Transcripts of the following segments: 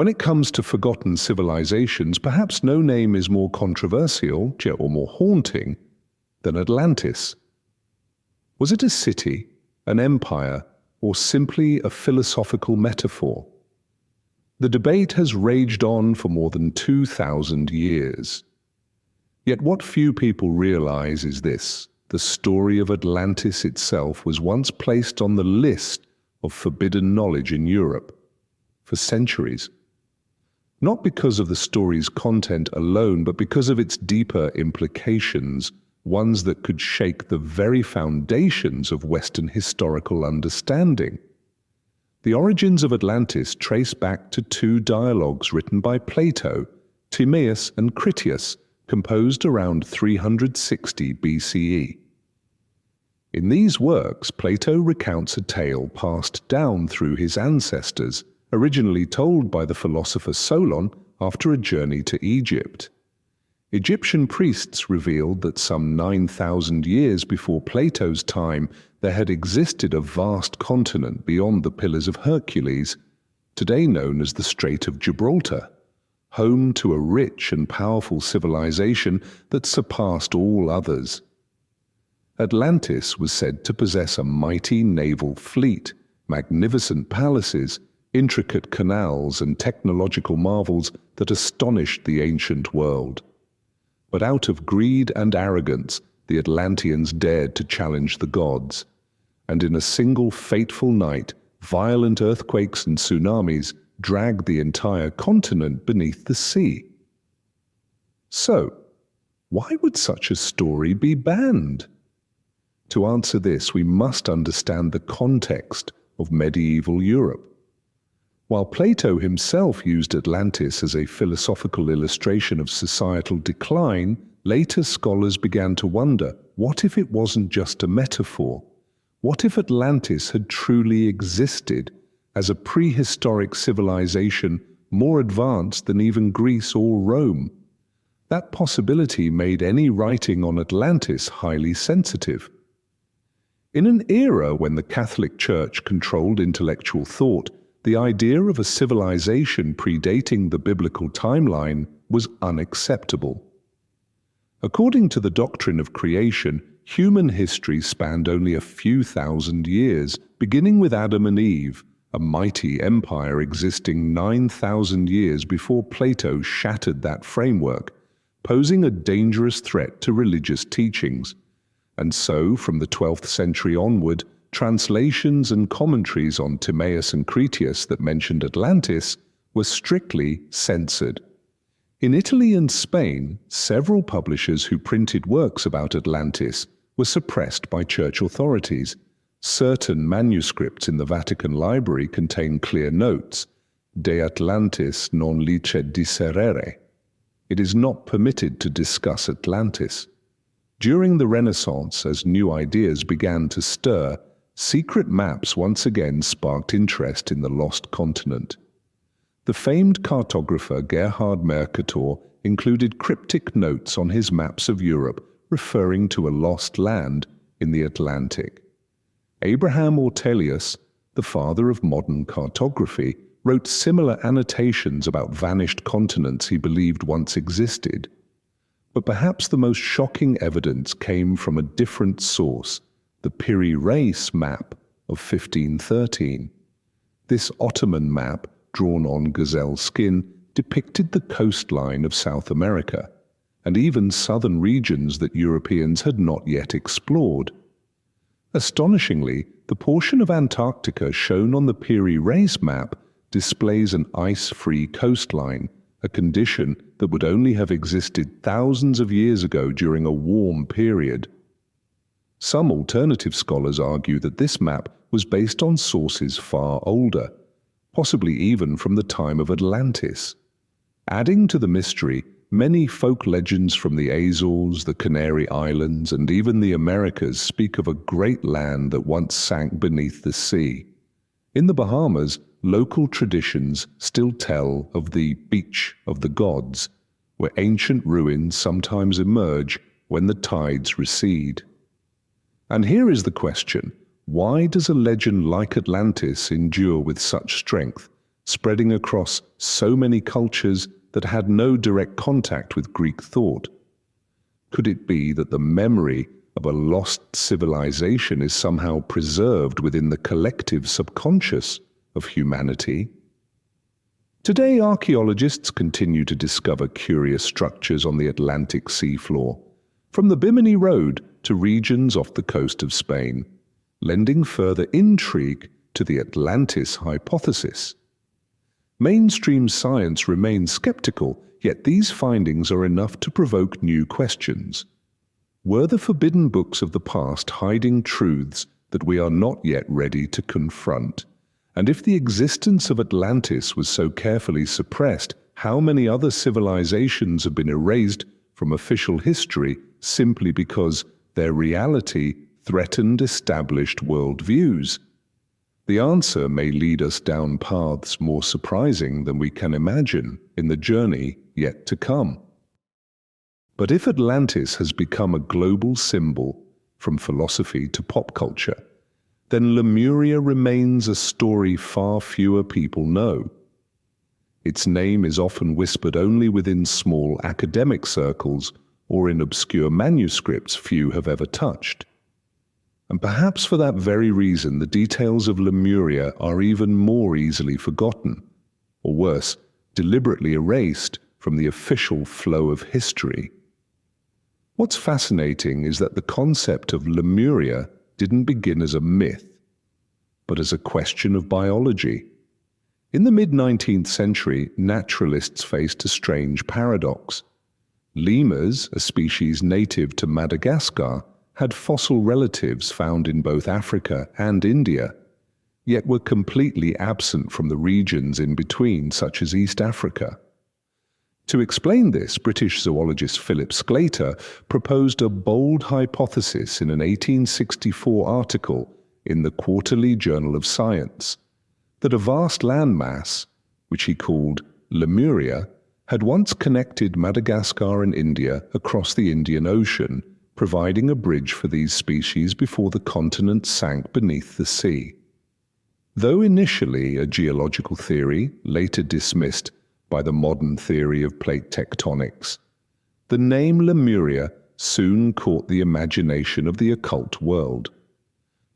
When it comes to forgotten civilizations, perhaps no name is more controversial or more haunting than Atlantis. Was it a city, an empire, or simply a philosophical metaphor? The debate has raged on for more than 2,000 years. Yet what few people realize is this: the story of Atlantis itself was once placed on the list of forbidden knowledge in Europe for centuries. Not because of the story's content alone, but because of its deeper implications, ones that could shake the very foundations of Western historical understanding. The origins of Atlantis trace back to two dialogues written by Plato, Timaeus and Critias, composed around 360 BCE. In these works, Plato recounts a tale passed down through his ancestors, originally told by the philosopher Solon after a journey to Egypt. Egyptian priests revealed that some 9,000 years before Plato's time, there had existed a vast continent beyond the Pillars of Hercules, today known as the Strait of Gibraltar, home to a rich and powerful civilization that surpassed all others. Atlantis was said to possess a mighty naval fleet, magnificent palaces, intricate canals, and technological marvels that astonished the ancient world. But out of greed and arrogance, the Atlanteans dared to challenge the gods, and in a single fateful night, violent earthquakes and tsunamis dragged the entire continent beneath the sea. So, why would such a story be banned? To answer this, we must understand the context of medieval Europe. While Plato himself used Atlantis as a philosophical illustration of societal decline, later scholars began to wonder, what if it wasn't just a metaphor? What if Atlantis had truly existed as a prehistoric civilization more advanced than even Greece or Rome? That possibility made any writing on Atlantis highly sensitive. In an era when the Catholic Church controlled intellectual thought, the idea of a civilization predating the biblical timeline was unacceptable. According to the doctrine of creation, human history spanned only a few thousand years, beginning with Adam and Eve, a mighty empire existing 9,000 years before Plato shattered that framework, posing a dangerous threat to religious teachings. And so, from the 12th century onward, translations and commentaries on Timaeus and Critias that mentioned Atlantis were strictly censored. In Italy and Spain, several publishers who printed works about Atlantis were suppressed by church authorities. Certain manuscripts in the Vatican Library contain clear notes, De Atlantis non licet disserere. It is not permitted to discuss Atlantis. During the Renaissance, as new ideas began to stir, secret maps once again sparked interest in the lost continent. The famed cartographer Gerhard Mercator included cryptic notes on his maps of Europe referring to a lost land in the Atlantic. Abraham Ortelius, the father of modern cartography, wrote similar annotations about vanished continents he believed once existed. But perhaps the most shocking evidence came from a different source, the Piri-Reis map of 1513. This Ottoman map, drawn on gazelle skin, depicted the coastline of South America, and even southern regions that Europeans had not yet explored. Astonishingly, the portion of Antarctica shown on the Piri-Reis map displays an ice-free coastline, a condition that would only have existed thousands of years ago during a warm period. Some alternative scholars argue that this map was based on sources far older, possibly even from the time of Atlantis. Adding to the mystery, many folk legends from the Azores, the Canary Islands, and even the Americas speak of a great land that once sank beneath the sea. In the Bahamas, local traditions still tell of the Beach of the Gods, where ancient ruins sometimes emerge when the tides recede. And here is the question: why does a legend like Atlantis endure with such strength, spreading across so many cultures that had no direct contact with Greek thought? Could it be that the memory of a lost civilization is somehow preserved within the collective subconscious of humanity? Today, archaeologists continue to discover curious structures on the Atlantic seafloor, from the Bimini Road to regions off the coast of Spain, lending further intrigue to the Atlantis hypothesis. Mainstream science remains skeptical, yet these findings are enough to provoke new questions. Were the forbidden books of the past hiding truths that we are not yet ready to confront? And if the existence of Atlantis was so carefully suppressed, how many other civilizations have been erased from official history simply because their reality threatened established worldviews? The answer may lead us down paths more surprising than we can imagine in the journey yet to come. But if Atlantis has become a global symbol from philosophy to pop culture, then Lemuria remains a story far fewer people know. Its name is often whispered only within small academic circles or in obscure manuscripts few have ever touched. And perhaps for that very reason, the details of Lemuria are even more easily forgotten, or worse, deliberately erased from the official flow of history. What's fascinating is that the concept of Lemuria didn't begin as a myth, but as a question of biology. In the mid-19th century, naturalists faced a strange paradox. Lemurs, a species native to Madagascar, had fossil relatives found in both Africa and India, yet were completely absent from the regions in between, such as East Africa. To explain this, British zoologist Philip Sclater proposed a bold hypothesis in an 1864 article in the Quarterly Journal of Science, that a vast landmass, which he called Lemuria, had once connected Madagascar and India across the Indian Ocean, providing a bridge for these species before the continent sank beneath the sea. Though initially a geological theory, later dismissed by the modern theory of plate tectonics, the name Lemuria soon caught the imagination of the occult world.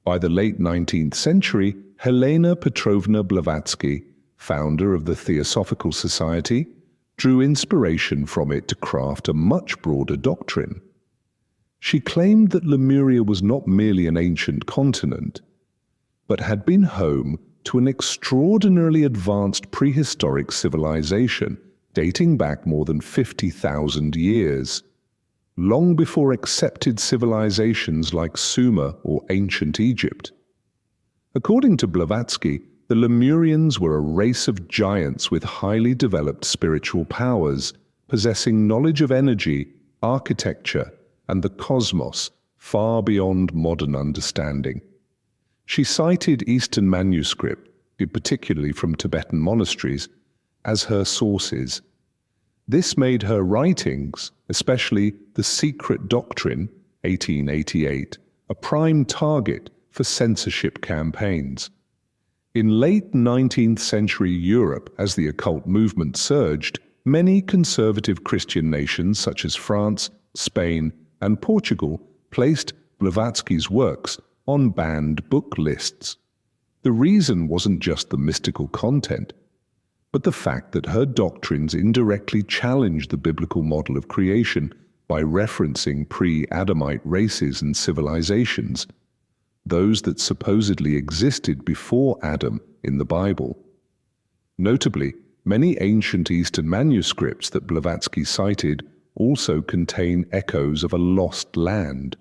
By the late 19th century, Helena Petrovna Blavatsky, founder of the Theosophical Society, drew inspiration from it to craft a much broader doctrine. She claimed that Lemuria was not merely an ancient continent, but had been home to an extraordinarily advanced prehistoric civilization dating back more than 50,000 years, long before accepted civilizations like Sumer or ancient Egypt. According to Blavatsky, the Lemurians were a race of giants with highly developed spiritual powers, possessing knowledge of energy, architecture, and the cosmos far beyond modern understanding. She cited Eastern manuscript, particularly from Tibetan monasteries, as her sources. This made her writings, especially The Secret Doctrine, 1888, a prime target for censorship campaigns. In late 19th century Europe, as the occult movement surged, many conservative Christian nations such as France, Spain, and Portugal placed Blavatsky's works on banned book lists. The reason wasn't just the mystical content, but the fact that her doctrines indirectly challenged the biblical model of creation by referencing pre-Adamite races and civilizations, those that supposedly existed before Adam in the Bible. Notably, many ancient Eastern manuscripts that Blavatsky cited also contain echoes of a lost land.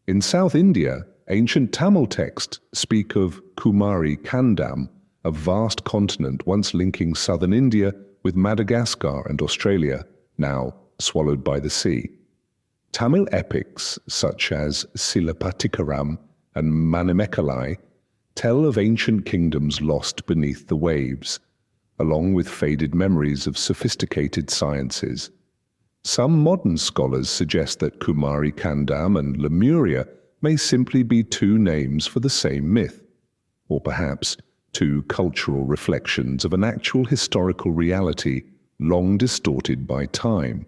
In South India, ancient Tamil texts speak of Kumari Kandam, a vast continent once linking southern India with Madagascar and Australia, now swallowed by the sea. Tamil epics such as Silapatikaram and Manimekalai tell of ancient kingdoms lost beneath the waves, along with faded memories of sophisticated sciences. Some modern scholars suggest that Kumari Kandam and Lemuria may simply be two names for the same myth, or perhaps two cultural reflections of an actual historical reality long distorted by time.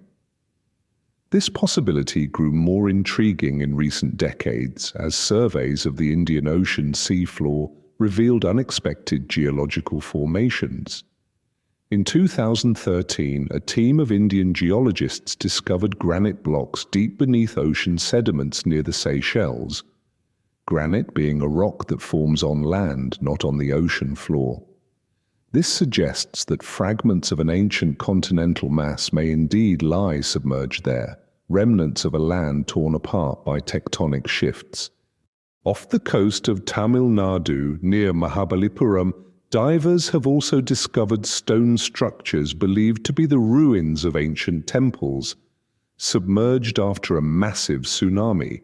This possibility grew more intriguing in recent decades as surveys of the Indian Ocean seafloor revealed unexpected geological formations. In 2013, a team of Indian geologists discovered granite blocks deep beneath ocean sediments near the Seychelles, granite being a rock that forms on land, not on the ocean floor. This suggests that fragments of an ancient continental mass may indeed lie submerged there, remnants of a land torn apart by tectonic shifts. Off the coast of Tamil Nadu, near Mahabalipuram, divers have also discovered stone structures believed to be the ruins of ancient temples, submerged after a massive tsunami.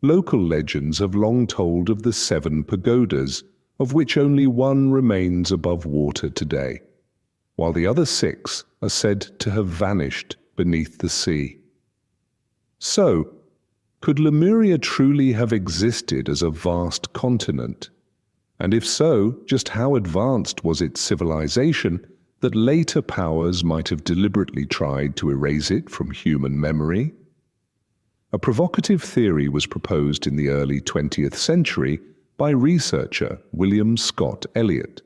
Local legends have long told of the 7 pagodas, of which only one remains above water today, while the other 6 are said to have vanished beneath the sea. So, could Lemuria truly have existed as a vast continent? And if so, just how advanced was its civilization that later powers might have deliberately tried to erase it from human memory? A provocative theory was proposed in the early 20th century by researcher William Scott Elliott.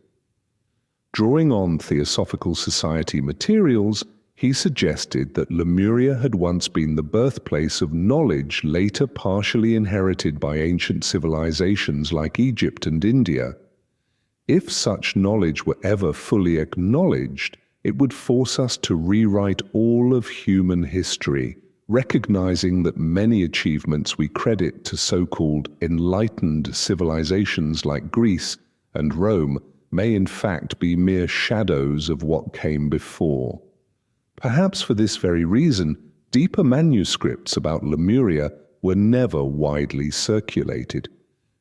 Drawing on Theosophical Society materials, he suggested that Lemuria had once been the birthplace of knowledge later partially inherited by ancient civilizations like Egypt and India. If such knowledge were ever fully acknowledged, it would force us to rewrite all of human history, recognizing that many achievements we credit to so-called enlightened civilizations like Greece and Rome may in fact be mere shadows of what came before. Perhaps for this very reason, deeper manuscripts about Lemuria were never widely circulated.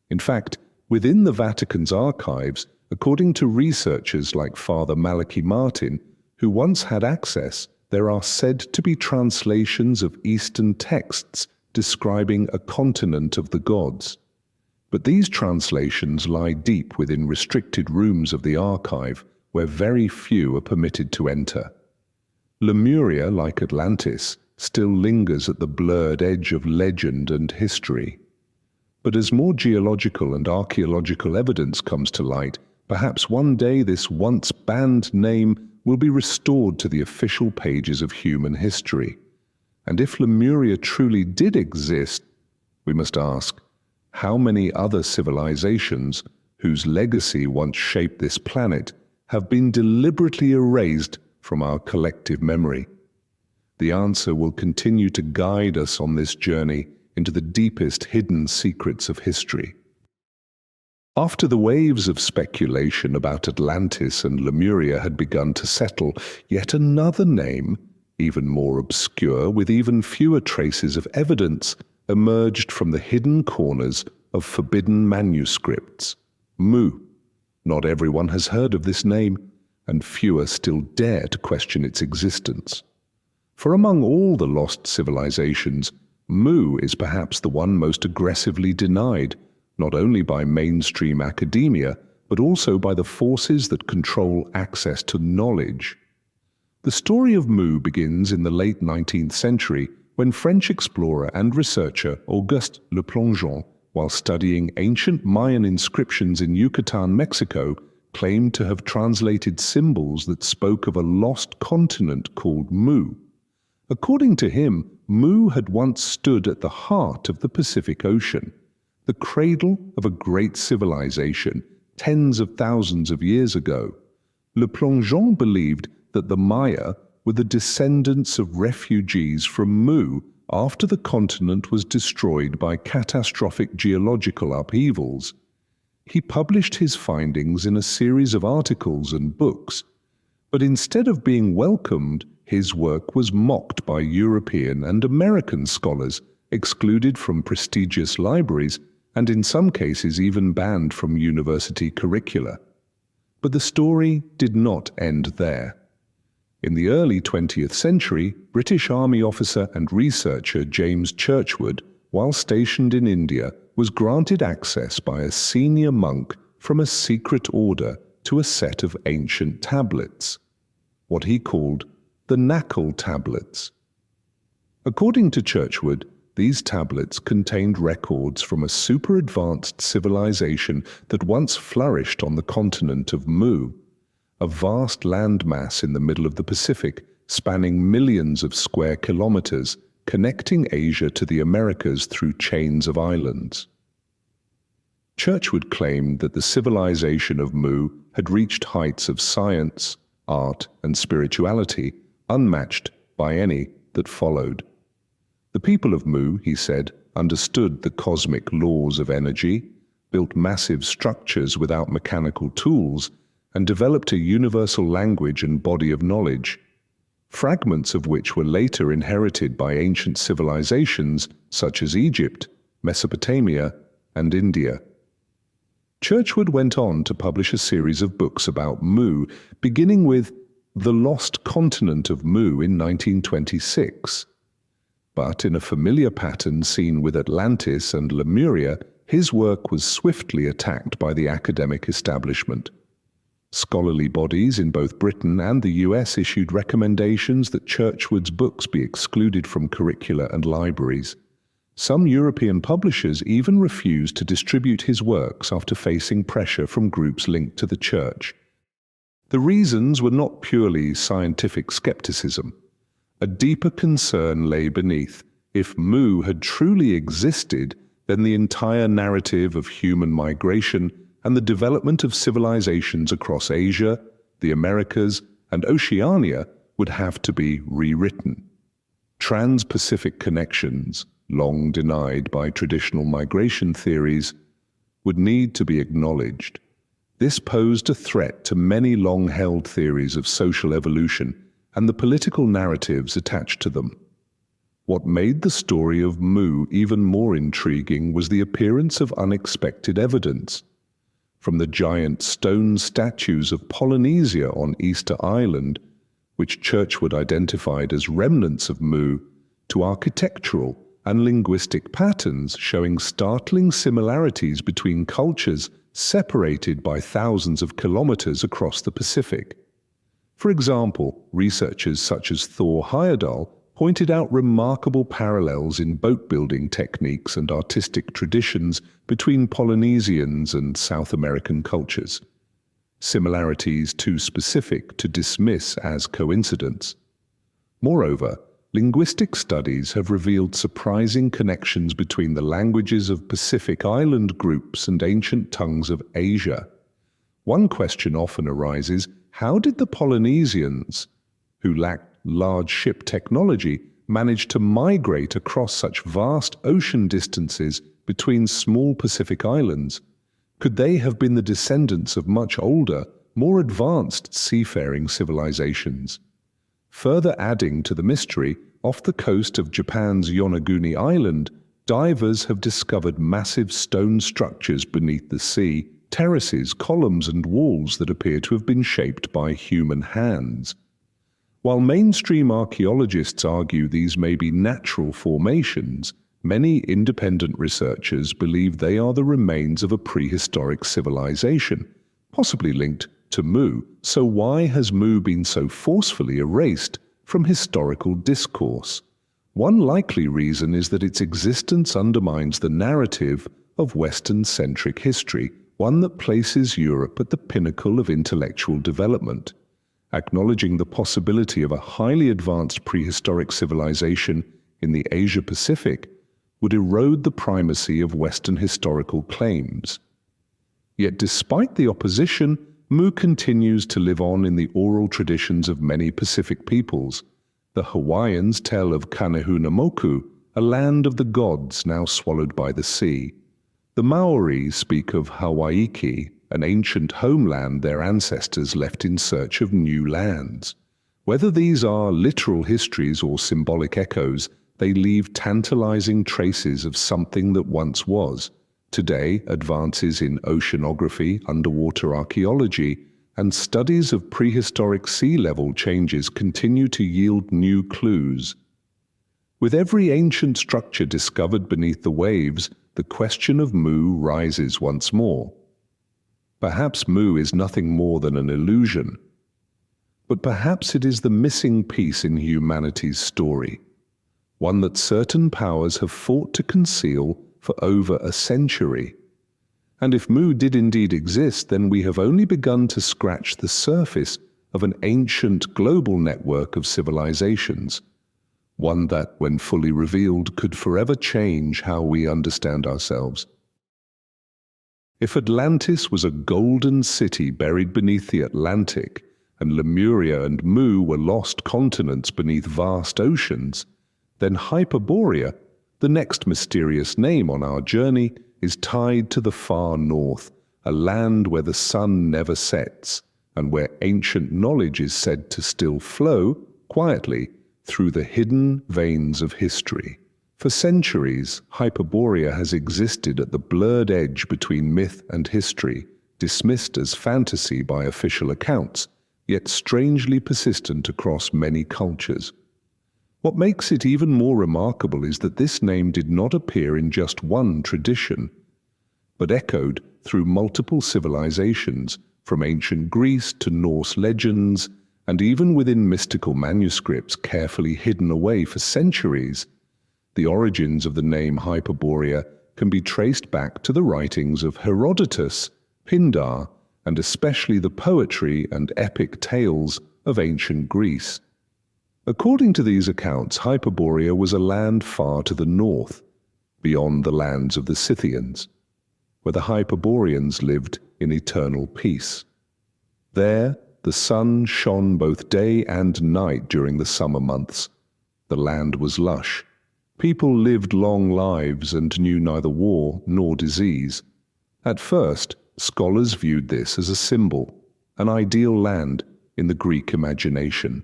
In fact, within the Vatican's archives, according to researchers like Father Malachi Martin, who once had access, there are said to be translations of Eastern texts describing a continent of the gods. But these translations lie deep within restricted rooms of the archive, where very few are permitted to enter. Lemuria, like Atlantis, still lingers at the blurred edge of legend and history. But as more geological and archaeological evidence comes to light, perhaps one day this once banned name will be restored to the official pages of human history. And if Lemuria truly did exist, we must ask, how many other civilizations whose legacy once shaped this planet have been deliberately erased from our collective memory? The answer will continue to guide us on this journey into the deepest hidden secrets of history. After the waves of speculation about Atlantis and Lemuria had begun to settle, yet another name, even more obscure, with even fewer traces of evidence, emerged from the hidden corners of forbidden manuscripts: Mu. Not everyone has heard of this name, and fewer still dare to question its existence. For among all the lost civilizations, Mu is perhaps the one most aggressively denied, not only by mainstream academia, but also by the forces that control access to knowledge. The story of Mu begins in the late 19th century when French explorer and researcher Auguste Le Plongeon, while studying ancient Mayan inscriptions in Yucatan, Mexico, claimed to have translated symbols that spoke of a lost continent called Mu. According to him, Mu had once stood at the heart of the Pacific Ocean, the cradle of a great civilization tens of thousands of years ago. Le Plongeon believed that the Maya were the descendants of refugees from Mu after the continent was destroyed by catastrophic geological upheavals. He published his findings in a series of articles and books, but instead of being welcomed, his work was mocked by European and American scholars, excluded from prestigious libraries, and in some cases even banned from university curricula. But the story did not end there. In the early 20th century, British Army officer and researcher James Churchward, while stationed in India, was granted access by a senior monk from a secret order to a set of ancient tablets, what he called the Knuckle tablets. According to Churchward, these tablets contained records from a super-advanced civilization that once flourished on the continent of Mu, a vast landmass in the middle of the Pacific, spanning millions of square kilometers, connecting Asia to the Americas through chains of islands. Churchward claimed that the civilization of Mu had reached heights of science, art, and spirituality unmatched by any that followed. The people of Mu, he said, understood the cosmic laws of energy, built massive structures without mechanical tools, and developed a universal language and body of knowledge, fragments of which were later inherited by ancient civilizations such as Egypt, Mesopotamia, and India. Churchward went on to publish a series of books about Mu, beginning with The Lost Continent of Mu in 1926. But in a familiar pattern seen with Atlantis and Lemuria, his work was swiftly attacked by the academic establishment. Scholarly bodies in both Britain and the US issued recommendations that Churchward's books be excluded from curricula and libraries. Some European publishers even refused to distribute his works after facing pressure from groups linked to the Church. The reasons were not purely scientific skepticism. A deeper concern lay beneath. If Mu had truly existed, then the entire narrative of human migration and the development of civilizations across Asia, the Americas, and Oceania would have to be rewritten. Trans-Pacific connections, long denied by traditional migration theories, would need to be acknowledged. This posed a threat to many long-held theories of social evolution and the political narratives attached to them. What made the story of Mu even more intriguing was the appearance of unexpected evidence. From the giant stone statues of Polynesia on Easter Island, which Churchward identified as remnants of Mu, to architectural and linguistic patterns showing startling similarities between cultures separated by thousands of kilometers across the Pacific. For example, researchers such as Thor Heyerdahl pointed out remarkable parallels in boat-building techniques and artistic traditions between Polynesians and South American cultures, similarities too specific to dismiss as coincidence. Moreover, linguistic studies have revealed surprising connections between the languages of Pacific Island groups and ancient tongues of Asia. One question often arises: how did the Polynesians, who lacked large ship technology, manage to migrate across such vast ocean distances between small Pacific islands? Could they have been the descendants of much older, more advanced seafaring civilizations? Further adding to the mystery, off the coast of Japan's Yonaguni Island, divers have discovered massive stone structures beneath the sea, terraces, columns, and walls that appear to have been shaped by human hands. While mainstream archaeologists argue these may be natural formations, many independent researchers believe they are the remains of a prehistoric civilization, possibly linked to Mu. So why has Mu been so forcefully erased from historical discourse? One likely reason is that its existence undermines the narrative of Western-centric history, one that places Europe at the pinnacle of intellectual development. Acknowledging the possibility of a highly advanced prehistoric civilization in the Asia-Pacific would erode the primacy of Western historical claims. Yet despite the opposition, Mu continues to live on in the oral traditions of many Pacific peoples. The Hawaiians tell of Kanehunamoku, a land of the gods now swallowed by the sea. The Maori speak of Hawaiki, an ancient homeland their ancestors left in search of new lands. Whether these are literal histories or symbolic echoes, they leave tantalizing traces of something that once was. Today, advances in oceanography, underwater archaeology, and studies of prehistoric sea level changes continue to yield new clues. With every ancient structure discovered beneath the waves, the question of Mu rises once more. Perhaps Mu is nothing more than an illusion. But perhaps it is the missing piece in humanity's story, one that certain powers have fought to conceal for over a century. And if Mu did indeed exist, then we have only begun to scratch the surface of an ancient global network of civilizations, one that, when fully revealed, could forever change how we understand ourselves. If Atlantis was a golden city buried beneath the Atlantic, and Lemuria and Mu were lost continents beneath vast oceans, then Hyperborea, the next mysterious name on our journey, is tied to the far north, a land where the sun never sets, and where ancient knowledge is said to still flow, quietly, through the hidden veins of history. For centuries, Hyperborea has existed at the blurred edge between myth and history, dismissed as fantasy by official accounts, yet strangely persistent across many cultures. What makes it even more remarkable is that this name did not appear in just one tradition, but echoed through multiple civilizations, from ancient Greece to Norse legends, and even within mystical manuscripts carefully hidden away for centuries. The origins of the name Hyperborea can be traced back to the writings of Herodotus, Pindar, and especially the poetry and epic tales of ancient Greece. According to these accounts, Hyperborea was a land far to the north, beyond the lands of the Scythians, where the Hyperboreans lived in eternal peace. There, the sun shone both day and night during the summer months. The land was lush. People lived long lives and knew neither war nor disease. At first, scholars viewed this as a symbol, an ideal land in the Greek imagination.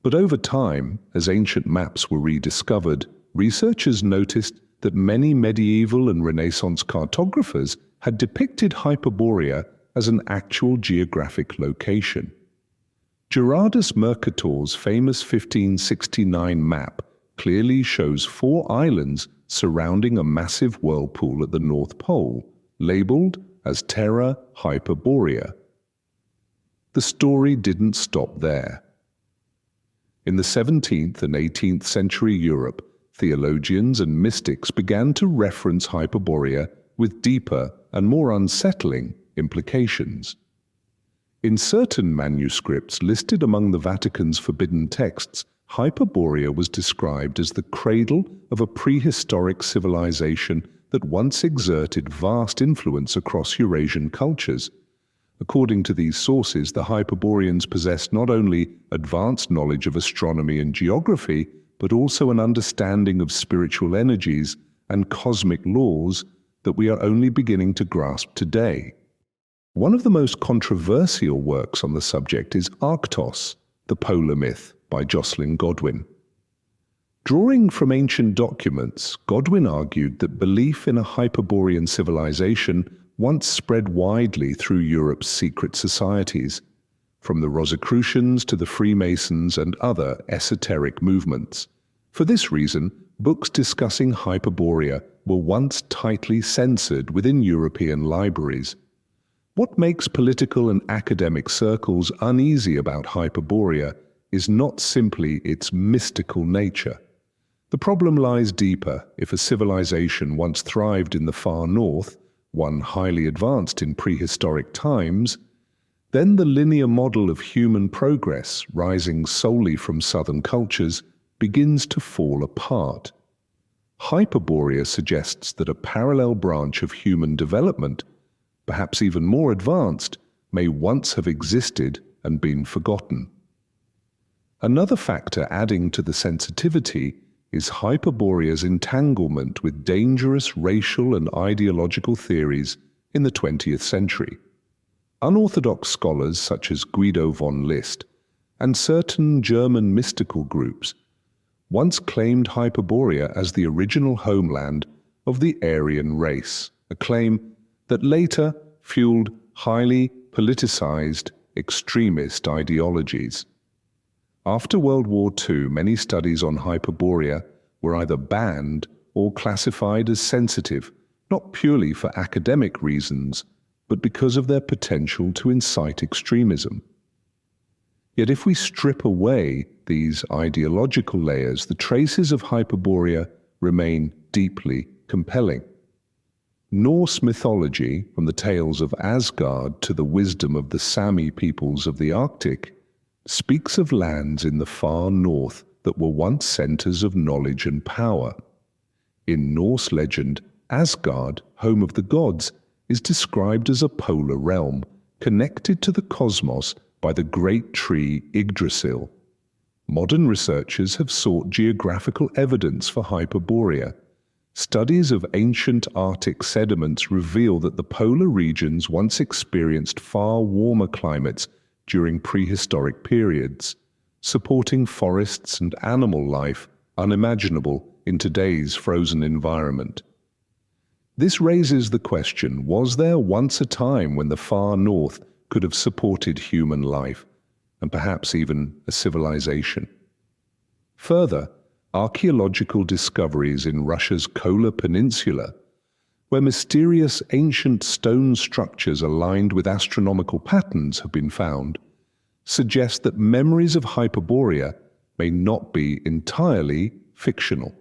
But over time, as ancient maps were rediscovered, researchers noticed that many medieval and Renaissance cartographers had depicted Hyperborea as an actual geographic location. Gerardus Mercator's famous 1569 map clearly shows 4 islands surrounding a massive whirlpool at the North Pole, labeled as Terra Hyperborea. The story didn't stop there. In the 17th and 18th century Europe, theologians and mystics began to reference Hyperborea with deeper and more unsettling implications. In certain manuscripts listed among the Vatican's forbidden texts, Hyperborea was described as the cradle of a prehistoric civilization that once exerted vast influence across Eurasian cultures. According to these sources, the Hyperboreans possessed not only advanced knowledge of astronomy and geography, but also an understanding of spiritual energies and cosmic laws that we are only beginning to grasp today. One of the most controversial works on the subject is Arctos, the Polar Myth, by Jocelyn Godwin. Drawing from ancient documents, Godwin argued that belief in a Hyperborean civilization once spread widely through Europe's secret societies, from the Rosicrucians to the Freemasons and other esoteric movements. For this reason, books discussing Hyperborea were once tightly censored within European libraries. What makes political and academic circles uneasy about Hyperborea is not simply its mystical nature. The problem lies deeper. If a civilization once thrived in the far north, one highly advanced in prehistoric times, then the linear model of human progress, rising solely from southern cultures, begins to fall apart. Hyperborea suggests that a parallel branch of human development, perhaps even more advanced, may once have existed and been forgotten. Another factor adding to the sensitivity is Hyperborea's entanglement with dangerous racial and ideological theories in the 20th century. Unorthodox scholars such as Guido von List and certain German mystical groups once claimed Hyperborea as the original homeland of the Aryan race, a claim that later fueled highly politicized extremist ideologies. After World War II, many studies on Hyperborea were either banned or classified as sensitive, not purely for academic reasons, but because of their potential to incite extremism. Yet if we strip away these ideological layers, the traces of Hyperborea remain deeply compelling. Norse mythology, from the tales of Asgard to the wisdom of the Sami peoples of the Arctic, speaks of lands in the far north that were once centers of knowledge and power. In Norse legend, Asgard, home of the gods, is described as a polar realm, connected to the cosmos by the great tree Yggdrasil. Modern researchers have sought geographical evidence for Hyperborea. Studies of ancient Arctic sediments reveal that the polar regions once experienced far warmer climates during prehistoric periods, supporting forests and animal life unimaginable in today's frozen environment. This raises the question, was there once a time when the far north could have supported human life, and perhaps even a civilization? Further, archaeological discoveries in Russia's Kola Peninsula, where mysterious ancient stone structures aligned with astronomical patterns have been found, suggest that memories of Hyperborea may not be entirely fictional.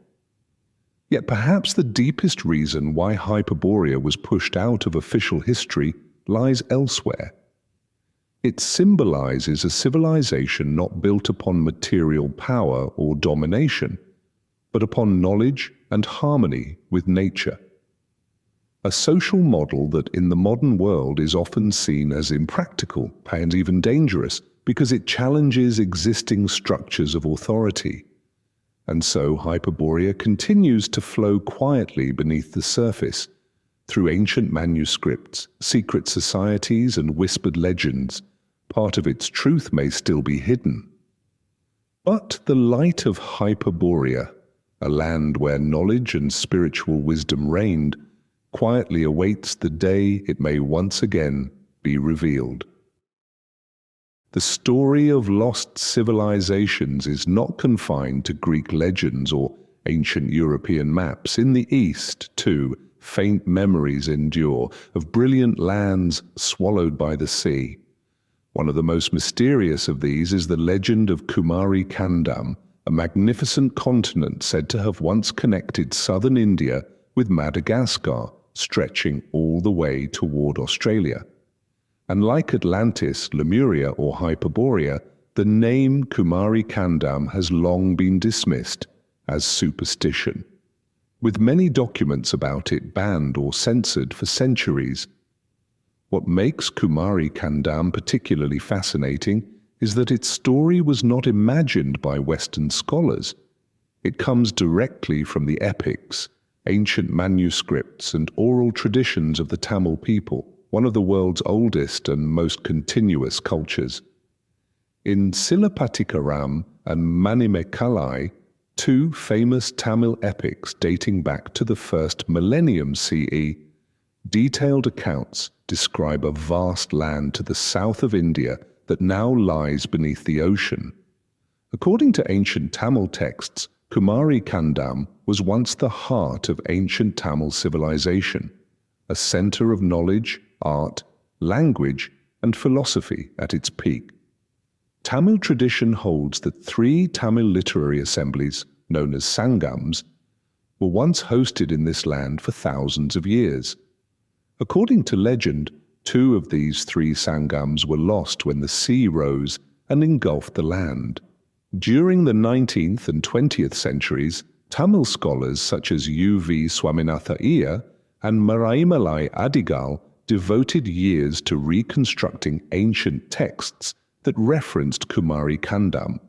Yet perhaps the deepest reason why Hyperborea was pushed out of official history lies elsewhere. It symbolizes a civilization not built upon material power or domination, but upon knowledge and harmony with nature. A social model that in the modern world is often seen as impractical and even dangerous because it challenges existing structures of authority. And so Hyperborea continues to flow quietly beneath the surface, through ancient manuscripts, secret societies, and whispered legends. Part of its truth may still be hidden. But the light of Hyperborea, a land where knowledge and spiritual wisdom reigned, quietly awaits the day it may once again be revealed. The story of lost civilizations is not confined to Greek legends or ancient European maps. In the East, too, faint memories endure of brilliant lands swallowed by the sea. One of the most mysterious of these is the legend of Kumari Kandam, a magnificent continent said to have once connected southern India with Madagascar, stretching all the way toward Australia. And like Atlantis, Lemuria, or Hyperborea, the name Kumari Kandam has long been dismissed as superstition, with many documents about it banned or censored for centuries. What makes Kumari Kandam particularly fascinating is that its story was not imagined by Western scholars. It comes directly from the epics, ancient manuscripts, and oral traditions of the Tamil people, one of the world's oldest and most continuous cultures. In Silapatikaram and Manimekalai, two famous Tamil epics dating back to the first millennium CE, detailed accounts describe a vast land to the south of India that now lies beneath the ocean. According to ancient Tamil texts, Kumari Kandam was once the heart of ancient Tamil civilization, a center of knowledge, art, language, and philosophy at its peak. Tamil tradition holds that 3 Tamil literary assemblies, known as sangams, were once hosted in this land for thousands of years. According to legend, 2 of these 3 sangams were lost when the sea rose and engulfed the land. During the 19th and 20th centuries, Tamil scholars such as U.V. Swaminatha Iyer and Maraimalai Adigal devoted years to reconstructing ancient texts that referenced Kumari Kandam.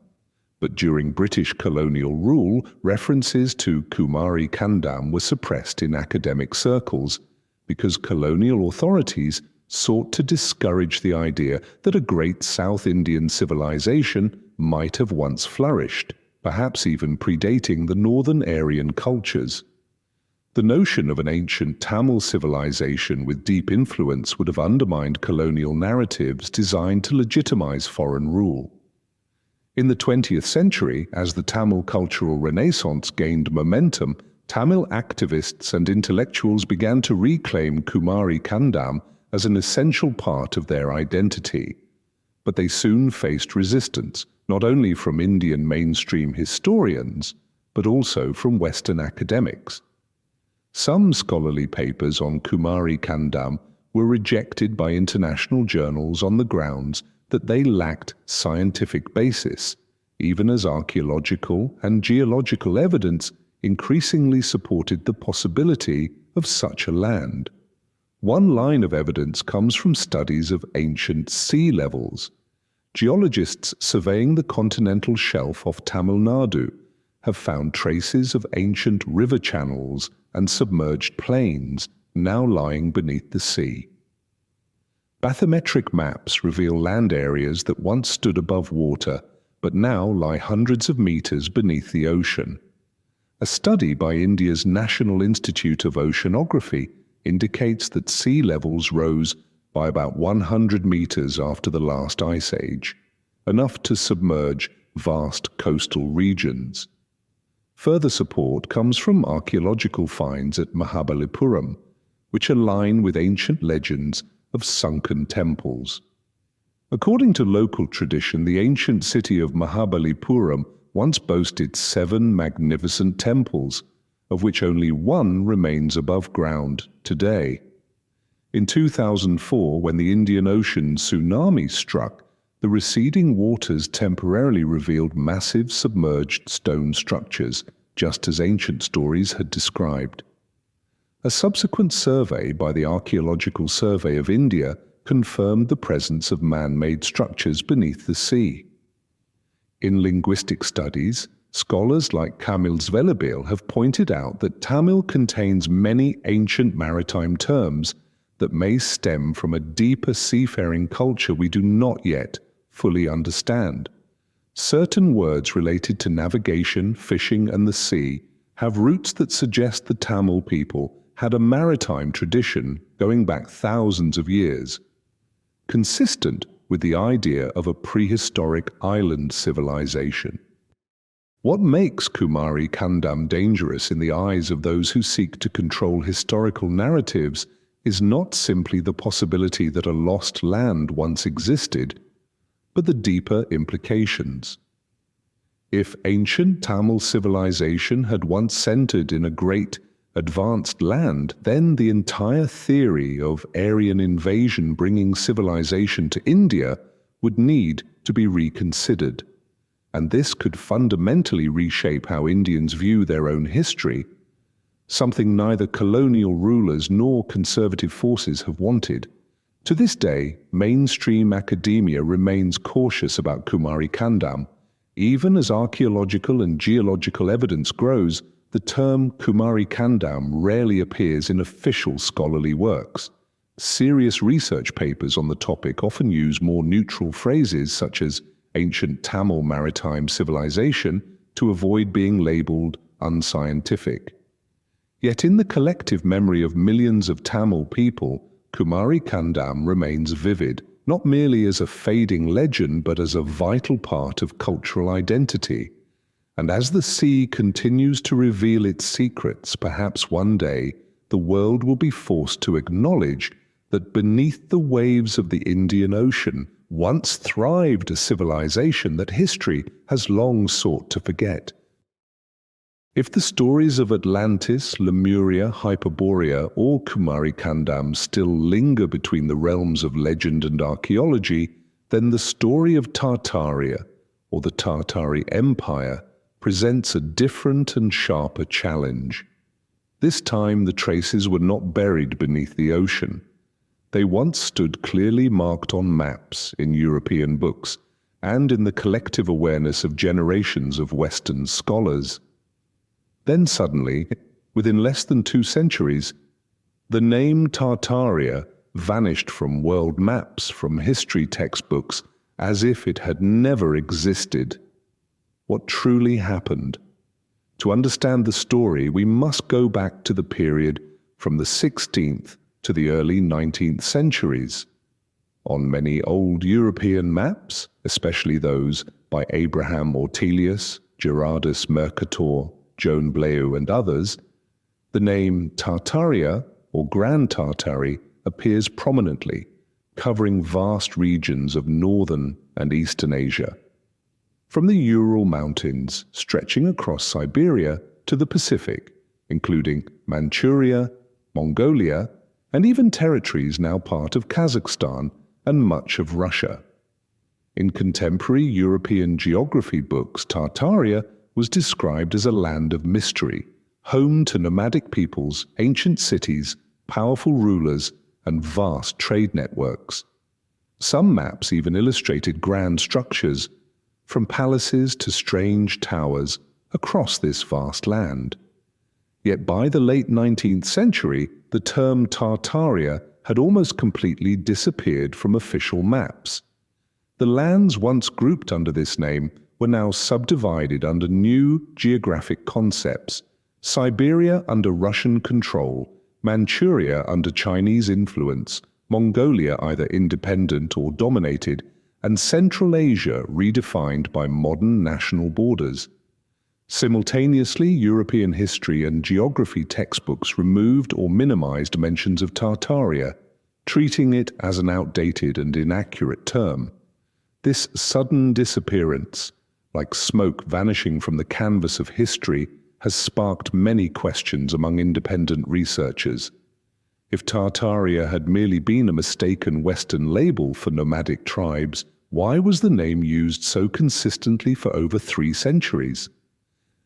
But during British colonial rule, references to Kumari Kandam were suppressed in academic circles because colonial authorities sought to discourage the idea that a great South Indian civilization might have once flourished, perhaps even predating the northern Aryan cultures. The notion of an ancient Tamil civilization with deep influence would have undermined colonial narratives designed to legitimize foreign rule. In the 20th century, as the Tamil cultural renaissance gained momentum, Tamil activists and intellectuals began to reclaim Kumari Kandam as an essential part of their identity. But they soon faced resistance, not only from Indian mainstream historians, but also from Western academics. Some scholarly papers on Kumari Kandam were rejected by international journals on the grounds that they lacked scientific basis, even as archaeological and geological evidence increasingly supported the possibility of such a land. One line of evidence comes from studies of ancient sea levels. Geologists surveying the continental shelf of Tamil Nadu have found traces of ancient river channels and submerged plains now lying beneath the sea. Bathymetric maps reveal land areas that once stood above water but now lie hundreds of meters beneath the ocean. A study by India's National Institute of Oceanography indicates that sea levels rose by about 100 meters after the last ice age, enough to submerge vast coastal regions. Further support comes from archaeological finds at Mahabalipuram, which align with ancient legends of sunken temples. According to local tradition, the ancient city of Mahabalipuram once boasted 7 magnificent temples, of which only one remains above ground today. In 2004, when the Indian Ocean tsunami struck, the receding waters temporarily revealed massive submerged stone structures, just as ancient stories had described. A subsequent survey by the Archaeological Survey of India confirmed the presence of man-made structures beneath the sea. In linguistic studies, scholars like Kamil Zvelebil have pointed out that Tamil contains many ancient maritime terms that may stem from a deeper seafaring culture we do not yet fully understand. Certain words related to navigation, fishing, and the sea have roots that suggest the Tamil people had a maritime tradition going back thousands of years, consistent with the idea of a prehistoric island civilization. What makes Kumari Kandam dangerous in the eyes of those who seek to control historical narratives is not simply the possibility that a lost land once existed, but the deeper implications. If ancient Tamil civilization had once centered in a great, advanced land, then the entire theory of Aryan invasion bringing civilization to India would need to be reconsidered. And this could fundamentally reshape how Indians view their own history, something neither colonial rulers nor conservative forces have wanted. To this day, mainstream academia remains cautious about Kumari Kandam. Even as archaeological and geological evidence grows, the term Kumari Kandam rarely appears in official scholarly works. Serious research papers on the topic often use more neutral phrases such as ancient Tamil maritime civilization to avoid being labeled unscientific. Yet in the collective memory of millions of Tamil people, Kumari Kandam remains vivid, not merely as a fading legend but as a vital part of cultural identity. And as the sea continues to reveal its secrets, perhaps one day the world will be forced to acknowledge that beneath the waves of the Indian Ocean once thrived a civilization that history has long sought to forget. If the stories of Atlantis, Lemuria, Hyperborea, or Kumari Kandam still linger between the realms of legend and archaeology, then the story of Tartaria, or the Tartari Empire, presents a different and sharper challenge. This time the traces were not buried beneath the ocean. They once stood clearly marked on maps in European books and in the collective awareness of generations of Western scholars. Then suddenly, within less than 2 centuries, the name Tartaria vanished from world maps, from history textbooks, as if it had never existed. What truly happened? To understand the story, we must go back to the period from the 16th to the early 19th centuries. On many old European maps, especially those by Abraham Ortelius, Gerardus Mercator, Joan Bleu and others, the name Tartaria, or Grand Tartary, appears prominently, covering vast regions of northern and eastern Asia. From the Ural Mountains stretching across Siberia to the Pacific, including Manchuria, Mongolia, and even territories now part of Kazakhstan and much of Russia. In contemporary European geography books, Tartaria was described as a land of mystery, home to nomadic peoples, ancient cities, powerful rulers, and vast trade networks. Some maps even illustrated grand structures, from palaces to strange towers, across this vast land. Yet by the late 19th century, the term Tartaria had almost completely disappeared from official maps. The lands once grouped under this name were now subdivided under new geographic concepts: Siberia under Russian control, Manchuria under Chinese influence, Mongolia either independent or dominated, and Central Asia redefined by modern national borders. Simultaneously, European history and geography textbooks removed or minimized mentions of Tartaria, treating it as an outdated and inaccurate term. This sudden disappearance, like smoke vanishing from the canvas of history, has sparked many questions among independent researchers. If Tartaria had merely been a mistaken Western label for nomadic tribes, why was the name used so consistently for over 3 centuries?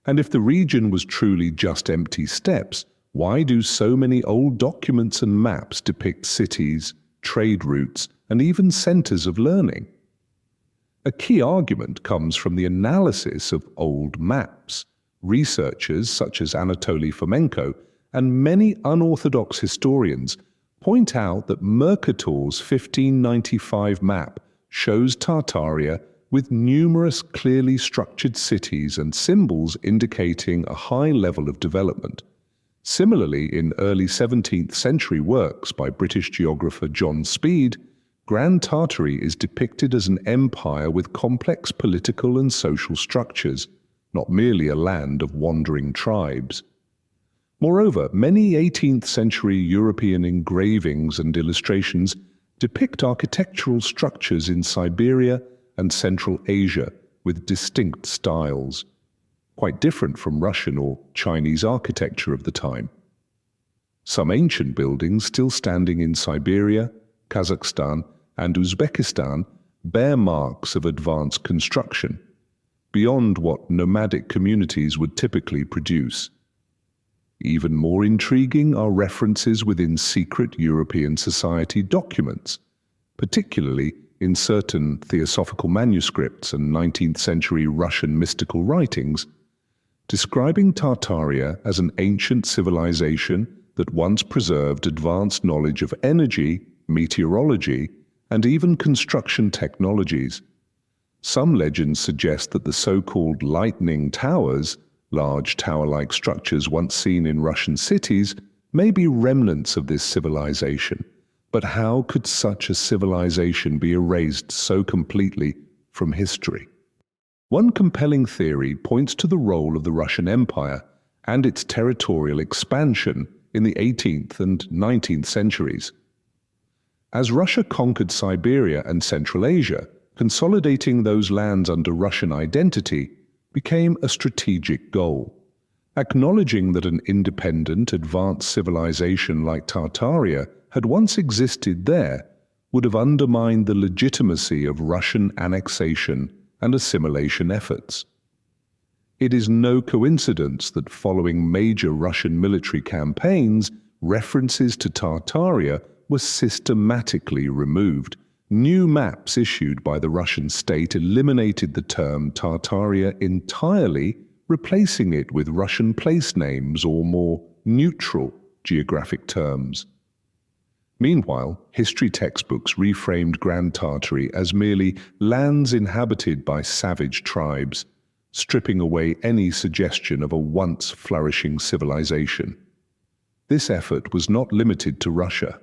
And if the region was truly just empty steppes, why do so many old documents and maps depict cities, trade routes, and even centers of learning? A key argument comes from the analysis of old maps. Researchers such as Anatoly Fomenko and many unorthodox historians point out that Mercator's 1595 map shows Tartaria with numerous clearly structured cities and symbols indicating a high level of development. Similarly, in early 17th century works by British geographer John Speed, Grand Tartary is depicted as an empire with complex political and social structures, not merely a land of wandering tribes. Moreover, many 18th century European engravings and illustrations depict architectural structures in Siberia and Central Asia with distinct styles, quite different from Russian or Chinese architecture of the time. Some ancient buildings still standing in Siberia, Kazakhstan, and Uzbekistan bear marks of advanced construction, beyond what nomadic communities would typically produce. Even more intriguing are references within secret European society documents, particularly in certain theosophical manuscripts and 19th century Russian mystical writings, describing Tartaria as an ancient civilization that once preserved advanced knowledge of energy, meteorology, and even construction technologies. Some legends suggest that the so-called lightning towers, large tower-like structures once seen in Russian cities, may be remnants of this civilization. But how could such a civilization be erased so completely from history? One compelling theory points to the role of the Russian Empire and its territorial expansion in the 18th and 19th centuries. As Russia conquered Siberia and Central Asia, consolidating those lands under Russian identity became a strategic goal. Acknowledging that an independent, advanced civilization like Tartaria had once existed there would have undermined the legitimacy of Russian annexation and assimilation efforts. It is no coincidence that following major Russian military campaigns, references to Tartaria were systematically removed. New maps issued by the Russian state eliminated the term Tartaria entirely, replacing it with Russian place names or more neutral geographic terms. Meanwhile, history textbooks reframed Grand Tartary as merely lands inhabited by savage tribes, stripping away any suggestion of a once flourishing civilization. This effort was not limited to Russia.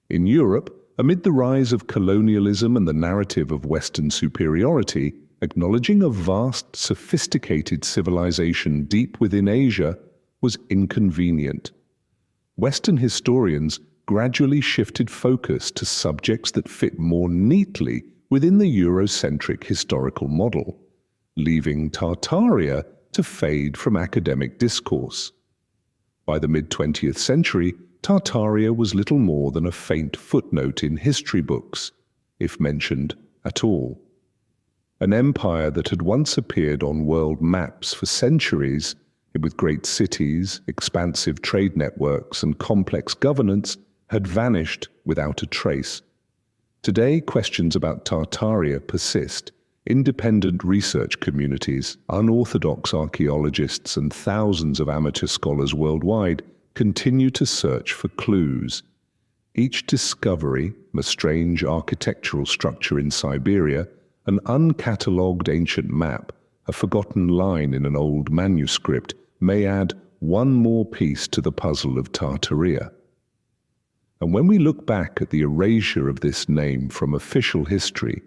In Europe, amid the rise of colonialism and the narrative of Western superiority, acknowledging a vast, sophisticated civilization deep within Asia was inconvenient. Western historians gradually shifted focus to subjects that fit more neatly within the Eurocentric historical model, leaving Tartaria to fade from academic discourse. By the mid-20th century, Tartaria was little more than a faint footnote in history books, if mentioned at all. An empire that had once appeared on world maps for centuries, with great cities, expansive trade networks, and complex governance, had vanished without a trace. Today, questions about Tartaria persist. Independent research communities, unorthodox archaeologists, and thousands of amateur scholars worldwide continue to search for clues. Each discovery, a strange architectural structure in Siberia, an uncatalogued ancient map, a forgotten line in an old manuscript, may add one more piece to the puzzle of Tartaria. And when we look back at the erasure of this name from official history,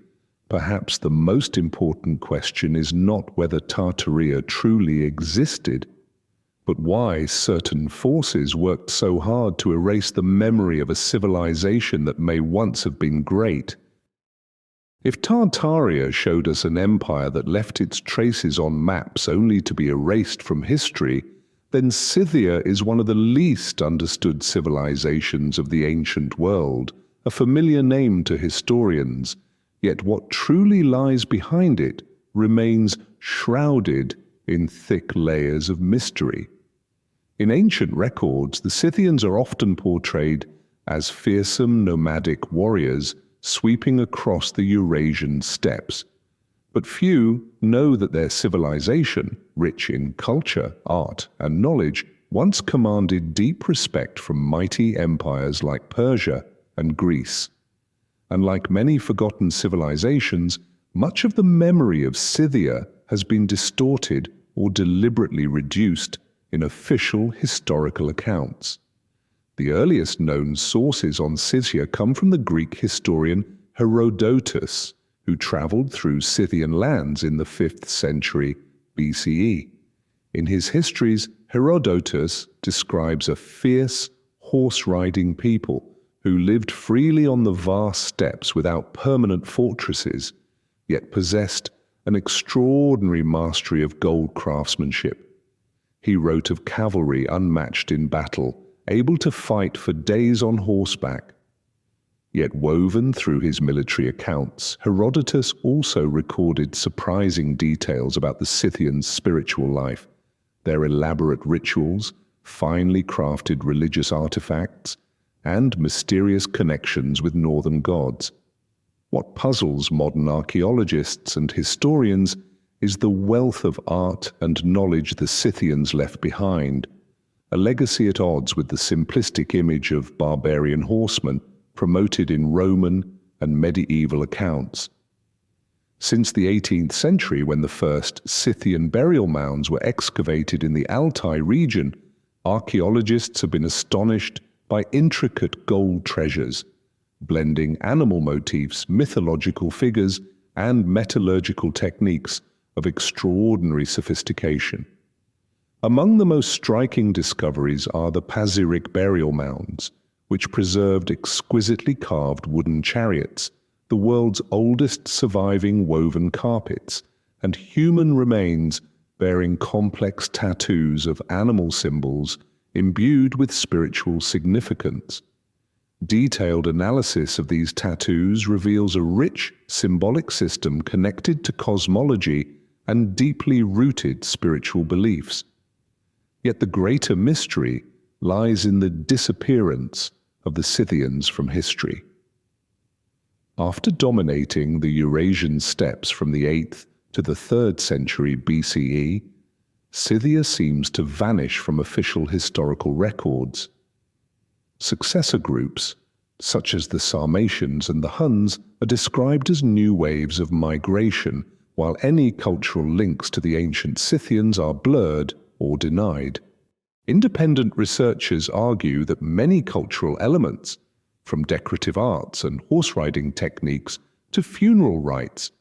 perhaps the most important question is not whether Tartaria truly existed, but why certain forces worked so hard to erase the memory of a civilization that may once have been great. If Tartaria showed us an empire that left its traces on maps only to be erased from history, then Scythia is one of the least understood civilizations of the ancient world, a familiar name to historians. Yet what truly lies behind it remains shrouded in thick layers of mystery. In ancient records, the Scythians are often portrayed as fearsome nomadic warriors sweeping across the Eurasian steppes. But few know that their civilization, rich in culture, art, and knowledge, once commanded deep respect from mighty empires like Persia and Greece. And like many forgotten civilizations, much of the memory of Scythia has been distorted or deliberately reduced in official historical accounts. The earliest known sources on Scythia come from the Greek historian Herodotus, who traveled through Scythian lands in the 5th century BCE. In his histories, Herodotus describes a fierce, horse-riding people who lived freely on the vast steppes without permanent fortresses, yet possessed an extraordinary mastery of gold craftsmanship. He wrote of cavalry unmatched in battle, able to fight for days on horseback. Yet woven through his military accounts, Herodotus also recorded surprising details about the Scythians' spiritual life, their elaborate rituals, finely crafted religious artifacts, and mysterious connections with northern gods. What puzzles modern archaeologists and historians is the wealth of art and knowledge the Scythians left behind, a legacy at odds with the simplistic image of barbarian horsemen promoted in Roman and medieval accounts. Since the 18th century, when the first Scythian burial mounds were excavated in the Altai region, archaeologists have been astonished by intricate gold treasures, blending animal motifs, mythological figures, and metallurgical techniques of extraordinary sophistication. Among the most striking discoveries are the Pazyryk burial mounds, which preserved exquisitely carved wooden chariots, the world's oldest surviving woven carpets, and human remains bearing complex tattoos of animal symbols imbued with spiritual significance. Detailed analysis of these tattoos reveals a rich symbolic system connected to cosmology and deeply rooted spiritual beliefs. Yet the greater mystery lies in the disappearance of the Scythians from history. After dominating the Eurasian steppes from the 8th to the 3rd century BCE, Scythia seems to vanish from official historical records. Successor groups, such as the Sarmatians and the Huns, are described as new waves of migration, while any cultural links to the ancient Scythians are blurred or denied. Independent researchers argue that many cultural elements, from decorative arts and horse-riding techniques to funeral rites,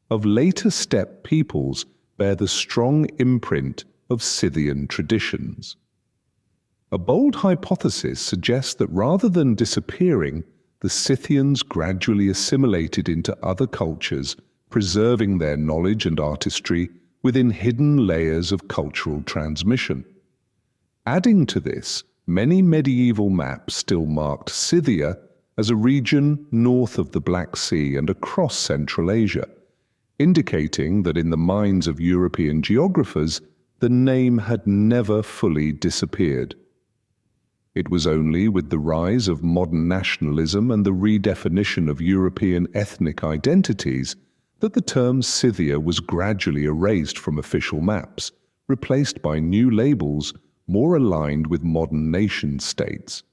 of later steppe peoples bear the strong imprint of Scythian traditions. A bold hypothesis suggests that rather than disappearing, the Scythians gradually assimilated into other cultures, preserving their knowledge and artistry within hidden layers of cultural transmission. Adding to this, many medieval maps still marked Scythia as a region north of the Black Sea and across Central Asia, indicating that in the minds of European geographers, the name had never fully disappeared. It was only with the rise of modern nationalism and the redefinition of European ethnic identities that the term Scythia was gradually erased from official maps, replaced by new labels more aligned with modern nation-states.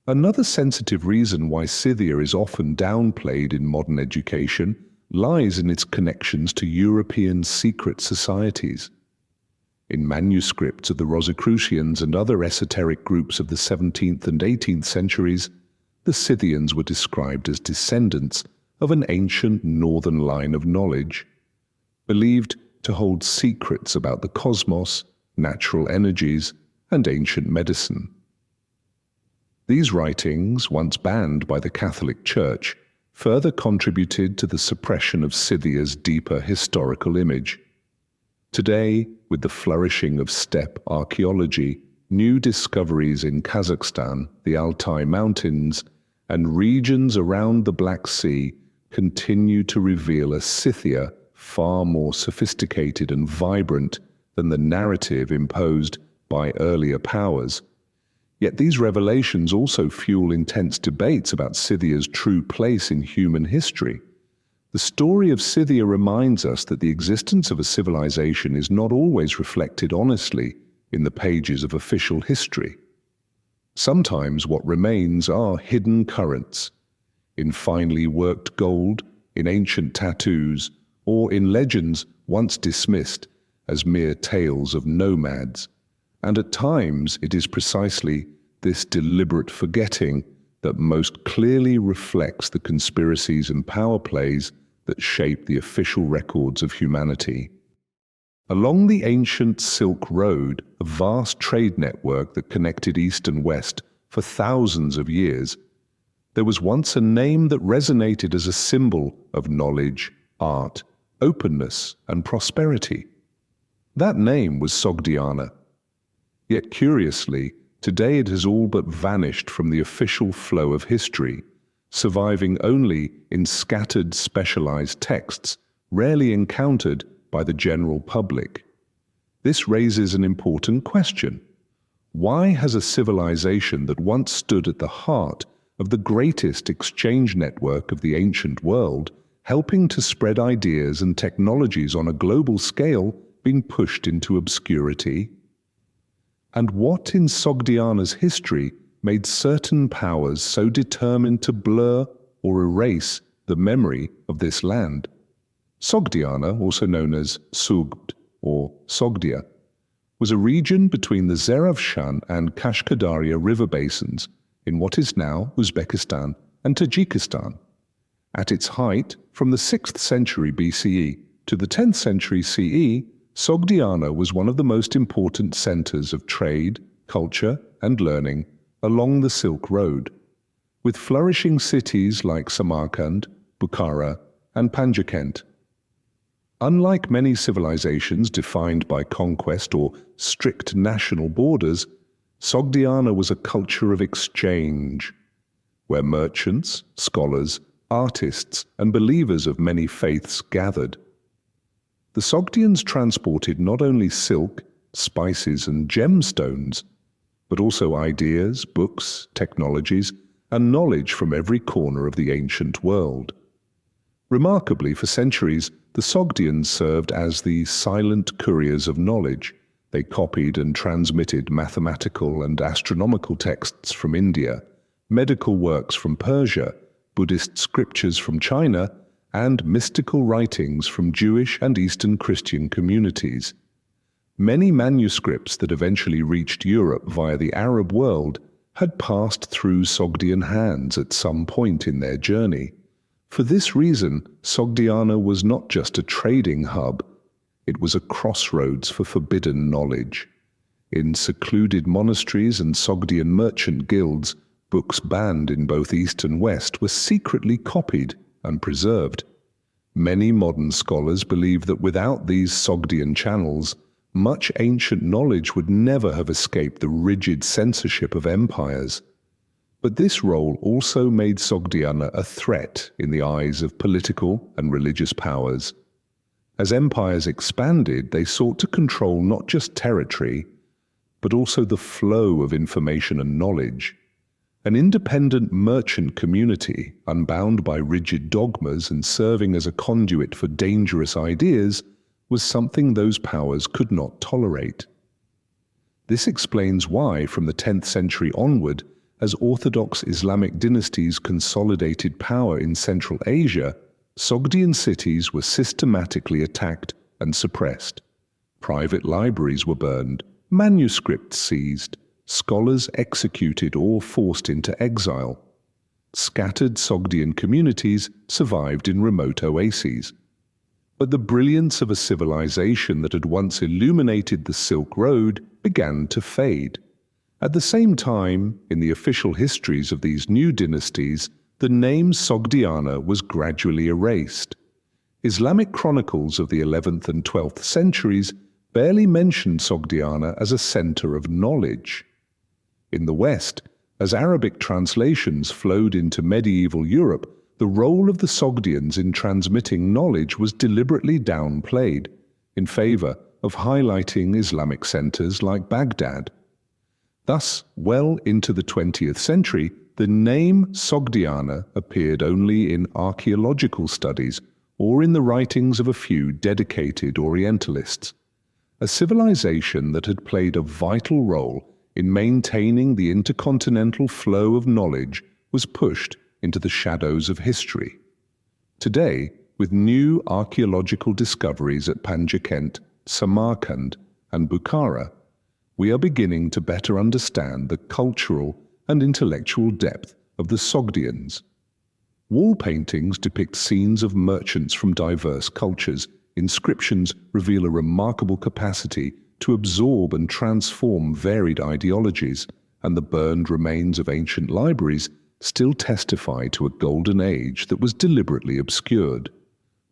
Another sensitive reason why Scythia is often downplayed in modern education lies in its connections to European secret societies. In manuscripts of the Rosicrucians and other esoteric groups of the 17th and 18th centuries, the Scythians were described as descendants of an ancient northern line of knowledge, believed to hold secrets about the cosmos, natural energies, and ancient medicine. These writings, once banned by the Catholic Church, further contributed to the suppression of Scythia's deeper historical image. Today, with the flourishing of steppe archaeology, new discoveries in Kazakhstan, the Altai Mountains, and regions around the Black Sea continue to reveal a Scythia far more sophisticated and vibrant than the narrative imposed by earlier powers. Yet these revelations also fuel intense debates about Scythia's true place in human history. The story of Scythia reminds us that the existence of a civilization is not always reflected honestly in the pages of official history. Sometimes what remains are hidden currents, in finely worked gold, in ancient tattoos, or in legends once dismissed as mere tales of nomads. And at times it is precisely this deliberate forgetting that most clearly reflects the conspiracies and power plays that shape the official records of humanity. Along the ancient Silk Road, a vast trade network that connected East and West for thousands of years, there was once a name that resonated as a symbol of knowledge, art, openness, and prosperity. That name was Sogdiana. Yet curiously, today it has all but vanished from the official flow of history, surviving only in scattered specialized texts, rarely encountered by the general public. This raises an important question. Why has a civilization that once stood at the heart of the greatest exchange network of the ancient world, helping to spread ideas and technologies on a global scale, been pushed into obscurity? And what in Sogdiana's history made certain powers so determined to blur or erase the memory of this land? Sogdiana, also known as Sugd or Sogdia, was a region between the Zeravshan and Kashkadaria river basins in what is now Uzbekistan and Tajikistan. At its height, from the 6th century BCE to the 10th century CE, Sogdiana was one of the most important centers of trade, culture, and learning along the Silk Road, with flourishing cities like Samarkand, Bukhara, and Panjakent. Unlike many civilizations defined by conquest or strict national borders, Sogdiana was a culture of exchange, where merchants, scholars, artists, and believers of many faiths gathered. The Sogdians transported not only silk, spices, and gemstones, but also ideas, books, technologies, and knowledge from every corner of the ancient world. Remarkably, for centuries, the Sogdians served as the silent couriers of knowledge. They copied and transmitted mathematical and astronomical texts from India, medical works from Persia, Buddhist scriptures from China, and mystical writings from Jewish and Eastern Christian communities. Many manuscripts that eventually reached Europe via the Arab world had passed through Sogdian hands at some point in their journey. For this reason, Sogdiana was not just a trading hub, it was a crossroads for forbidden knowledge. In secluded monasteries and Sogdian merchant guilds, books banned in both East and West were secretly copied and preserved. Many modern scholars believe that without these Sogdian channels, much ancient knowledge would never have escaped the rigid censorship of empires. But this role also made Sogdiana a threat in the eyes of political and religious powers. As empires expanded, they sought to control not just territory, but also the flow of information and knowledge. An independent merchant community, unbound by rigid dogmas and serving as a conduit for dangerous ideas, was something those powers could not tolerate. This explains why, from the 10th century onward, as Orthodox Islamic dynasties consolidated power in Central Asia, Sogdian cities were systematically attacked and suppressed. Private libraries were burned, manuscripts seized, scholars executed or forced into exile. Scattered Sogdian communities survived in remote oases. But the brilliance of a civilization that had once illuminated the Silk Road began to fade. At the same time, in the official histories of these new dynasties, the name Sogdiana was gradually erased. Islamic chronicles of the 11th and 12th centuries barely mentioned Sogdiana as a center of knowledge. In the West, as Arabic translations flowed into medieval Europe, the role of the Sogdians in transmitting knowledge was deliberately downplayed in favor of highlighting Islamic centers like Baghdad. Thus, well into the 20th century, the name Sogdiana appeared only in archaeological studies or in the writings of a few dedicated Orientalists. A civilization that had played a vital role in maintaining the intercontinental flow of knowledge was pushed into the shadows of history. Today, with new archaeological discoveries at Panjakent, Samarkand, and Bukhara, we are beginning to better understand the cultural and intellectual depth of the Sogdians. Wall paintings depict scenes of merchants from diverse cultures. Inscriptions reveal a remarkable capacity to absorb and transform varied ideologies, and the burned remains of ancient libraries still testify to a golden age that was deliberately obscured.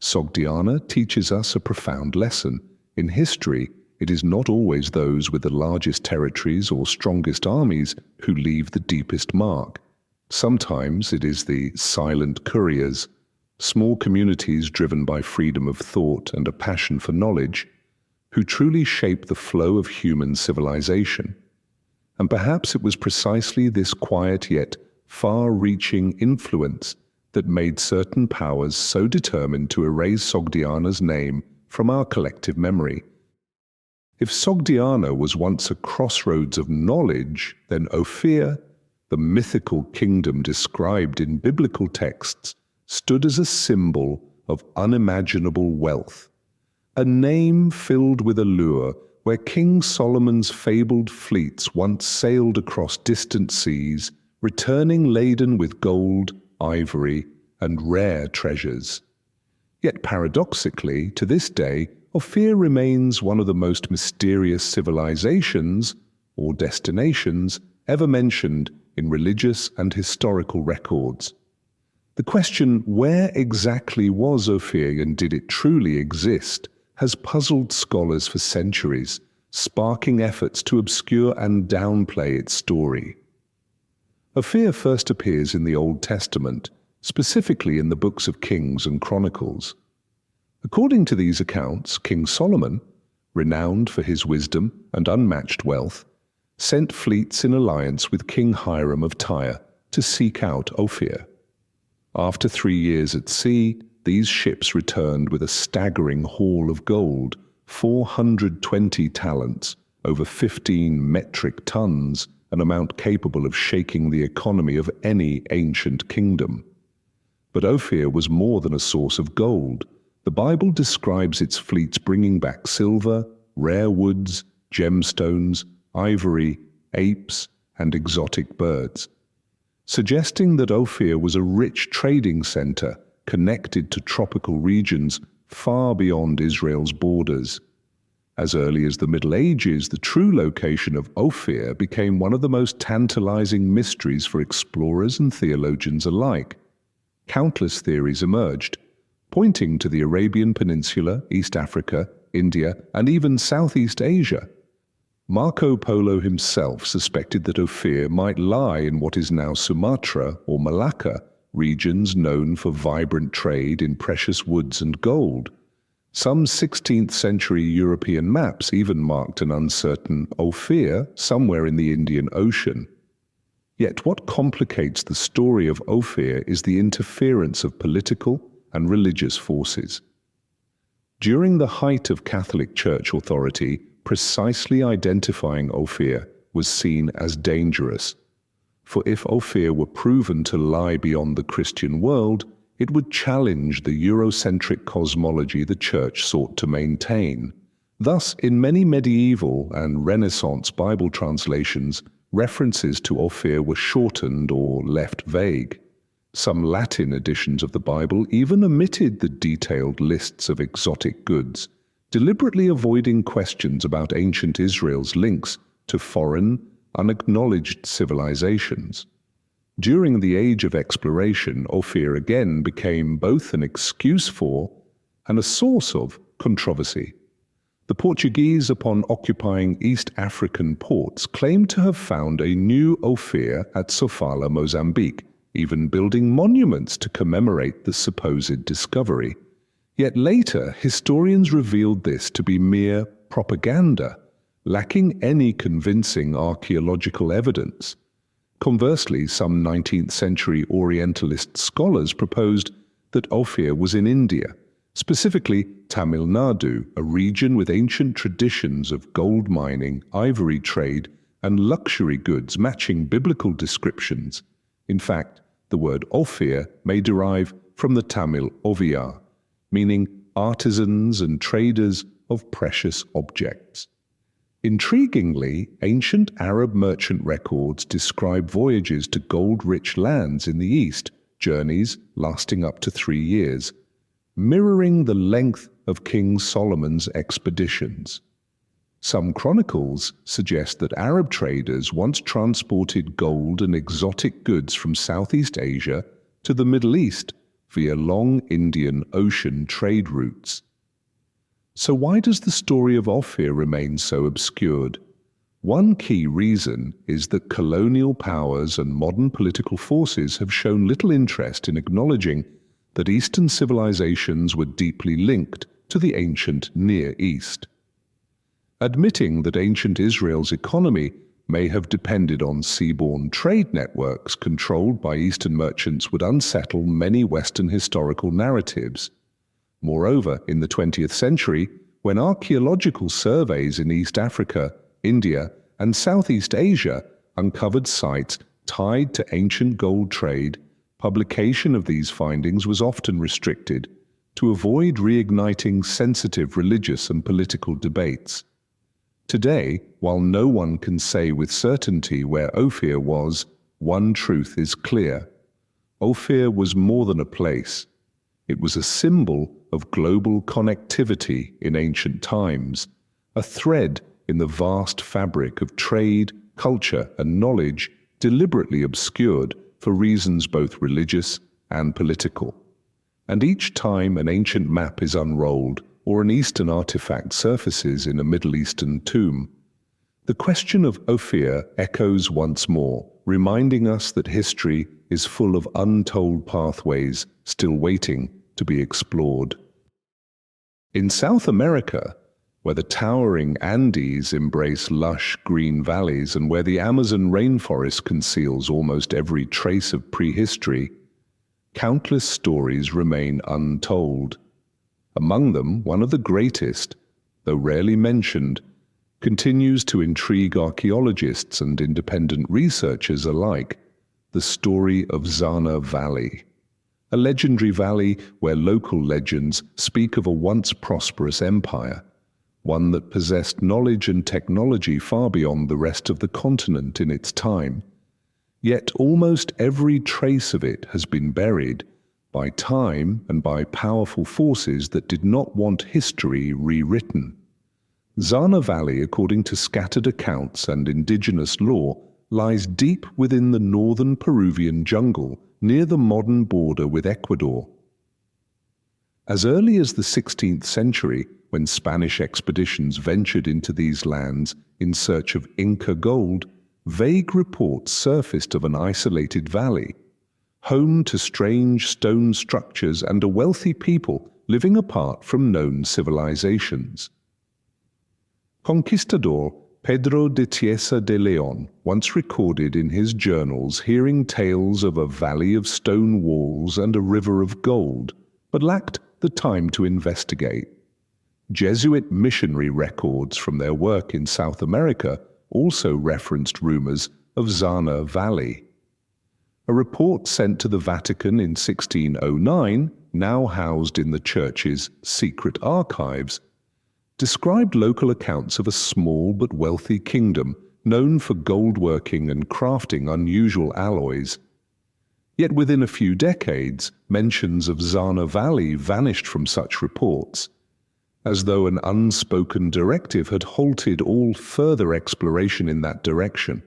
Sogdiana teaches us a profound lesson. In history, it is not always those with the largest territories or strongest armies who leave the deepest mark. Sometimes it is the silent couriers, small communities driven by freedom of thought and a passion for knowledge, who truly shape the flow of human civilization. And perhaps it was precisely this quiet yet far-reaching influence that made certain powers so determined to erase Sogdiana's name from our collective memory. If Sogdiana was once a crossroads of knowledge, then Ophir, the mythical kingdom described in biblical texts, stood as a symbol of unimaginable wealth, a name filled with allure where King Solomon's fabled fleets once sailed across distant seas, returning laden with gold, ivory, and rare treasures. Yet paradoxically, to this day, Ophir remains one of the most mysterious civilizations, or destinations, ever mentioned in religious and historical records. The question, where exactly was Ophir and did it truly exist, has puzzled scholars for centuries, sparking efforts to obscure and downplay its story. Ophir first appears in the Old Testament, specifically in the books of Kings and Chronicles. According to these accounts, King Solomon, renowned for his wisdom and unmatched wealth, sent fleets in alliance with King Hiram of Tyre to seek out Ophir. After 3 years at sea, these ships returned with a staggering haul of gold, 420 talents, over 15 metric tons, an amount capable of shaking the economy of any ancient kingdom. But Ophir was more than a source of gold. The Bible describes its fleets bringing back silver, rare woods, gemstones, ivory, apes, and exotic birds, suggesting that Ophir was a rich trading center connected to tropical regions far beyond Israel's borders. As early as the Middle Ages, the true location of Ophir became one of the most tantalizing mysteries for explorers and theologians alike. Countless theories emerged, pointing to the Arabian Peninsula, East Africa, India, and even Southeast Asia. Marco Polo himself suspected that Ophir might lie in what is now Sumatra or Malacca, regions known for vibrant trade in precious woods and gold. Some 16th-century European maps even marked an uncertain Ophir somewhere in the Indian Ocean. Yet what complicates the story of Ophir is the interference of political and religious forces. During the height of Catholic Church authority, precisely identifying Ophir was seen as dangerous. For if Ophir were proven to lie beyond the Christian world, it would challenge the Eurocentric cosmology the Church sought to maintain. Thus, in many medieval and Renaissance Bible translations, references to Ophir were shortened or left vague. Some Latin editions of the Bible even omitted the detailed lists of exotic goods, deliberately avoiding questions about ancient Israel's links to foreign, unacknowledged civilizations. During the Age of Exploration, Ophir again became both an excuse for and a source of controversy. The Portuguese, upon occupying East African ports, claimed to have found a new Ophir at Sofala, Mozambique, even building monuments to commemorate the supposed discovery. Yet later, historians revealed this to be mere propaganda, lacking any convincing archaeological evidence. Conversely, some 19th-century Orientalist scholars proposed that Ophir was in India, specifically Tamil Nadu, a region with ancient traditions of gold mining, ivory trade, and luxury goods matching biblical descriptions. In fact, the word Ophir may derive from the Tamil Oviyar, meaning artisans and traders of precious objects. Intriguingly, ancient Arab merchant records describe voyages to gold-rich lands in the east, journeys lasting up to 3 years, mirroring the length of King Solomon's expeditions. Some chronicles suggest that Arab traders once transported gold and exotic goods from Southeast Asia to the Middle East via long Indian Ocean trade routes. So why does the story of Ophir remain so obscured? One key reason is that colonial powers and modern political forces have shown little interest in acknowledging that Eastern civilizations were deeply linked to the ancient Near East. Admitting that ancient Israel's economy may have depended on seaborne trade networks controlled by Eastern merchants would unsettle many Western historical narratives. Moreover, in the 20th century, when archaeological surveys in East Africa, India, and Southeast Asia uncovered sites tied to ancient gold trade, publication of these findings was often restricted to avoid reigniting sensitive religious and political debates. Today, while no one can say with certainty where Ophir was, one truth is clear. Ophir was more than a place. It was a symbol of global connectivity in ancient times, a thread in the vast fabric of trade, culture, and knowledge deliberately obscured for reasons both religious and political. And each time an ancient map is unrolled or an Eastern artifact surfaces in a Middle Eastern tomb, the question of Ophir echoes once more, reminding us that history is full of untold pathways still waiting to be explored. In South America, where the towering Andes embrace lush green valleys and where the Amazon rainforest conceals almost every trace of prehistory, countless stories remain untold. Among them, one of the greatest, though rarely mentioned, continues to intrigue archaeologists and independent researchers alike: the story of Zana Valley. A legendary valley where local legends speak of a once prosperous empire, one that possessed knowledge and technology far beyond the rest of the continent in its time. Yet almost every trace of it has been buried by time and by powerful forces that did not want history rewritten. Zana Valley, according to scattered accounts and indigenous lore, lies deep within the northern Peruvian jungle near the modern border with Ecuador. As early as the 16th century, when Spanish expeditions ventured into these lands in search of Inca gold, vague reports surfaced of an isolated valley, home to strange stone structures and a wealthy people living apart from known civilizations. Conquistador Pedro de Chiesa de Leon once recorded in his journals hearing tales of a valley of stone walls and a river of gold, but lacked the time to investigate. Jesuit missionary records from their work in South America also referenced rumors of Zana Valley. A report sent to the Vatican in 1609, now housed in the church's secret archives, described local accounts of a small but wealthy kingdom known for goldworking and crafting unusual alloys. Yet within a few decades, mentions of Zana Valley vanished from such reports, as though an unspoken directive had halted all further exploration in that direction.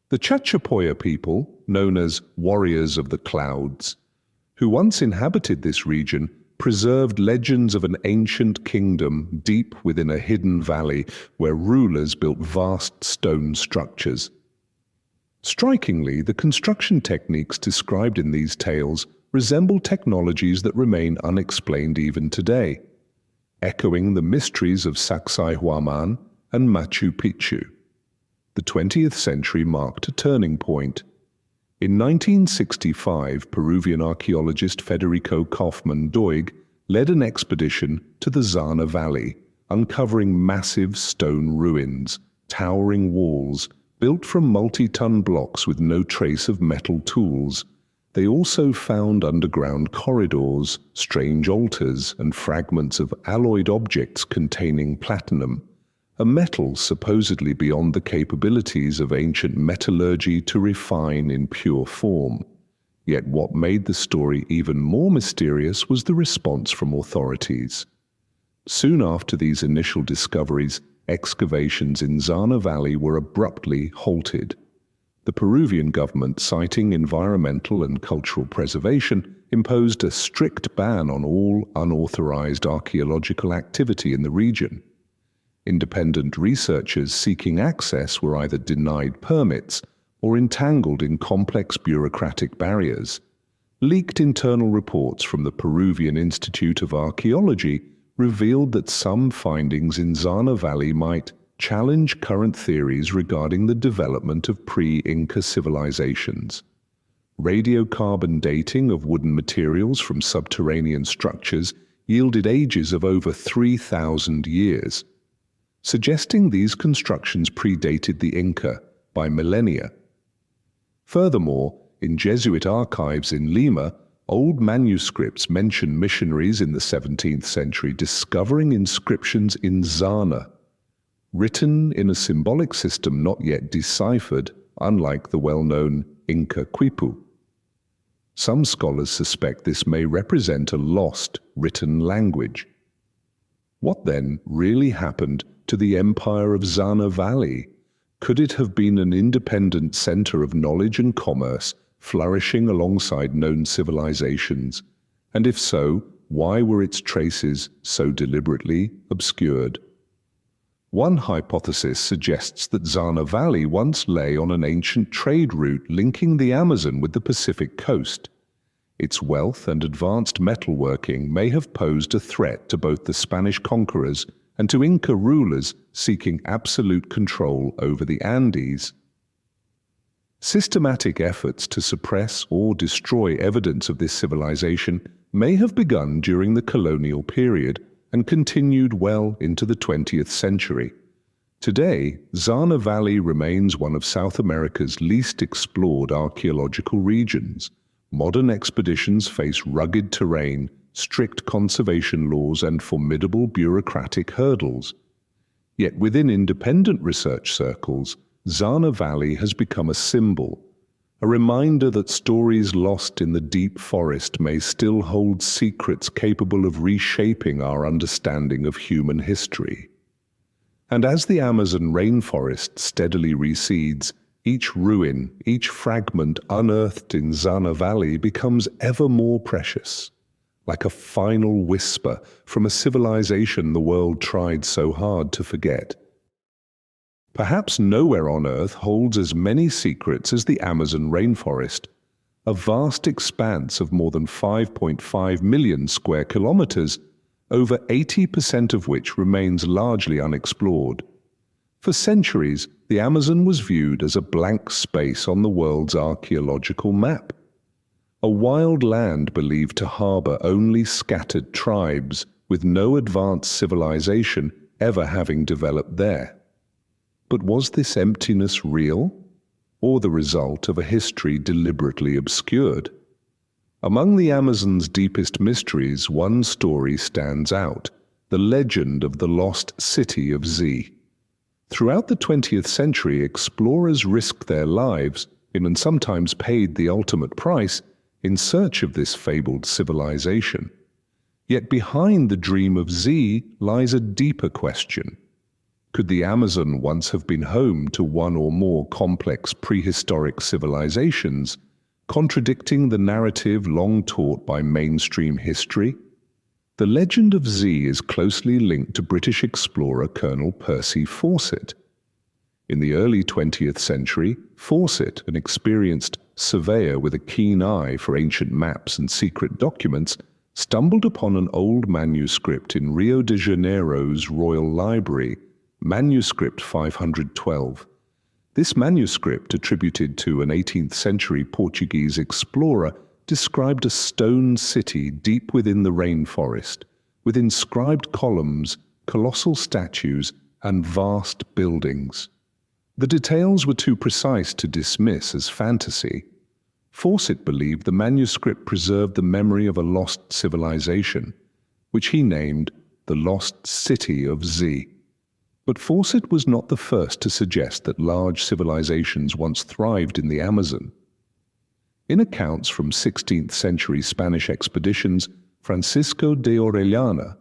The Chachapoya people, known as warriors of the clouds, who once inhabited this region, preserved legends of an ancient kingdom deep within a hidden valley where rulers built vast stone structures. Strikingly, the construction techniques described in these tales resemble technologies that remain unexplained even today, echoing the mysteries of Sacsayhuaman and Machu Picchu. The 20th century marked a turning point. In 1965, Peruvian archaeologist Federico Kaufmann Doig led an expedition to the Zana Valley, uncovering massive stone ruins, towering walls, built from multi-ton blocks with no trace of metal tools. They also found underground corridors, strange altars, and fragments of alloyed objects containing platinum, a metal supposedly beyond the capabilities of ancient metallurgy to refine in pure form. Yet what made the story even more mysterious was the response from authorities. Soon after these initial discoveries, excavations in Zana Valley were abruptly halted. The Peruvian government, citing environmental and cultural preservation, imposed a strict ban on all unauthorized archaeological activity in the region. Independent researchers seeking access were either denied permits or entangled in complex bureaucratic barriers. Leaked internal reports from the Peruvian Institute of Archaeology revealed that some findings in Zana Valley might challenge current theories regarding the development of pre-Inca civilizations. Radiocarbon dating of wooden materials from subterranean structures yielded ages of over 3,000 years, suggesting these constructions predated the Inca by millennia. Furthermore, in Jesuit archives in Lima, old manuscripts mention missionaries in the 17th century discovering inscriptions in Zana, written in a symbolic system not yet deciphered, unlike the well-known Inca Quipu. Some scholars suspect this may represent a lost written language. What then really happened to the empire of Zana Valley? Could it have been an independent center of knowledge and commerce, flourishing alongside known civilizations? And if so, why were its traces so deliberately obscured? One hypothesis suggests that Zana Valley once lay on an ancient trade route linking the Amazon with the Pacific coast. Its wealth and advanced metalworking may have posed a threat to both the Spanish conquerors and to Inca rulers seeking absolute control over the Andes. Systematic efforts to suppress or destroy evidence of this civilization may have begun during the colonial period and continued well into the 20th century. Today, Zana Valley remains one of South America's least explored archaeological regions. Modern expeditions face rugged terrain, strict conservation laws, and formidable bureaucratic hurdles. Yet within independent research circles, Zana Valley has become a symbol, a reminder that stories lost in the deep forest may still hold secrets capable of reshaping our understanding of human history. And as the Amazon rainforest steadily recedes, each ruin, each fragment unearthed in Zana Valley becomes ever more precious, like a final whisper from a civilization the world tried so hard to forget. Perhaps nowhere on Earth holds as many secrets as the Amazon rainforest, a vast expanse of more than 5.5 million square kilometers, over 80% of which remains largely unexplored. For centuries, the Amazon was viewed as a blank space on the world's archaeological map, a wild land believed to harbor only scattered tribes with no advanced civilization ever having developed there. But was this emptiness real, or the result of a history deliberately obscured? Among the Amazon's deepest mysteries, one story stands out: the legend of the lost city of Z. Throughout the 20th century, explorers risked their lives, and sometimes paid the ultimate price, in search of this fabled civilization. Yet behind the dream of Z lies a deeper question. Could the Amazon once have been home to one or more complex prehistoric civilizations, contradicting the narrative long taught by mainstream history? The legend of Z is closely linked to British explorer Colonel Percy Fawcett. In the early 20th century, Fawcett, an experienced surveyor with a keen eye for ancient maps and secret documents, stumbled upon an old manuscript in Rio de Janeiro's Royal Library, Manuscript 512. This manuscript, attributed to an 18th century Portuguese explorer, described a stone city deep within the rainforest, with inscribed columns, colossal statues, and vast buildings. The details were too precise to dismiss as fantasy. Fawcett believed the manuscript preserved the memory of a lost civilization, which he named the Lost City of Z. But Fawcett was not the first to suggest that large civilizations once thrived in the Amazon. In accounts from 16th century Spanish expeditions, Francisco de Orellana,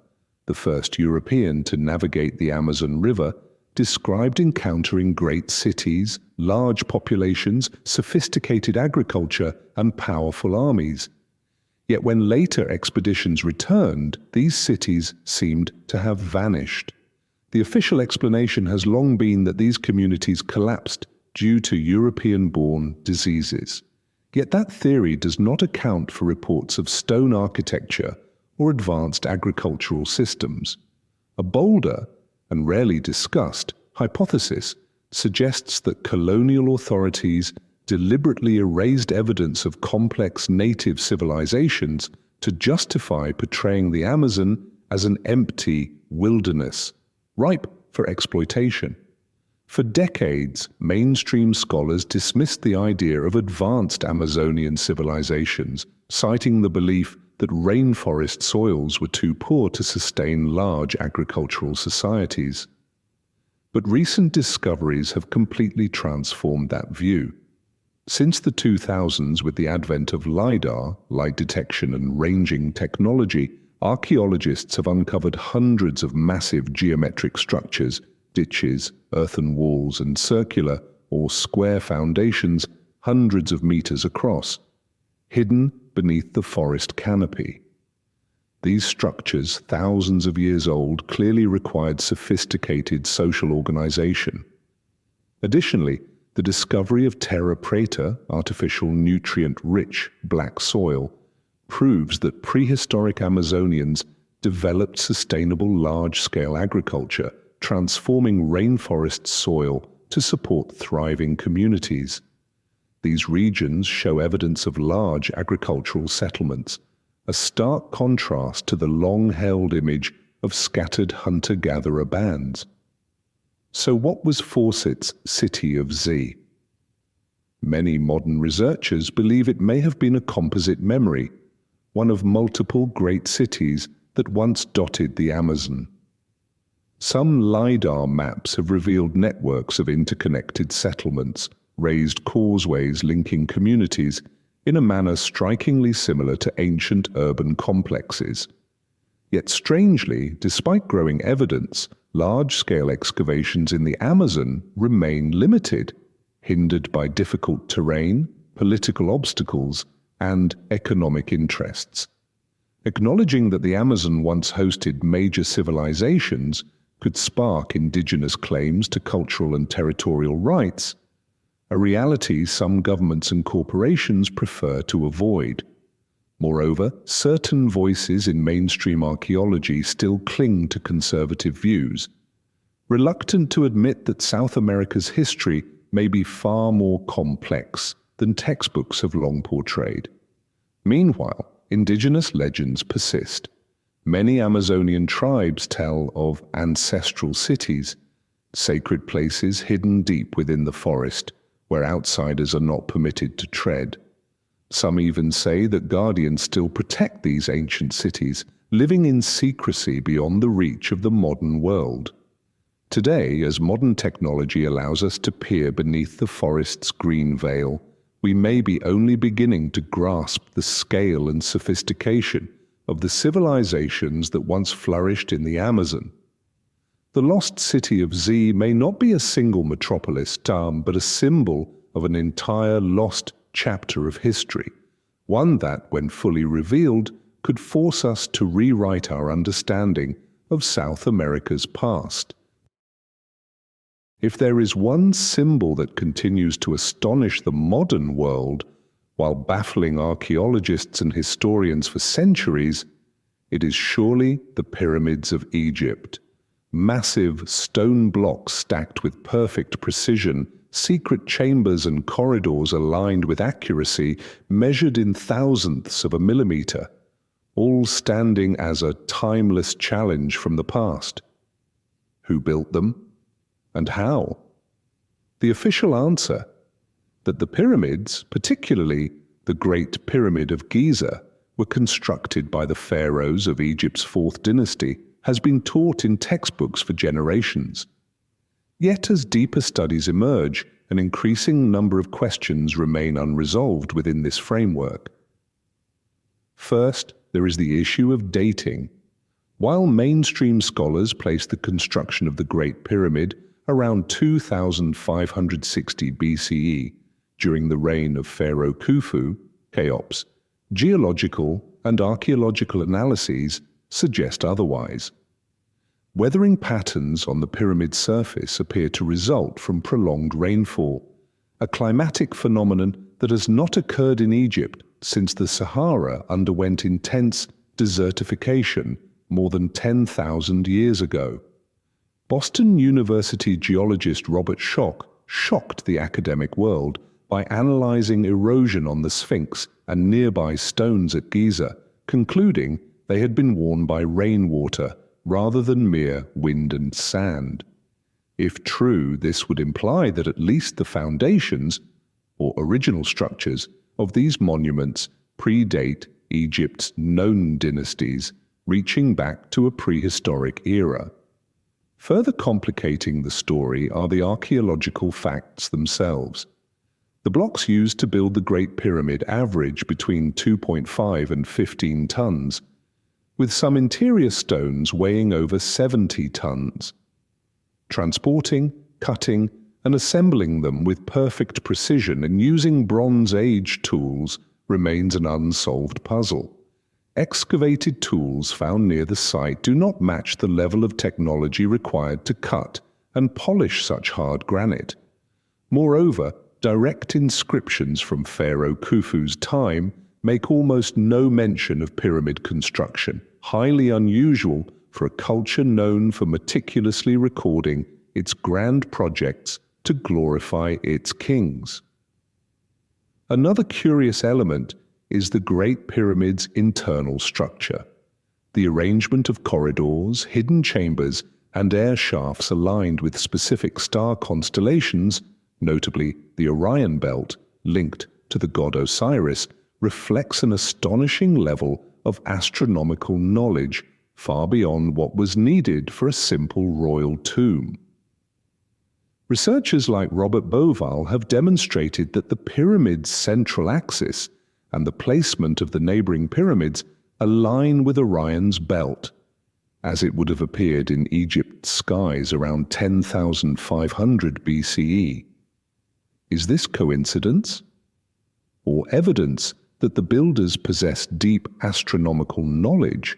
the first European to navigate the Amazon River, described encountering great cities, large populations, sophisticated agriculture, and powerful armies. Yet when later expeditions returned, these cities seemed to have vanished. The official explanation has long been that these communities collapsed due to European-born diseases. Yet that theory does not account for reports of stone architecture or advanced agricultural systems. A bolder, and rarely discussed, hypothesis suggests that colonial authorities deliberately erased evidence of complex native civilizations to justify portraying the Amazon as an empty wilderness, ripe for exploitation. For decades, mainstream scholars dismissed the idea of advanced Amazonian civilizations, citing the belief that rainforest soils were too poor to sustain large agricultural societies. But recent discoveries have completely transformed that view. Since the 2000s, with the advent of LiDAR, light detection and ranging technology, archaeologists have uncovered hundreds of massive geometric structures, ditches, earthen walls, and circular or square foundations hundreds of meters across, hidden beneath the forest canopy. These structures, thousands of years old, clearly required sophisticated social organization. Additionally, the discovery of terra preta, artificial nutrient-rich black soil, proves that prehistoric Amazonians developed sustainable large-scale agriculture, transforming rainforest soil to support thriving communities. These regions show evidence of large agricultural settlements, a stark contrast to the long-held image of scattered hunter-gatherer bands. So what was Fawcett's City of Z? Many modern researchers believe it may have been a composite memory, one of multiple great cities that once dotted the Amazon. Some LiDAR maps have revealed networks of interconnected settlements, raised causeways linking communities, in a manner strikingly similar to ancient urban complexes. Yet strangely, despite growing evidence, large-scale excavations in the Amazon remain limited, hindered by difficult terrain, political obstacles, and economic interests. Acknowledging that the Amazon once hosted major civilizations could spark indigenous claims to cultural and territorial rights, a reality some governments and corporations prefer to avoid. Moreover, certain voices in mainstream archaeology still cling to conservative views, reluctant to admit that South America's history may be far more complex than textbooks have long portrayed. Meanwhile, indigenous legends persist. Many Amazonian tribes tell of ancestral cities, sacred places hidden deep within the forest where outsiders are not permitted to tread. Some even say that guardians still protect these ancient cities, living in secrecy beyond the reach of the modern world. Today, as modern technology allows us to peer beneath the forest's green veil, we may be only beginning to grasp the scale and sophistication of the civilizations that once flourished in the Amazon. The lost city of Z may not be a single metropolis, but a symbol of an entire lost chapter of history, one that, when fully revealed, could force us to rewrite our understanding of South America's past. If there is one symbol that continues to astonish the modern world while baffling archaeologists and historians for centuries, it is surely the pyramids of Egypt. Massive stone blocks stacked with perfect precision, secret chambers and corridors aligned with accuracy, measured in thousandths of a millimeter, all standing as a timeless challenge from the past. Who built them? And how? The official answer: that the pyramids, particularly the Great Pyramid of Giza, were constructed by the pharaohs of Egypt's fourth dynasty, has been taught in textbooks for generations. Yet as deeper studies emerge, an increasing number of questions remain unresolved within this framework. First, there is the issue of dating. While mainstream scholars place the construction of the Great Pyramid around 2560 BCE, during the reign of Pharaoh Khufu, Cheops, geological and archaeological analyses suggest otherwise. Weathering patterns on the pyramid's surface appear to result from prolonged rainfall, a climatic phenomenon that has not occurred in Egypt since the Sahara underwent intense desertification more than 10,000 years ago. Boston University geologist Robert Schoch shocked the academic world by analyzing erosion on the Sphinx and nearby stones at Giza, concluding they had been worn by rainwater rather than mere wind and sand. If true, this would imply that at least the foundations, or original structures, of these monuments predate Egypt's known dynasties, reaching back to a prehistoric era. Further complicating the story are the archaeological facts themselves. The blocks used to build the Great Pyramid average between 2.5 and 15 tons, with some interior stones weighing over 70 tons. Transporting, cutting, and assembling them with perfect precision and using Bronze Age tools remains an unsolved puzzle. Excavated tools found near the site do not match the level of technology required to cut and polish such hard granite. Moreover, direct inscriptions from Pharaoh Khufu's time make almost no mention of pyramid construction, highly unusual for a culture known for meticulously recording its grand projects to glorify its kings. Another curious element is the Great Pyramid's internal structure. The arrangement of corridors, hidden chambers, and air shafts aligned with specific star constellations, notably the Orion Belt, linked to the god Osiris, reflects an astonishing level of astronomical knowledge, far beyond what was needed for a simple royal tomb. Researchers like Robert Bauval have demonstrated that the pyramid's central axis and the placement of the neighboring pyramids align with Orion's belt, as it would have appeared in Egypt's skies around 10,500 BCE. Is this coincidence? Or evidence that the builders possessed deep astronomical knowledge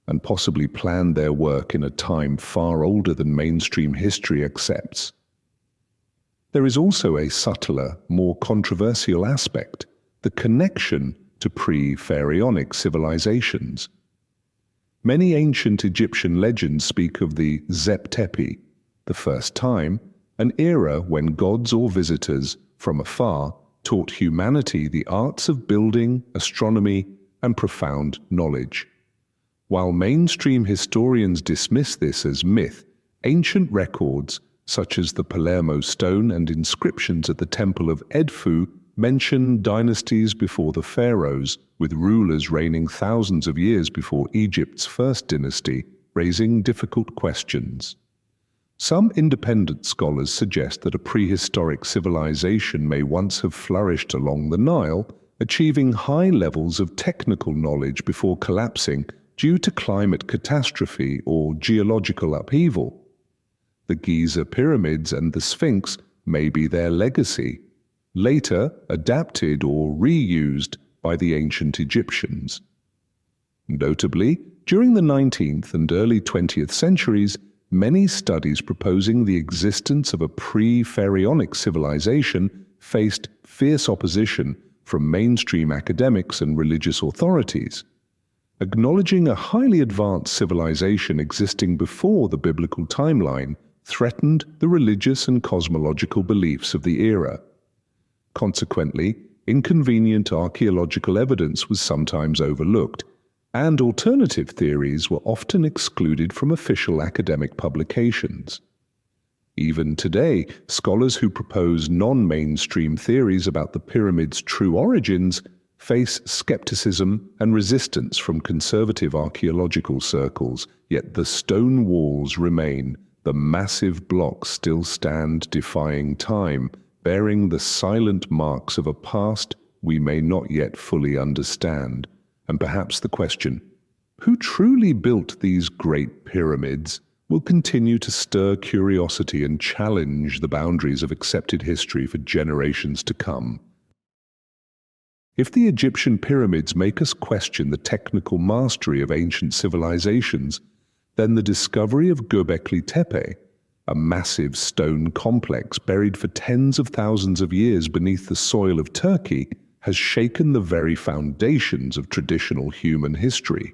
and possibly planned their work in a time far older than mainstream history accepts? There is also a subtler, more controversial aspect, the connection to pre-pharaonic civilizations. Many ancient Egyptian legends speak of the Zep-Tepi, the first time, an era when gods or visitors from afar taught humanity the arts of building, astronomy, and profound knowledge. While mainstream historians dismiss this as myth, ancient records, such as the Palermo stone and inscriptions at the Temple of Edfu, mention dynasties before the pharaohs, with rulers reigning thousands of years before Egypt's first dynasty, raising difficult questions. Some independent scholars suggest that a prehistoric civilization may once have flourished along the Nile, achieving high levels of technical knowledge before collapsing due to climate catastrophe or geological upheaval. The Giza pyramids and the Sphinx may be their legacy, later adapted or reused by the ancient Egyptians. Notably, during the 19th and early 20th centuries, many studies proposing the existence of a pre-pharaonic civilization faced fierce opposition from mainstream academics and religious authorities. Acknowledging a highly advanced civilization existing before the biblical timeline threatened the religious and cosmological beliefs of the era. Consequently, inconvenient archaeological evidence was sometimes overlooked, and alternative theories were often excluded from official academic publications. Even today, scholars who propose non-mainstream theories about the pyramid's true origins face skepticism and resistance from conservative archaeological circles, yet the stone walls remain, the massive blocks still stand defying time, bearing the silent marks of a past we may not yet fully understand. And perhaps the question, who truly built these great pyramids, will continue to stir curiosity and challenge the boundaries of accepted history for generations to come. If the Egyptian pyramids make us question the technical mastery of ancient civilizations, then the discovery of Göbekli Tepe, a massive stone complex buried for tens of thousands of years beneath the soil of Turkey, has shaken the very foundations of traditional human history.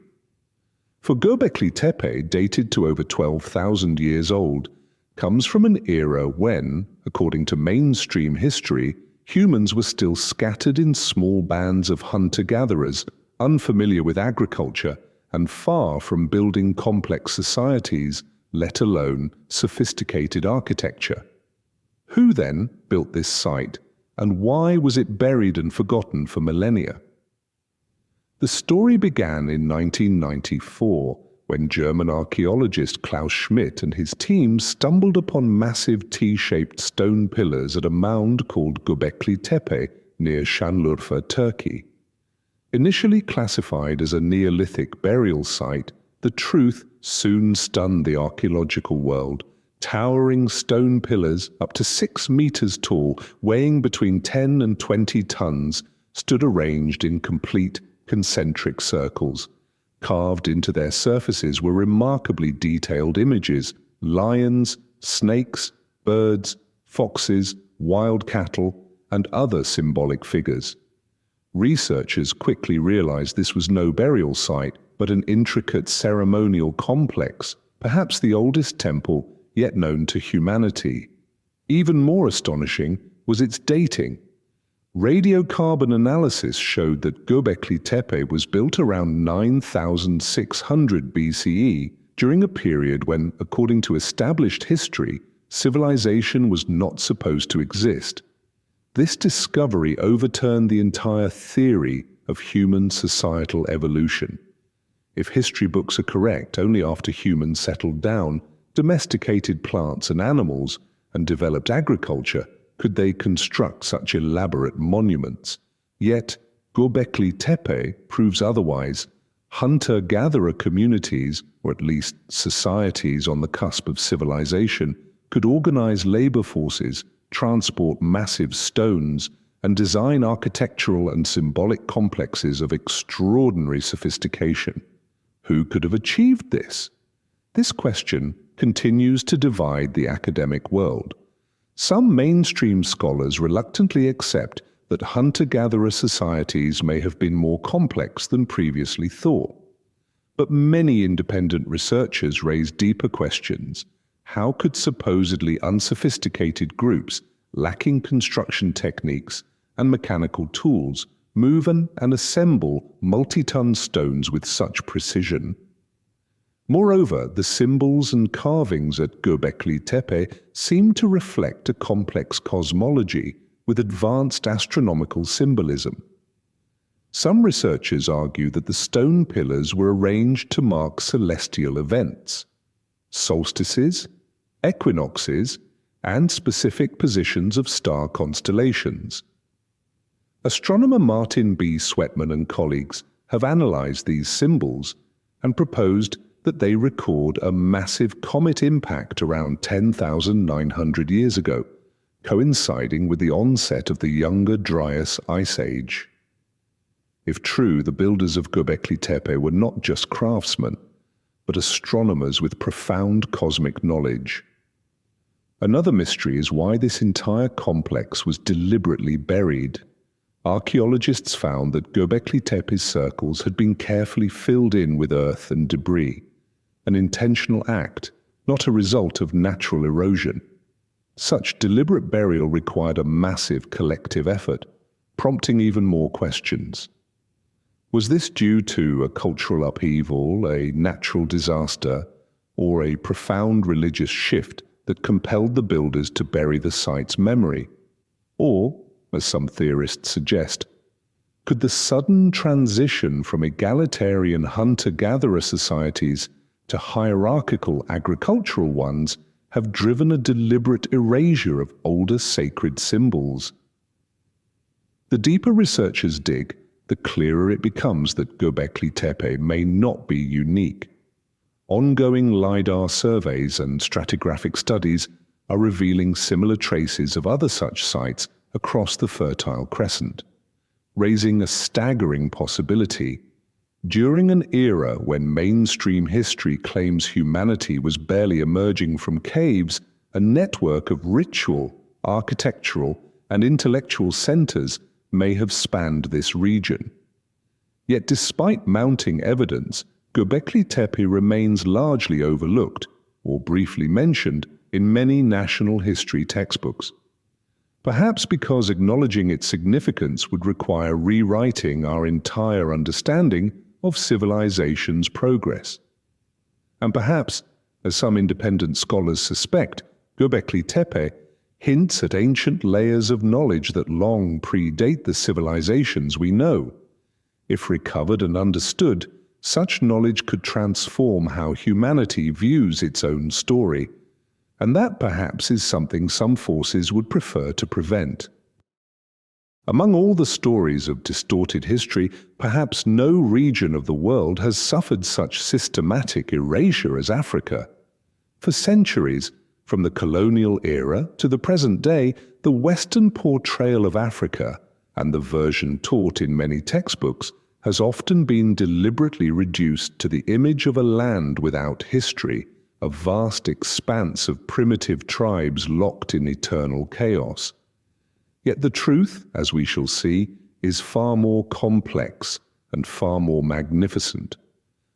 For Göbekli Tepe, dated to over 12,000 years old, comes from an era when, according to mainstream history, humans were still scattered in small bands of hunter-gatherers, unfamiliar with agriculture, and far from building complex societies, let alone sophisticated architecture. Who then built this site, and why was it buried and forgotten for millennia? The story began in 1994, when German archaeologist Klaus Schmidt and his team stumbled upon massive T-shaped stone pillars at a mound called Göbekli Tepe near Şanlıurfa, Turkey. Initially classified as a Neolithic burial site, the truth soon stunned the archaeological world. Towering stone pillars, up to 6 meters tall, weighing between 10 and 20 tons, stood arranged in complete concentric circles. Carved into their surfaces were remarkably detailed images: lions, snakes, birds, foxes, wild cattle, and other symbolic figures. Researchers quickly realized this was no burial site, but an intricate ceremonial complex, perhaps the oldest temple yet known to humanity. Even more astonishing was its dating. Radiocarbon analysis showed that Göbekli Tepe was built around 9,600 BCE, during a period when, according to established history, civilization was not supposed to exist. This discovery overturned the entire theory of human societal evolution. If history books are correct, only after humans settled down, domesticated plants and animals, and developed agriculture, could they construct such elaborate monuments. Yet, Göbekli Tepe proves otherwise. Hunter-gatherer communities, or at least societies on the cusp of civilization, could organize labor forces, transport massive stones, and design architectural and symbolic complexes of extraordinary sophistication. Who could have achieved this? This question continues to divide the academic world. Some mainstream scholars reluctantly accept that hunter-gatherer societies may have been more complex than previously thought. But many independent researchers raise deeper questions. How could supposedly unsophisticated groups, lacking construction techniques and mechanical tools, move and assemble multi-ton stones with such precision? Moreover, the symbols and carvings at Göbekli Tepe seem to reflect a complex cosmology with advanced astronomical symbolism. Some researchers argue that the stone pillars were arranged to mark celestial events, solstices, equinoxes, and specific positions of star constellations. Astronomer Martin B. Sweatman and colleagues have analyzed these symbols and proposed that they record a massive comet impact around 10,900 years ago, coinciding with the onset of the Younger Dryas Ice Age. If true, the builders of Göbekli Tepe were not just craftsmen, but astronomers with profound cosmic knowledge. Another mystery is why this entire complex was deliberately buried. Archaeologists found that Göbekli Tepe's circles had been carefully filled in with earth and debris, an intentional act, not a result of natural erosion. Such deliberate burial required a massive collective effort, prompting even more questions. Was this due to a cultural upheaval, a natural disaster, or a profound religious shift that compelled the builders to bury the site's memory? Or, as some theorists suggest, could the sudden transition from egalitarian hunter-gatherer societies to hierarchical agricultural ones have driven a deliberate erasure of older sacred symbols? The deeper researchers dig, the clearer it becomes that Göbekli Tepe may not be unique. Ongoing LiDAR surveys and stratigraphic studies are revealing similar traces of other such sites across the Fertile Crescent, raising a staggering possibility. During an era when mainstream history claims humanity was barely emerging from caves, a network of ritual, architectural, and intellectual centers may have spanned this region. Yet despite mounting evidence, Göbekli Tepe remains largely overlooked or briefly mentioned in many national history textbooks. Perhaps because acknowledging its significance would require rewriting our entire understanding of civilization's progress. And perhaps, as some independent scholars suspect, Göbekli Tepe hints at ancient layers of knowledge that long predate the civilizations we know. If recovered and understood, such knowledge could transform how humanity views its own story, and that perhaps is something some forces would prefer to prevent. Among all the stories of distorted history, perhaps no region of the world has suffered such systematic erasure as Africa. For centuries, from the colonial era to the present day, the Western portrayal of Africa, and the version taught in many textbooks, has often been deliberately reduced to the image of a land without history, a vast expanse of primitive tribes locked in eternal chaos. Yet the truth, as we shall see, is far more complex and far more magnificent.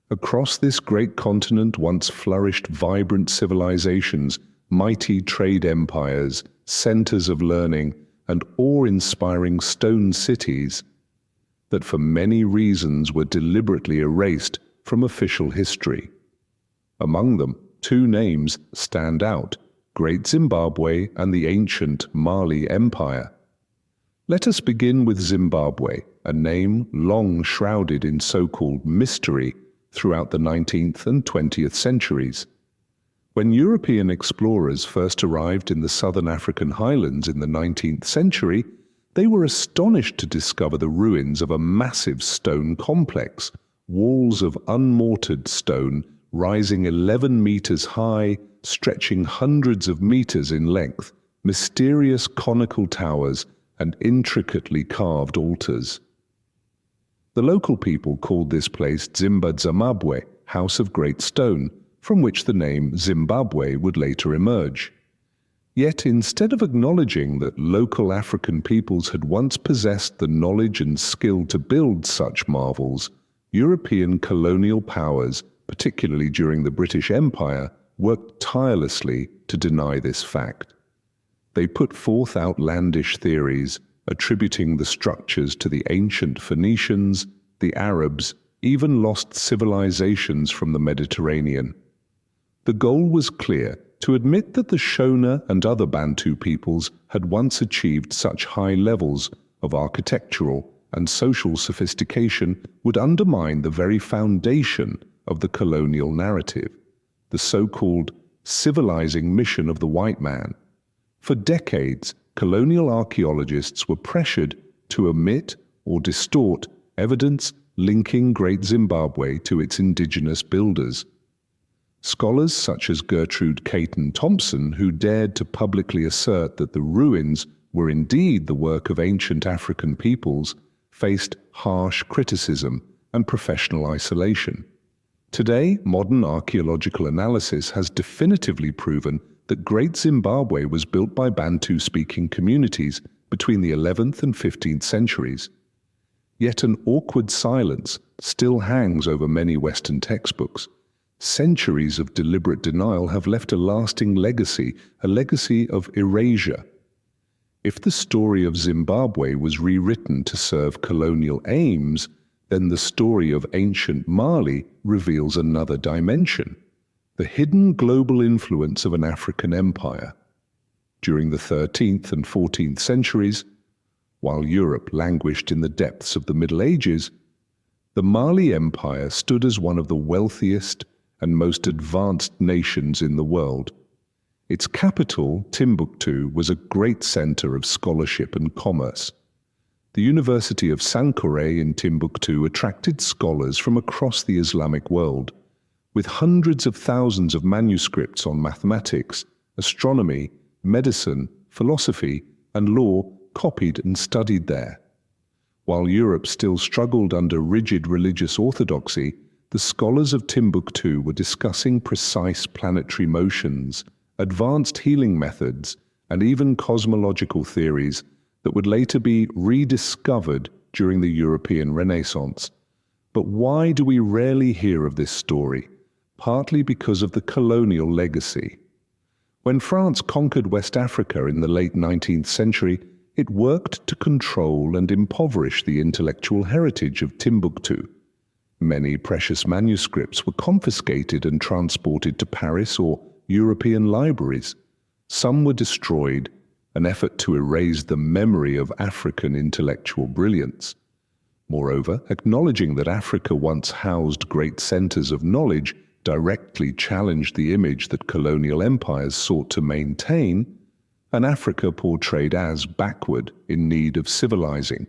Across this great continent once flourished vibrant civilizations, mighty trade empires, centers of learning, and awe-inspiring stone cities that for many reasons were deliberately erased from official history. Among them, two names stand out: Great Zimbabwe and the ancient Mali Empire. Let us begin with Zimbabwe, a name long shrouded in so-called mystery throughout the 19th and 20th centuries. When European explorers first arrived in the southern African highlands in the 19th century, they were astonished to discover the ruins of a massive stone complex, walls of unmortared stone rising 11 meters high, stretching hundreds of meters in length, mysterious conical towers, and intricately carved altars. The local people called this place Zimbabwe, House of Great Stone, from which the name Zimbabwe would later emerge. Yet instead of acknowledging that local African peoples had once possessed the knowledge and skill to build such marvels, European colonial powers, particularly during the British Empire, worked tirelessly to deny this fact. They put forth outlandish theories, attributing the structures to the ancient Phoenicians, the Arabs, even lost civilizations from the Mediterranean. The goal was clear: to admit that the Shona and other Bantu peoples had once achieved such high levels of architectural and social sophistication would undermine the very foundation of the colonial narrative, the so-called civilizing mission of the white man. For decades, colonial archaeologists were pressured to omit or distort evidence linking Great Zimbabwe to its indigenous builders. Scholars such as Gertrude Caton Thompson, who dared to publicly assert that the ruins were indeed the work of ancient African peoples, faced harsh criticism and professional isolation. Today, modern archaeological analysis has definitively proven that Great Zimbabwe was built by Bantu-speaking communities between the 11th and 15th centuries. Yet an awkward silence still hangs over many Western textbooks. Centuries of deliberate denial have left a lasting legacy, a legacy of erasure. If the story of Zimbabwe was rewritten to serve colonial aims, then the story of ancient Mali reveals another dimension: the hidden global influence of an African empire. During the 13th and 14th centuries, while Europe languished in the depths of the Middle Ages, the Mali Empire stood as one of the wealthiest and most advanced nations in the world. Its capital, Timbuktu, was a great center of scholarship and commerce. The University of Sankore in Timbuktu attracted scholars from across the Islamic world, with hundreds of thousands of manuscripts on mathematics, astronomy, medicine, philosophy, and law copied and studied there. While Europe still struggled under rigid religious orthodoxy, the scholars of Timbuktu were discussing precise planetary motions, advanced healing methods, and even cosmological theories that would later be rediscovered during the European Renaissance. But why do we rarely hear of this story? Partly because of the colonial legacy. When France conquered West Africa in the late 19th century, it worked to control and impoverish the intellectual heritage of Timbuktu. Many precious manuscripts were confiscated and transported to Paris or European libraries. Some were destroyed, an effort to erase the memory of African intellectual brilliance. Moreover, acknowledging that Africa once housed great centers of knowledge directly challenged the image that colonial empires sought to maintain, an Africa portrayed as backward, in need of civilizing.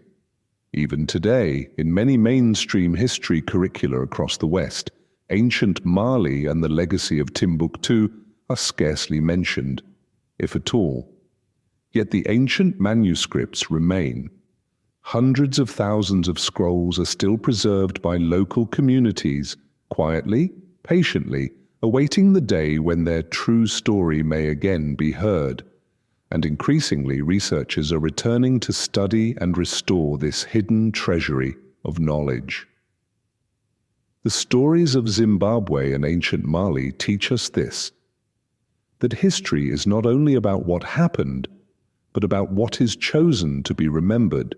Even today, in many mainstream history curricula across the West, ancient Mali and the legacy of Timbuktu are scarcely mentioned, if at all. Yet the ancient manuscripts remain. Hundreds of thousands of scrolls are still preserved by local communities, quietly, patiently, awaiting the day when their true story may again be heard. And increasingly, researchers are returning to study and restore this hidden treasury of knowledge. The stories of Zimbabwe and ancient Mali teach us this: that history is not only about what happened, but about what is chosen to be remembered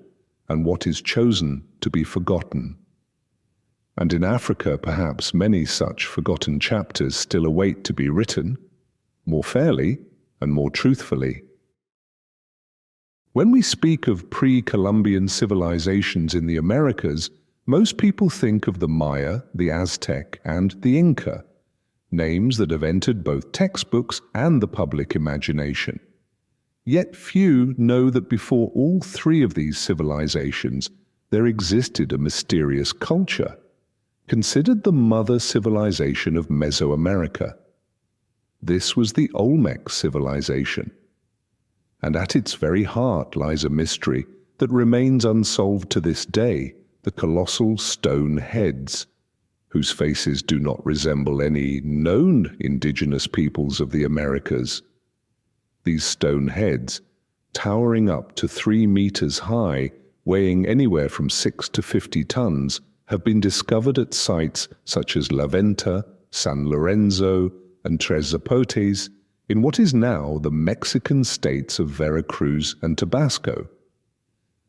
and what is chosen to be forgotten. And in Africa, perhaps many such forgotten chapters still await to be written, more fairly and more truthfully. When we speak of pre-Columbian civilizations in the Americas, most people think of the Maya, the Aztec, and the Inca, names that have entered both textbooks and the public imagination. Yet few know that before all three of these civilizations, there existed a mysterious culture. considered the mother civilization of Mesoamerica. This was the Olmec civilization. And at its very heart lies a mystery that remains unsolved to this day, the colossal stone heads, whose faces do not resemble any known indigenous peoples of the Americas. These stone heads, towering up to 3 meters high, weighing anywhere from 6 to 50 tons, have been discovered at sites such as La Venta, San Lorenzo, and Tres Zapotes in what is now the Mexican states of Veracruz and Tabasco.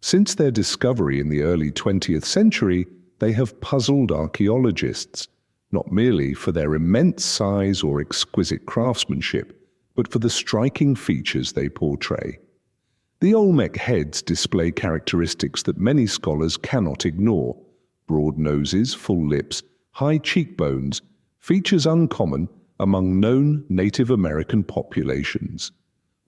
Since their discovery in the early 20th century, they have puzzled archaeologists, not merely for their immense size or exquisite craftsmanship, but for the striking features they portray. The Olmec heads display characteristics that many scholars cannot ignore: broad noses, full lips, high cheekbones, features uncommon among known Native American populations.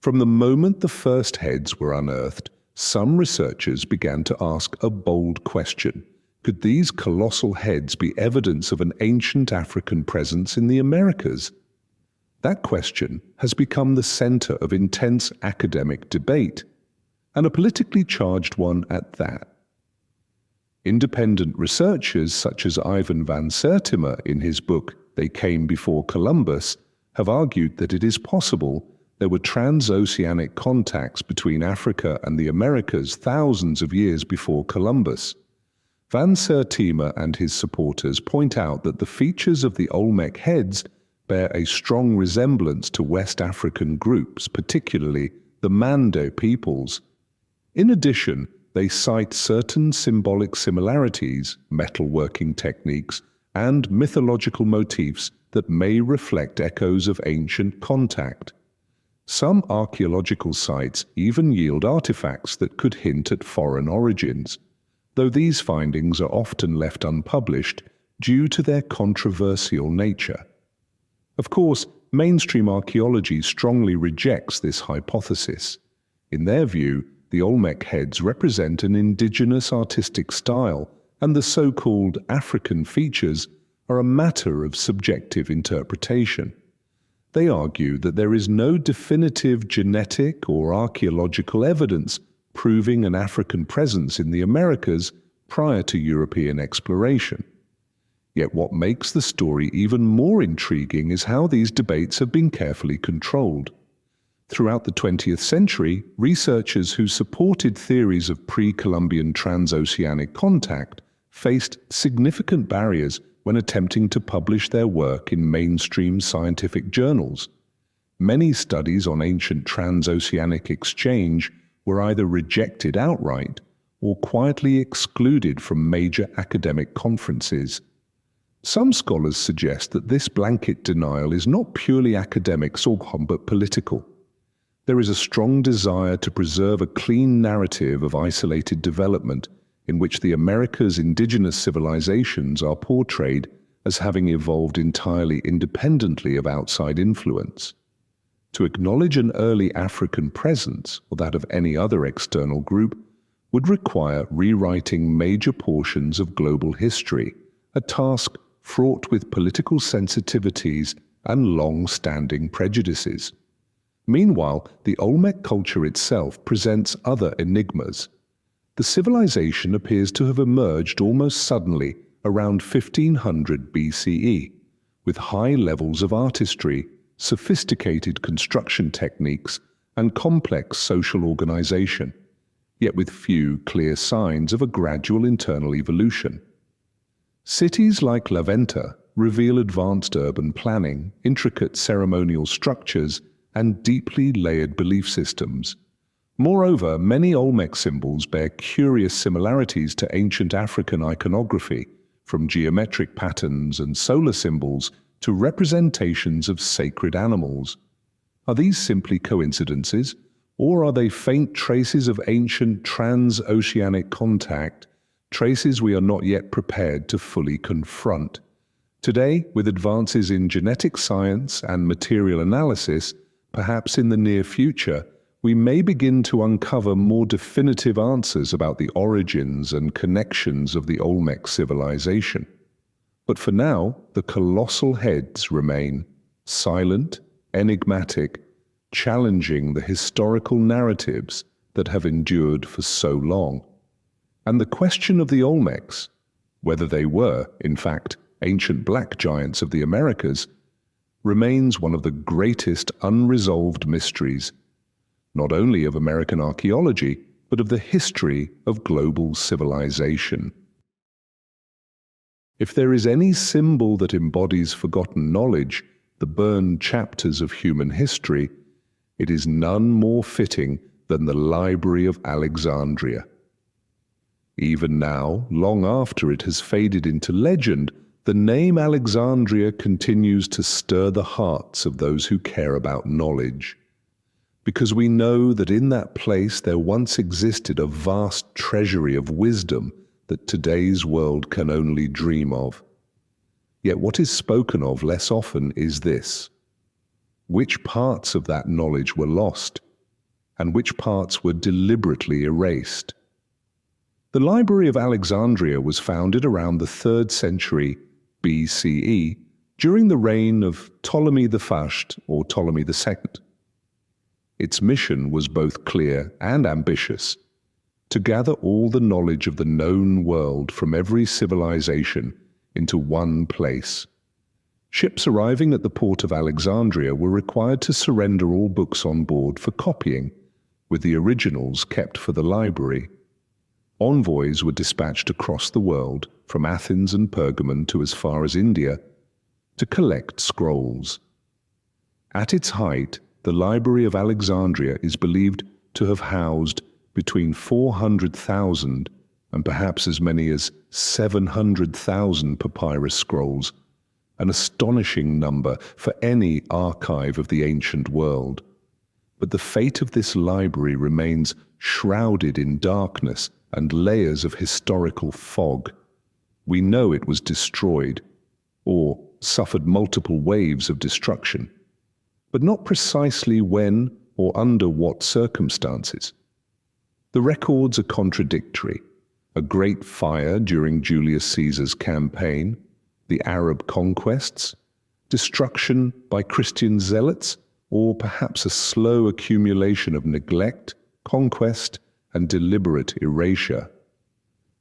From the moment the first heads were unearthed, some researchers began to ask a bold question: could these colossal heads be evidence of an ancient African presence in the Americas? That question has become the center of intense academic debate, and a politically charged one at that. Independent researchers such as Ivan van Sertima in his book They Came Before Columbus have argued that it is possible there were transoceanic contacts between Africa and the Americas thousands of years before Columbus. Van Sertima and his supporters point out that the features of the Olmec heads bear a strong resemblance to West African groups, particularly the Mando peoples. In addition, they cite certain symbolic similarities, metalworking techniques, and mythological motifs that may reflect echoes of ancient contact. Some archaeological sites even yield artifacts that could hint at foreign origins, though these findings are often left unpublished due to their controversial nature. Of course, mainstream archaeology strongly rejects this hypothesis. In their view, the Olmec heads represent an indigenous artistic style, and the so-called African features are a matter of subjective interpretation. They argue that there is no definitive genetic or archaeological evidence proving an African presence in the Americas prior to European exploration. Yet what makes the story even more intriguing is how these debates have been carefully controlled. Throughout the 20th century, researchers who supported theories of pre-Columbian transoceanic contact faced significant barriers when attempting to publish their work in mainstream scientific journals. Many studies on ancient transoceanic exchange were either rejected outright or quietly excluded from major academic conferences. Some scholars suggest that this blanket denial is not purely academic but political. There is a strong desire to preserve a clean narrative of isolated development in which the Americas' indigenous civilizations are portrayed as having evolved entirely independently of outside influence. To acknowledge an early African presence, or that of any other external group, would require rewriting major portions of global history, a task fraught with political sensitivities and long-standing prejudices. Meanwhile, the Olmec culture itself presents other enigmas. The civilization appears to have emerged almost suddenly around 1500 BCE, with high levels of artistry, sophisticated construction techniques, and complex social organization, yet with few clear signs of a gradual internal evolution. Cities like La Venta reveal advanced urban planning, intricate ceremonial structures, and deeply layered belief systems. Moreover, many Olmec symbols bear curious similarities to ancient African iconography, from geometric patterns and solar symbols to representations of sacred animals. Are these simply coincidences, or are they faint traces of ancient transoceanic contact, traces we are not yet prepared to fully confront? Today, with advances in genetic science and material analysis, perhaps in the near future, we may begin to uncover more definitive answers about the origins and connections of the Olmec civilization. But for now, the colossal heads remain silent, enigmatic, challenging the historical narratives that have endured for so long. And the question of the Olmecs, whether they were, in fact, ancient black giants of the Americas, remains one of the greatest unresolved mysteries, not only of American archaeology, but of the history of global civilization. If there is any symbol that embodies forgotten knowledge, the burned chapters of human history, it is none more fitting than the Library of Alexandria. Even now, long after it has faded into legend, the name Alexandria continues to stir the hearts of those who care about knowledge. Because we know that in that place there once existed a vast treasury of wisdom that today's world can only dream of. Yet what is spoken of less often is this: which parts of that knowledge were lost, and which parts were deliberately erased? The Library of Alexandria was founded around the 3rd century BCE during the reign of Ptolemy I or Ptolemy II. Its mission was both clear and ambitious: to gather all the knowledge of the known world from every civilization into one place. Ships arriving at the port of Alexandria were required to surrender all books on board for copying, with the originals kept for the library. Envoys were dispatched across the world, from Athens and Pergamon to as far as India, to collect scrolls. At its height, the Library of Alexandria is believed to have housed between 400,000 and perhaps as many as 700,000 papyrus scrolls, an astonishing number for any archive of the ancient world. But the fate of this library remains shrouded in darkness and layers of historical fog. We know it was destroyed, or suffered multiple waves of destruction, but not precisely when or under what circumstances. The records are contradictory: a great fire during Julius Caesar's campaign, the Arab conquests, destruction by Christian zealots, or perhaps a slow accumulation of neglect, conquest, and deliberate erasure.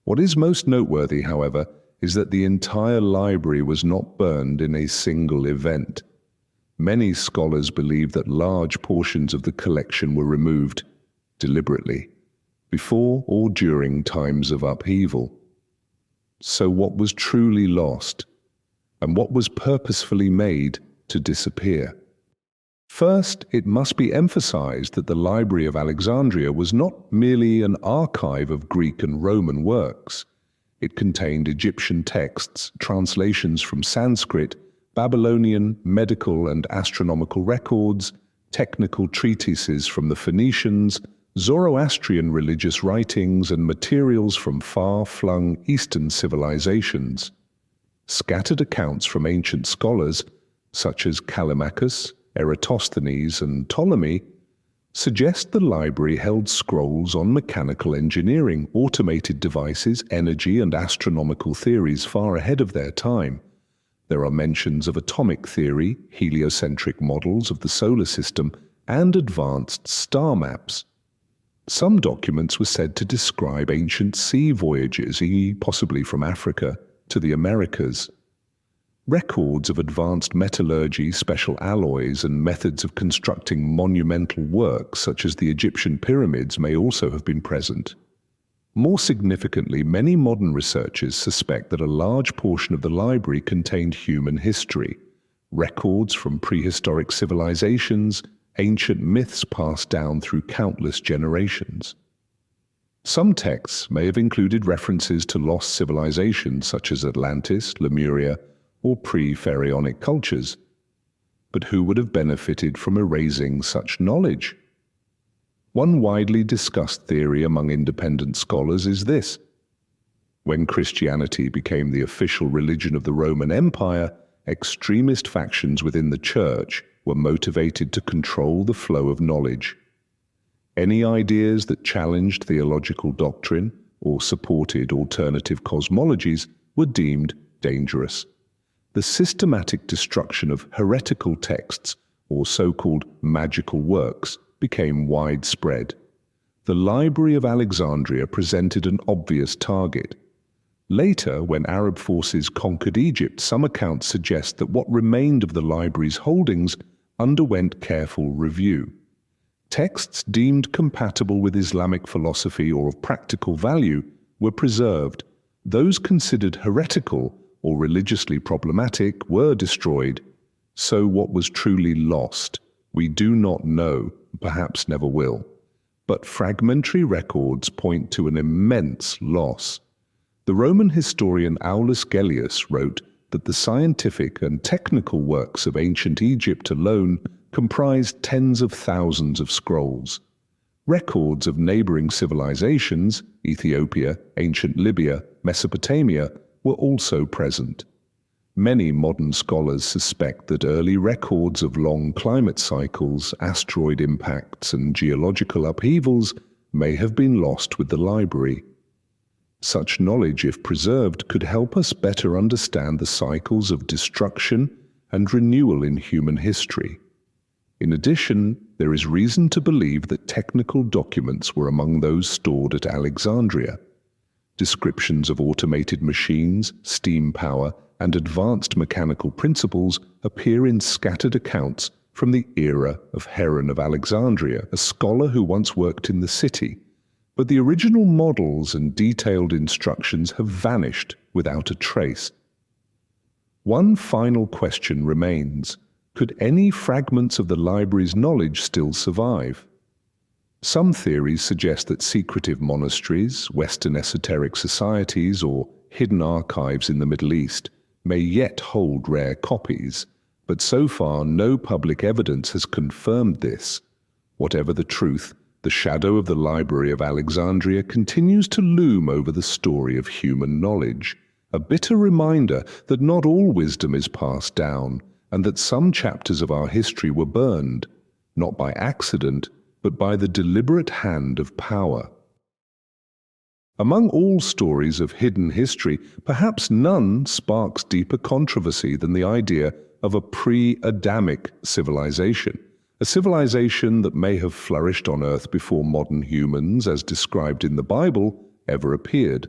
What is most noteworthy, however, is that the entire library was not burned in a single event. Many scholars believe that large portions of the collection were removed deliberately, before or during times of upheaval. So what was truly lost, and what was purposefully made to disappear? First, it must be emphasized that the Library of Alexandria was not merely an archive of Greek and Roman works. It contained Egyptian texts, translations from Sanskrit, Babylonian, medical and astronomical records, technical treatises from the Phoenicians, Zoroastrian religious writings, and materials from far-flung Eastern civilizations. Scattered accounts from ancient scholars, such as Callimachus, Eratosthenes, and Ptolemy, suggest the library held scrolls on mechanical engineering, automated devices, energy, and astronomical theories far ahead of their time. There are mentions of atomic theory, heliocentric models of the solar system, and advanced star maps. Some documents were said to describe ancient sea voyages, possibly from Africa, to the Americas. Records of advanced metallurgy, special alloys, and methods of constructing monumental works such as the Egyptian pyramids may also have been present. More significantly, many modern researchers suspect that a large portion of the library contained human history, records from prehistoric civilizations, ancient myths passed down through countless generations. Some texts may have included references to lost civilizations such as Atlantis, Lemuria, or pre-pharaonic cultures. But who would have benefited from erasing such knowledge? One widely discussed theory among independent scholars is this: when Christianity became the official religion of the Roman Empire, extremist factions within the Church were motivated to control the flow of knowledge. Any ideas that challenged theological doctrine or supported alternative cosmologies were deemed dangerous. the systematic destruction of heretical texts, or so-called magical works, became widespread. The Library of Alexandria presented an obvious target. Later, when Arab forces conquered Egypt, some accounts suggest that what remained of the library's holdings underwent careful review. Texts deemed compatible with Islamic philosophy or of practical value were preserved. Those considered heretical or religiously problematic were destroyed. So what was truly lost, we do not know, perhaps never will. But fragmentary records point to an immense loss. The Roman historian Aulus Gellius wrote that the scientific and technical works of ancient Egypt alone comprised tens of thousands of scrolls. Records of neighboring civilizations, Ethiopia, ancient Libya, Mesopotamia, were also present. Many modern scholars suspect that early records of long climate cycles, asteroid impacts, and geological upheavals may have been lost with the library. Such knowledge, if preserved, could help us better understand the cycles of destruction and renewal in human history. In addition, there is reason to believe that technical documents were among those stored at Alexandria. Descriptions of automated machines, steam power, and advanced mechanical principles appear in scattered accounts from the era of Heron of Alexandria, a scholar who once worked in the city. But the original models and detailed instructions have vanished without a trace. One final question remains. Could any fragments of the library's knowledge still survive? Some theories suggest that secretive monasteries, Western esoteric societies, or hidden archives in the Middle East may yet hold rare copies, but so far no public evidence has confirmed this. Whatever the truth, the shadow of the Library of Alexandria continues to loom over the story of human knowledge, a bitter reminder that not all wisdom is passed down, and that some chapters of our history were burned, not by accident, but by the deliberate hand of power. Among all stories of hidden history, perhaps none sparks deeper controversy than the idea of a pre-Adamic civilization, a civilization that may have flourished on Earth before modern humans, as described in the Bible, ever appeared.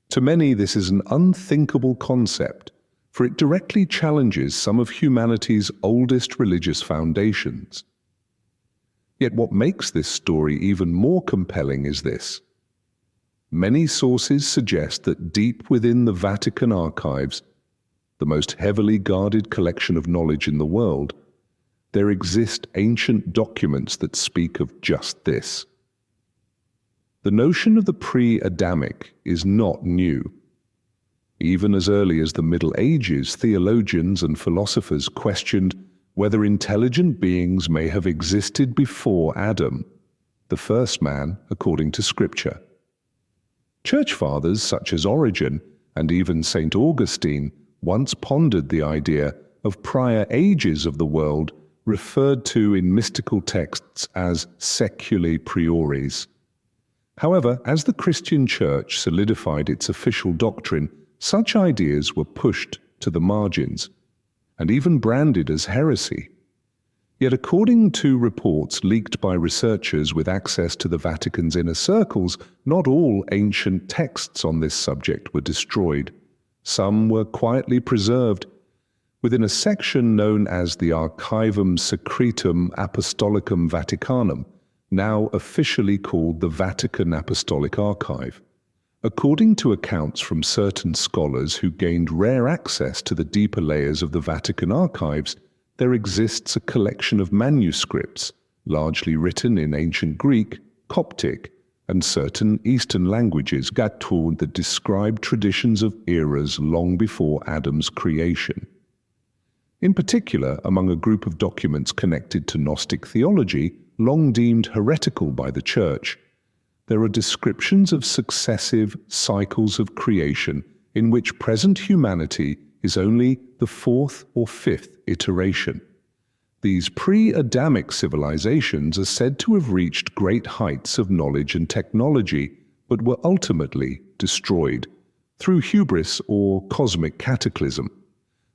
To many, this is an unthinkable concept, for it directly challenges some of humanity's oldest religious foundations. Yet what makes this story even more compelling is this. Many sources suggest that deep within the Vatican archives, the most heavily guarded collection of knowledge in the world, there exist ancient documents that speak of just this. The notion of the pre-Adamic is not new. Even as early as the Middle Ages, theologians and philosophers questioned whether intelligent beings may have existed before Adam, the first man according to Scripture. Church fathers such as Origen and even St. Augustine once pondered the idea of prior ages of the world referred to in mystical texts as seculae priores. However, as the Christian Church solidified its official doctrine, such ideas were pushed to the margins and even branded as heresy. Yet according to reports leaked by researchers with access to the Vatican's inner circles, not all ancient texts on this subject were destroyed. Some were quietly preserved within a section known as the Archivum Secretum Apostolicum Vaticanum, now officially called the Vatican Apostolic Archive. According to accounts from certain scholars who gained rare access to the deeper layers of the Vatican archives, there exists a collection of manuscripts, largely written in ancient Greek, Coptic, and certain Eastern languages, Gatun, that describe traditions of eras long before Adam's creation. In particular, among a group of documents connected to Gnostic theology, long deemed heretical by the Church, there are descriptions of successive cycles of creation in which present humanity is only the fourth or fifth iteration. These pre-Adamic civilizations are said to have reached great heights of knowledge and technology, but were ultimately destroyed through hubris or cosmic cataclysm.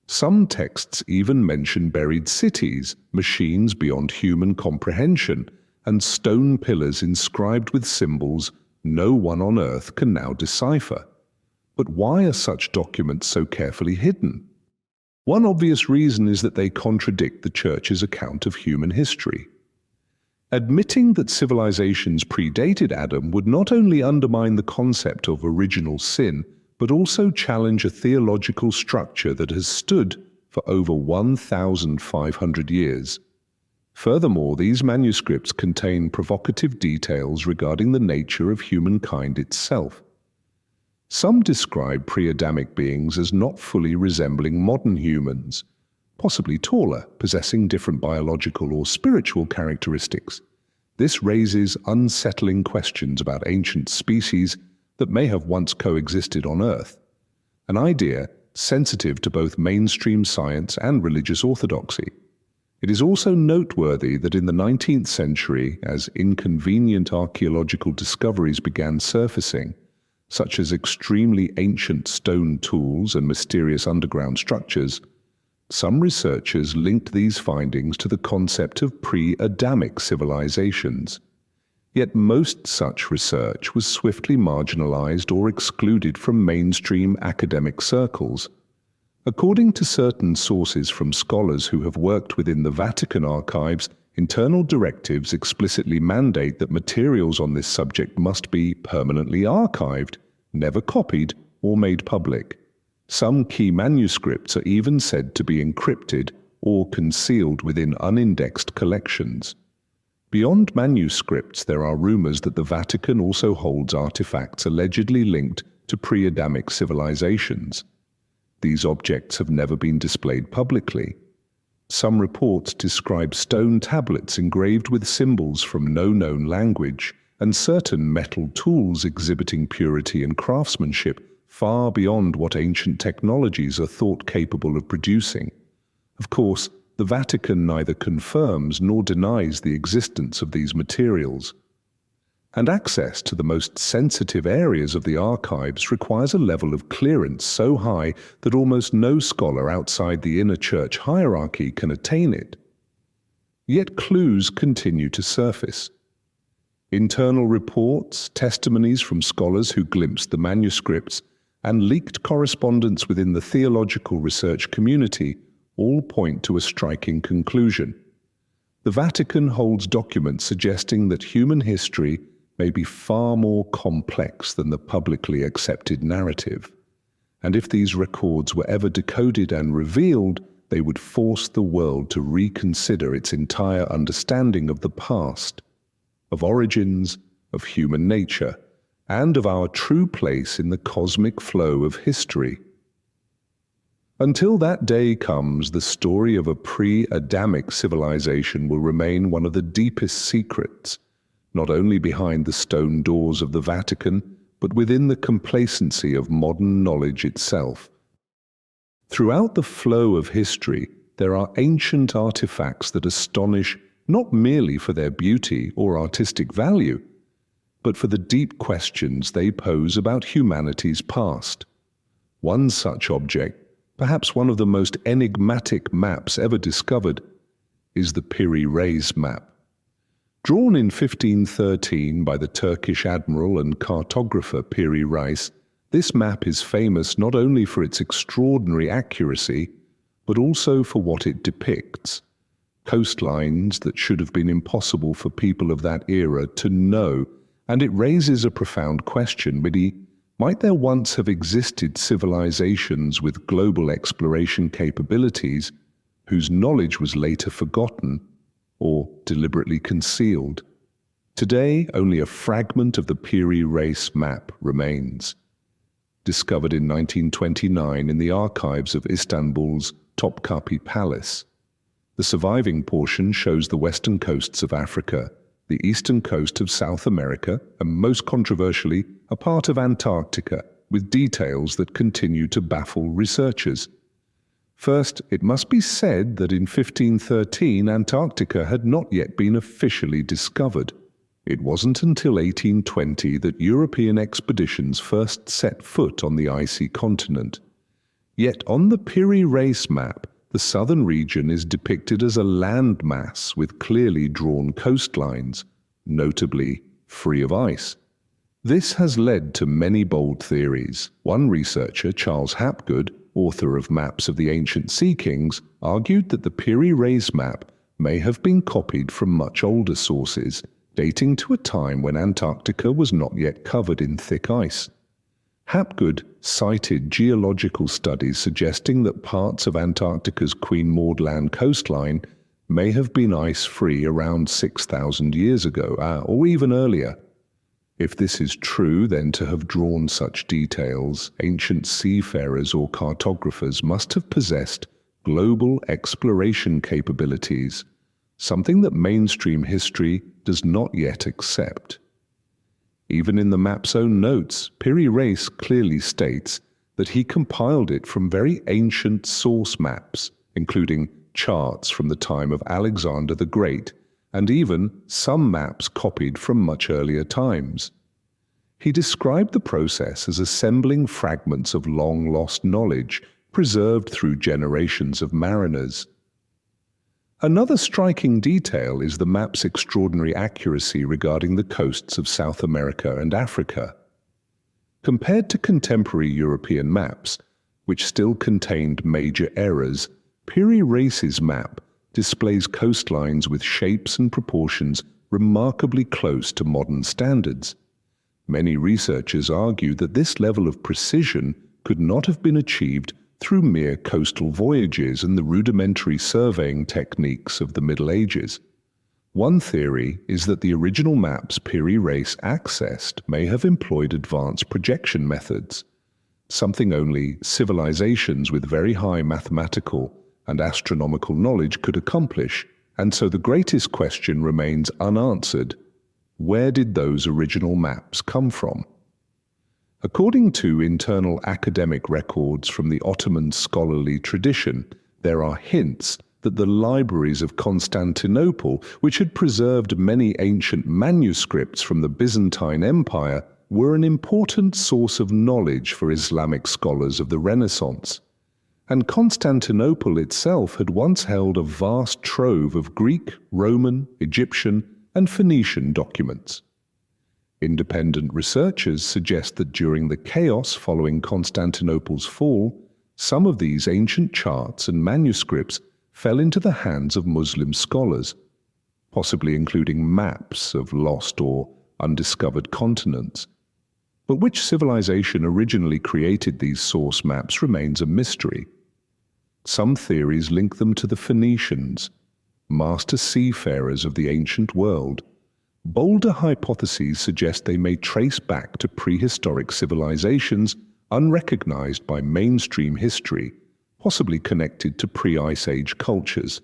Some texts even mention buried cities, machines beyond human comprehension, and stone pillars inscribed with symbols no one on Earth can now decipher. But why are such documents so carefully hidden? One obvious reason is that they contradict the Church's account of human history. Admitting that civilizations predated Adam would not only undermine the concept of original sin, but also challenge a theological structure that has stood for over 1,500 years. Furthermore, these manuscripts contain provocative details regarding the nature of humankind itself. Some describe pre-Adamic beings as not fully resembling modern humans, possibly taller, possessing different biological or spiritual characteristics. This raises unsettling questions about ancient species that may have once coexisted on Earth, an idea sensitive to both mainstream science and religious orthodoxy. It is also noteworthy that in the 19th century, as inconvenient archaeological discoveries began surfacing, such as extremely ancient stone tools and mysterious underground structures, some researchers linked these findings to the concept of pre-Adamic civilizations. Yet most such research was swiftly marginalized or excluded from mainstream academic circles. According to certain sources from scholars who have worked within the Vatican archives, internal directives explicitly mandate that materials on this subject must be permanently archived, never copied or made public. Some key manuscripts are even said to be encrypted or concealed within unindexed collections. Beyond manuscripts, there are rumors that the Vatican also holds artifacts allegedly linked to pre-Adamic civilizations. These objects have never been displayed publicly. Some reports describe stone tablets engraved with symbols from no known language and certain metal tools exhibiting purity and craftsmanship far beyond what ancient technologies are thought capable of producing. Of course, the Vatican neither confirms nor denies the existence of these materials. And access to the most sensitive areas of the archives requires a level of clearance so high that almost no scholar outside the inner church hierarchy can attain it. Yet clues continue to surface. Internal reports, testimonies from scholars who glimpsed the manuscripts, and leaked correspondence within the theological research community all point to a striking conclusion. The Vatican holds documents suggesting that human history may be far more complex than the publicly accepted narrative. And if these records were ever decoded and revealed, they would force the world to reconsider its entire understanding of the past, of origins, of human nature, and of our true place in the cosmic flow of history. Until that day comes, the story of a pre-Adamic civilization will remain one of the deepest secrets, not only behind the stone doors of the Vatican, but within the complacency of modern knowledge itself. Throughout the flow of history, there are ancient artifacts that astonish not merely for their beauty or artistic value, but for the deep questions they pose about humanity's past. One such object, perhaps one of the most enigmatic maps ever discovered, is the Piri Reis map. Drawn in 1513 by the Turkish admiral and cartographer Piri Reis, this map is famous not only for its extraordinary accuracy, but also for what it depicts: coastlines that should have been impossible for people of that era to know, and it raises a profound question: might there once have existed civilizations with global exploration capabilities whose knowledge was later forgotten or deliberately concealed? Today, only a fragment of the Piri Reis map remains. Discovered in 1929 in the archives of Istanbul's Topkapi Palace. The surviving portion shows the western coasts of Africa, the eastern coast of South America, and most controversially, a part of Antarctica, with details that continue to baffle researchers. First, it must be said that in 1513 Antarctica had not yet been officially discovered. It wasn't until 1820 that European expeditions first set foot on the icy continent. Yet on the Piri Reis map, the southern region is depicted as a landmass with clearly drawn coastlines, notably free of ice. This has led to many bold theories. One researcher, Charles Hapgood, author of Maps of the Ancient Sea Kings, argued that the Piri Reis map may have been copied from much older sources, dating to a time when Antarctica was not yet covered in thick ice. Hapgood cited geological studies suggesting that parts of Antarctica's Queen Maud Land coastline may have been ice-free around 6,000 years ago, or even earlier. If this is true, then to have drawn such details, ancient seafarers or cartographers must have possessed global exploration capabilities, something that mainstream history does not yet accept. Even in the map's own notes, Piri Reis clearly states that he compiled it from very ancient source maps, including charts from the time of Alexander the Great, and even some maps copied from much earlier times. He described the process as assembling fragments of long-lost knowledge preserved through generations of mariners. Another striking detail is the map's extraordinary accuracy regarding the coasts of South America and Africa. Compared to contemporary European maps, which still contained major errors, Piri Reis's map displays coastlines with shapes and proportions remarkably close to modern standards. Many researchers argue that this level of precision could not have been achieved through mere coastal voyages and the rudimentary surveying techniques of the Middle Ages. One theory is that the original maps Piri Reis accessed may have employed advanced projection methods, something only civilizations with very high mathematical and astronomical knowledge could accomplish, and so the greatest question remains unanswered: where did those original maps come from? According to internal academic records from the Ottoman scholarly tradition, there are hints that the libraries of Constantinople, which had preserved many ancient manuscripts from the Byzantine Empire, were an important source of knowledge for Islamic scholars of the Renaissance. And Constantinople itself had once held a vast trove of Greek, Roman, Egyptian, and Phoenician documents. Independent researchers suggest that during the chaos following Constantinople's fall, some of these ancient charts and manuscripts fell into the hands of Muslim scholars, possibly including maps of lost or undiscovered continents. But which civilization originally created these source maps remains a mystery. Some theories link them to the Phoenicians, master seafarers of the ancient world. Bolder hypotheses suggest they may trace back to prehistoric civilizations unrecognized by mainstream history, possibly connected to pre-Ice Age cultures.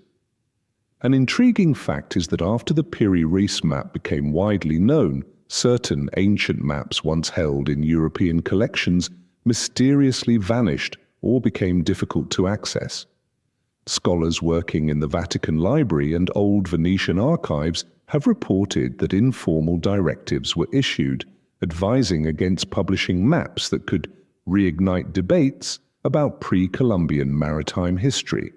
An intriguing fact is that after the Piri Reis map became widely known, certain ancient maps once held in European collections mysteriously vanished or became difficult to access. Scholars working in the Vatican Library and old Venetian archives have reported that informal directives were issued advising against publishing maps that could reignite debates about pre-Columbian maritime history.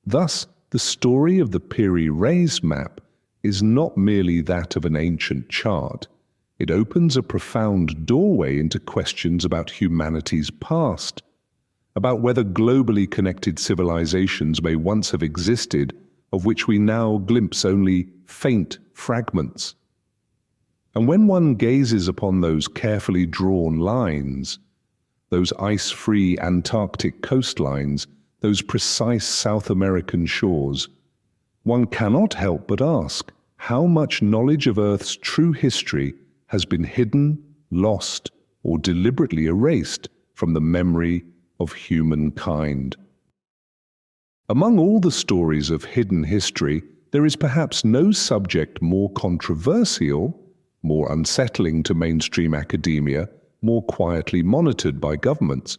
Thus, the story of the Piri Reis map is not merely that of an ancient chart. It opens a profound doorway into questions about humanity's past, about whether globally connected civilizations may once have existed, of which we now glimpse only faint fragments. And when one gazes upon those carefully drawn lines, those ice-free Antarctic coastlines, those precise South American shores, one cannot help but ask how much knowledge of Earth's true history has been hidden, lost, or deliberately erased from the memory of humankind. Among all the stories of hidden history, there is perhaps no subject more controversial, more unsettling to mainstream academia, more quietly monitored by governments,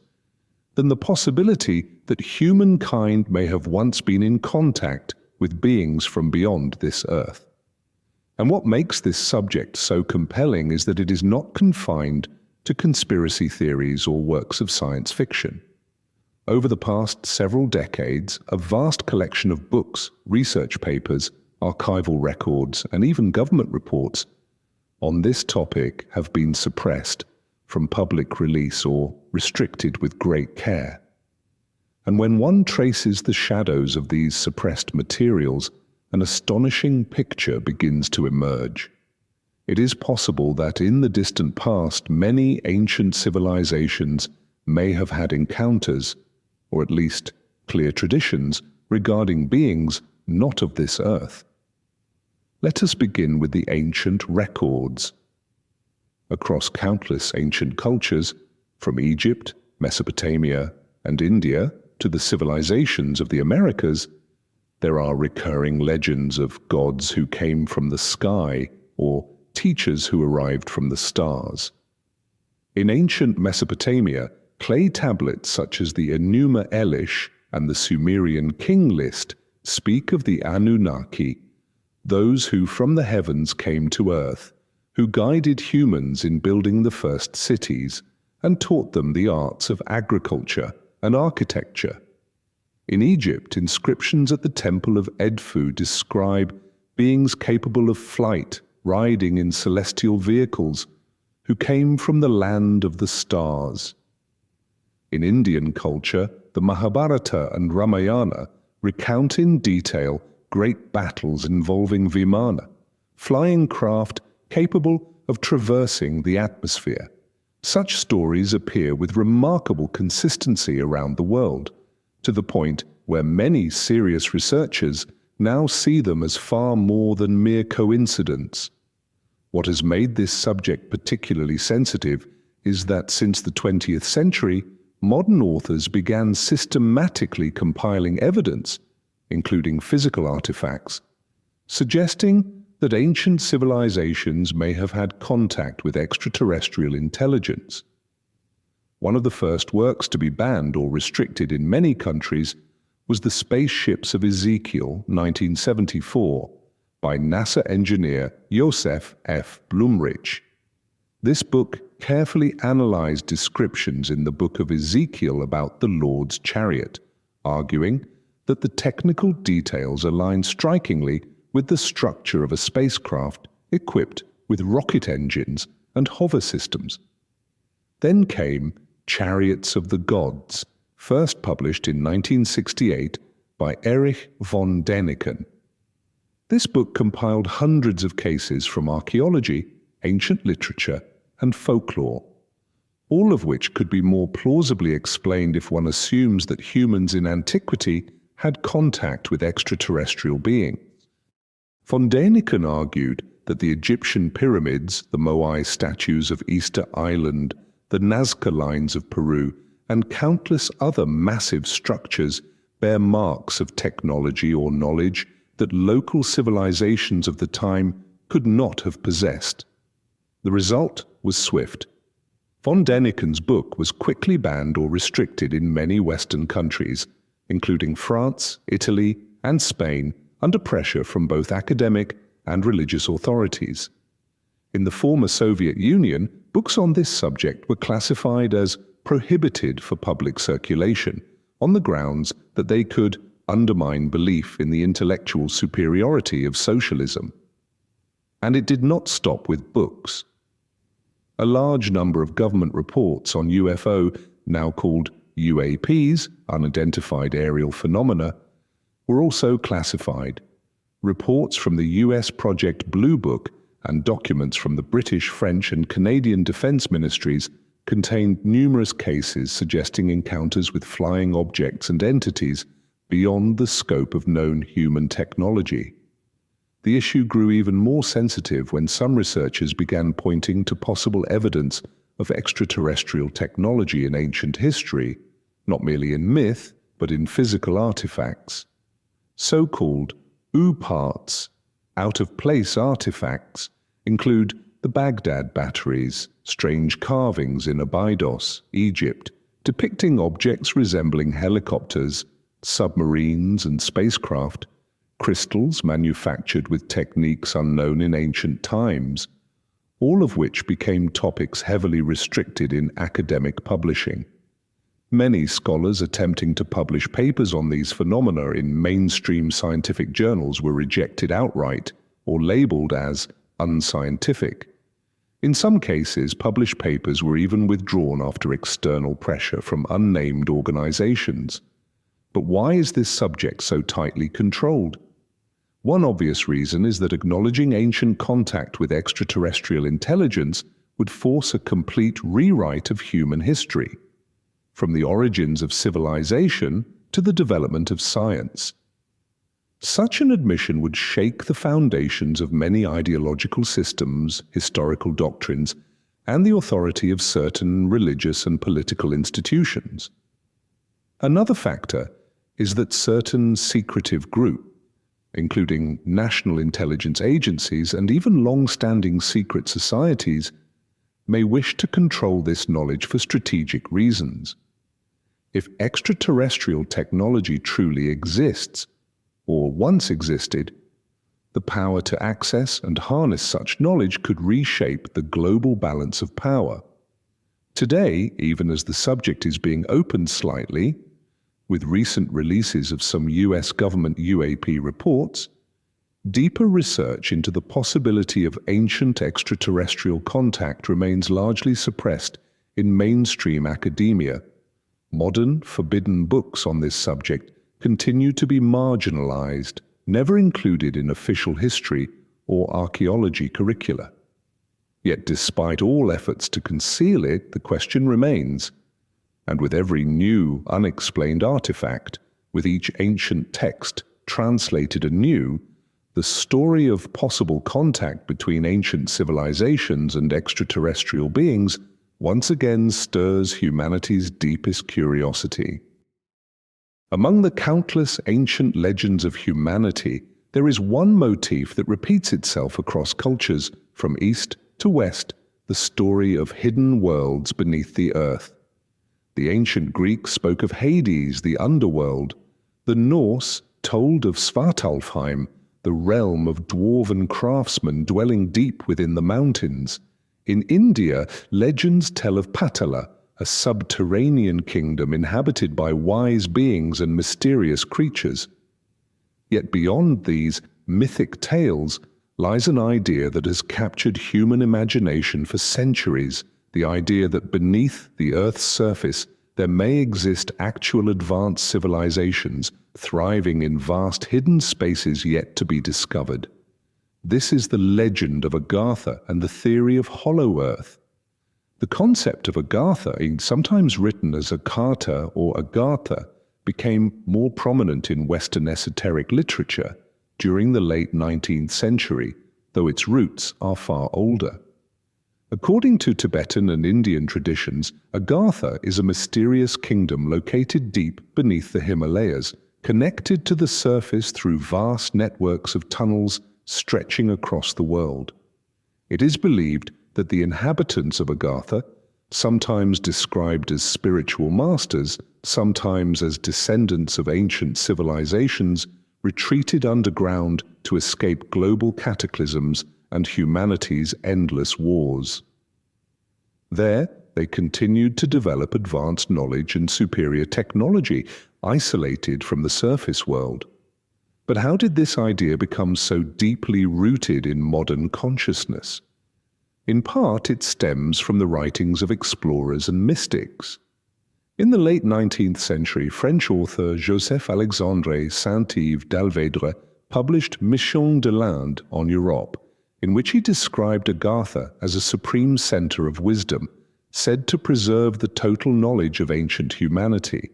than the possibility that humankind may have once been in contact with beings from beyond this earth. And what makes this subject so compelling is that it is not confined to conspiracy theories or works of science fiction. over the past several decades, a vast collection of books, research papers, archival records, and even government reports on this topic have been suppressed from public release or restricted with great care. And when one traces the shadows of these suppressed materials, an astonishing picture begins to emerge. It is possible that in the distant past, many ancient civilizations may have had encounters, or at least clear traditions, regarding beings not of this earth. Let us begin with the ancient records. Across countless ancient cultures, from Egypt, Mesopotamia, and India to the civilizations of the Americas, there are recurring legends of gods who came from the sky or teachers who arrived from the stars. In ancient Mesopotamia, clay tablets such as the Enuma Elish and the Sumerian king list speak of the Anunnaki, those who from the heavens came to earth, who guided humans in building the first cities and taught them the arts of agriculture and architecture. In Egypt, inscriptions at the temple of Edfu describe beings capable of flight, riding in celestial vehicles, who came from the land of the stars. In Indian culture, the Mahabharata and Ramayana recount in detail great battles involving Vimana, flying craft capable of traversing the atmosphere. Such stories appear with remarkable consistency around the world, to the point where many serious researchers now see them as far more than mere coincidence. What has made this subject particularly sensitive is that since the 20th century, modern authors began systematically compiling evidence, including physical artifacts, suggesting that ancient civilizations may have had contact with extraterrestrial intelligence. One of the first works to be banned or restricted in many countries was The Spaceships of Ezekiel, 1974, by NASA engineer Joseph F. Blumrich. This book carefully analyzed descriptions in the book of Ezekiel about the Lord's chariot, arguing that the technical details align strikingly with the structure of a spacecraft equipped with rocket engines and hover systems. Then came Chariots of the Gods, first published in 1968 by Erich von Däniken. This book compiled hundreds of cases from archaeology, ancient literature, and folklore, all of which could be more plausibly explained if one assumes that humans in antiquity had contact with extraterrestrial beings. Von Däniken argued that the Egyptian pyramids, the Moai statues of Easter Island, the Nazca lines of Peru, and countless other massive structures bear marks of technology or knowledge that local civilizations of the time could not have possessed. The result was swift. Von Däniken's book was quickly banned or restricted in many Western countries, including France, Italy, and Spain, under pressure from both academic and religious authorities. In the former Soviet Union, books on this subject were classified as prohibited for public circulation, on the grounds that they could undermine belief in the intellectual superiority of socialism. And it did not stop with books. A large number of government reports on UFO, now called UAPs, unidentified aerial phenomena, were also classified. Reports from the US Project Blue Book and documents from the British, French, and Canadian defense ministries contained numerous cases suggesting encounters with flying objects and entities beyond the scope of known human technology. The issue grew even more sensitive when some researchers began pointing to possible evidence of extraterrestrial technology in ancient history, not merely in myth, but in physical artifacts. So-called OOPArts, out-of-place artifacts, include the Baghdad batteries, strange carvings in Abydos, Egypt, depicting objects resembling helicopters, submarines, and spacecraft, crystals manufactured with techniques unknown in ancient times, all of which became topics heavily restricted in academic publishing. Many scholars attempting to publish papers on these phenomena in mainstream scientific journals were rejected outright or labeled as unscientific. In some cases, published papers were even withdrawn after external pressure from unnamed organizations. But why is this subject so tightly controlled? One obvious reason is that acknowledging ancient contact with extraterrestrial intelligence would force a complete rewrite of human history, from the origins of civilization to the development of science. Such an admission would shake the foundations of many ideological systems, historical doctrines, and the authority of certain religious and political institutions. Another factor is that certain secretive groups, including national intelligence agencies and even long-standing secret societies, may wish to control this knowledge for strategic reasons. If extraterrestrial technology truly exists, or once existed, the power to access and harness such knowledge could reshape the global balance of power. Today, even as the subject is being opened slightly, with recent releases of some US government UAP reports, deeper research into the possibility of ancient extraterrestrial contact remains largely suppressed in mainstream academia. Modern, forbidden books on this subject continue to be marginalized, never included in official history or archaeology curricula. Yet despite all efforts to conceal it, the question remains. And with every new, unexplained artifact, with each ancient text translated anew, the story of possible contact between ancient civilizations and extraterrestrial beings once again stirs humanity's deepest curiosity. Among the countless ancient legends of humanity, there is one motif that repeats itself across cultures, from east to west, the story of hidden worlds beneath the earth. The ancient Greeks spoke of Hades, the underworld. The Norse told of Svartalfheim, the realm of dwarven craftsmen dwelling deep within the mountains. In India, legends tell of Patala, a subterranean kingdom inhabited by wise beings and mysterious creatures. Yet beyond these mythic tales lies an idea that has captured human imagination for centuries, the idea that beneath the Earth's surface there may exist actual advanced civilizations thriving in vast hidden spaces yet to be discovered. This is the legend of Agartha and the theory of Hollow Earth. The concept of Agartha, sometimes written as Akarta or Agartha, became more prominent in Western esoteric literature during the late 19th century, though its roots are far older. According to Tibetan and Indian traditions, Agartha is a mysterious kingdom located deep beneath the Himalayas, connected to the surface through vast networks of tunnels stretching across the world. It is believed that the inhabitants of Agartha, sometimes described as spiritual masters, sometimes as descendants of ancient civilizations, retreated underground to escape global cataclysms and humanity's endless wars. There, they continued to develop advanced knowledge and superior technology, isolated from the surface world. But how did this idea become so deeply rooted in modern consciousness? In part, it stems from the writings of explorers and mystics. In the late 19th century, French author Joseph-Alexandre Saint-Yves d'Alvedre published Mission de l'Inde on Europe, in which he described Agartha as a supreme center of wisdom, said to preserve the total knowledge of ancient humanity.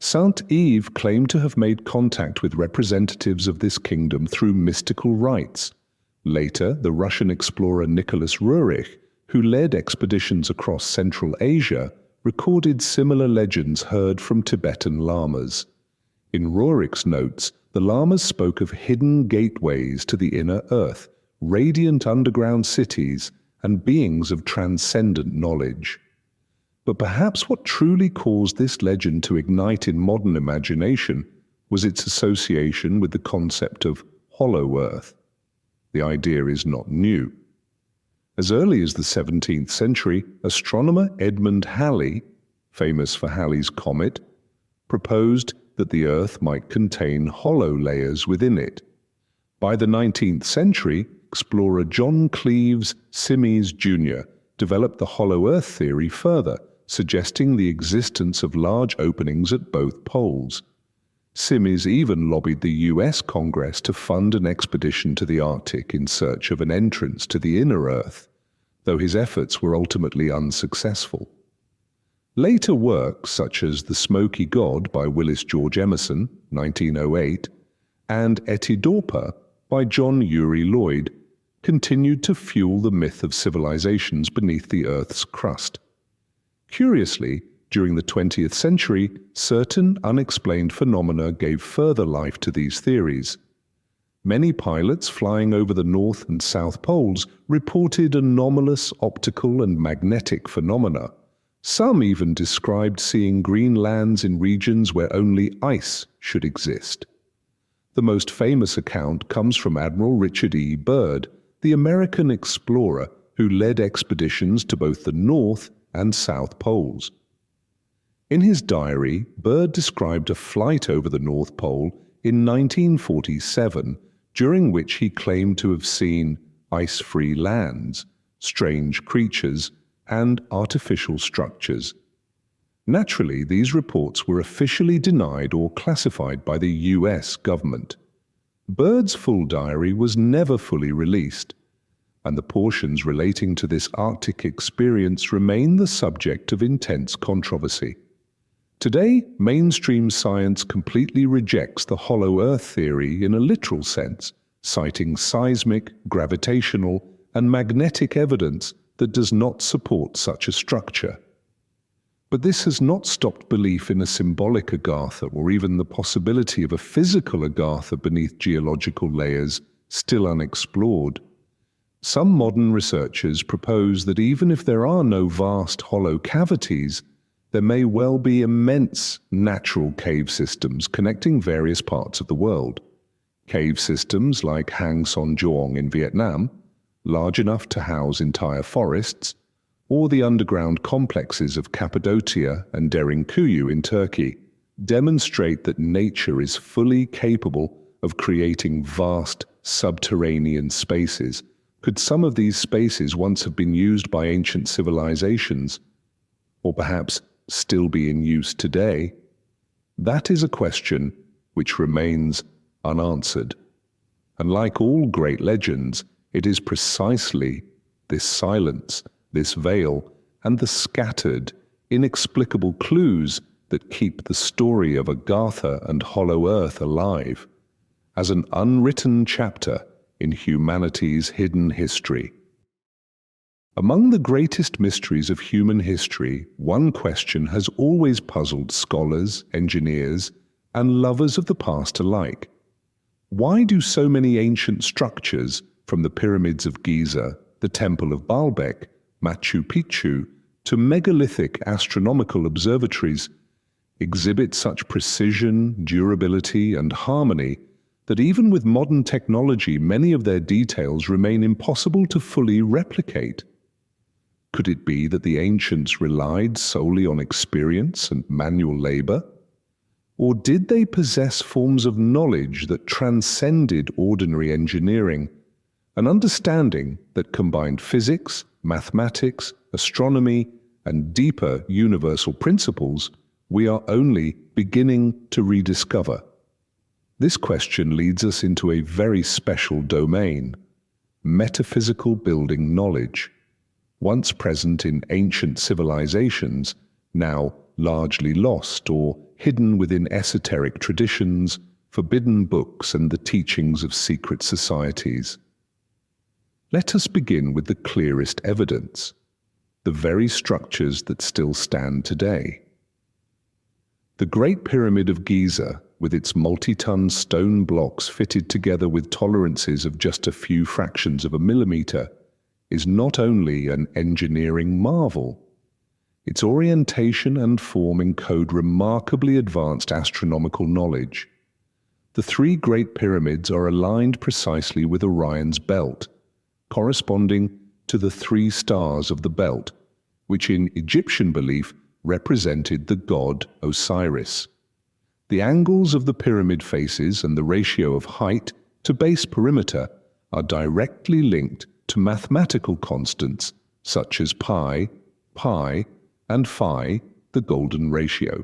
Saint-Yves claimed to have made contact with representatives of this kingdom through mystical rites. Later, the Russian explorer Nicholas Roerich, who led expeditions across Central Asia, recorded similar legends heard from Tibetan lamas. In Roerich's notes, the lamas spoke of hidden gateways to the inner earth, radiant underground cities, and beings of transcendent knowledge. But perhaps what truly caused this legend to ignite in modern imagination was its association with the concept of Hollow Earth. The idea is not new. As early as the 17th century, astronomer Edmund Halley famous for Halley's Comet, proposed that the Earth might contain hollow layers within it. By the 19th century, explorer John Cleves Simmes Jr. developed the hollow Earth theory further, suggesting the existence of large openings at both poles. Simmes even lobbied the US Congress to fund an expedition to the Arctic in search of an entrance to the inner Earth, though his efforts were ultimately unsuccessful. Later works such as The Smoky God by Willis George Emerson, 1908, and Etidorpa by John Uri Lloyd continued to fuel the myth of civilizations beneath the Earth's crust. Curiously, during the 20th century, certain unexplained phenomena gave further life to these theories. Many pilots flying over the North and South Poles reported anomalous optical and magnetic phenomena. Some even described seeing green lands in regions where only ice should exist. The most famous account comes from Admiral Richard E. Byrd, the American explorer who led expeditions to both the North and South Poles. In his diary, Byrd described a flight over the North Pole in 1947, during which he claimed to have seen ice-free lands, strange creatures, and artificial structures. Naturally, these reports were officially denied or classified by the US government. Byrd's full diary was never fully released, and the portions relating to this Arctic experience remain the subject of intense controversy. Today, mainstream science completely rejects the hollow Earth theory in a literal sense, citing seismic, gravitational, and magnetic evidence that does not support such a structure. But this has not stopped belief in a symbolic Agartha or even the possibility of a physical Agartha beneath geological layers still unexplored. Some modern researchers propose that even if there are no vast hollow cavities, there may well be immense natural cave systems connecting various parts of the world. Cave systems like Hang Son Doong in Vietnam, large enough to house entire forests, or the underground complexes of Cappadocia and Derinkuyu in Turkey, demonstrate that nature is fully capable of creating vast subterranean spaces. Could some of these spaces once have been used by ancient civilizations, or perhaps still be in use today? That is a question which remains unanswered. And like all great legends, it is precisely this silence, this veil, and the scattered, inexplicable clues that keep the story of Agartha and Hollow Earth alive, as an unwritten chapter in humanity's hidden history. Among the greatest mysteries of human history, one question has always puzzled scholars, engineers, and lovers of the past alike. Why do so many ancient structures, from the pyramids of Giza, the Temple of Baalbek, Machu Picchu, to megalithic astronomical observatories, exhibit such precision, durability, and harmony that even with modern technology, many of their details remain impossible to fully replicate? Could it be that the ancients relied solely on experience and manual labor? Or did they possess forms of knowledge that transcended ordinary engineering, an understanding that combined physics, mathematics, astronomy, and deeper universal principles we are only beginning to rediscover? This question leads us into a very special domain: metaphysical building knowledge. Once present in ancient civilizations, now largely lost or hidden within esoteric traditions, forbidden books, and the teachings of secret societies. Let us begin with the clearest evidence: the very structures that still stand today. The Great Pyramid of Giza, with its multi-ton stone blocks fitted together with tolerances of just a few fractions of a millimeter, is not only an engineering marvel. Its orientation and form encode remarkably advanced astronomical knowledge. The three Great Pyramids are aligned precisely with Orion's belt, corresponding to the three stars of the belt, which in Egyptian belief represented the god Osiris. The angles of the pyramid faces and the ratio of height to base perimeter are directly linked to mathematical constants such as pi, and phi, the golden ratio.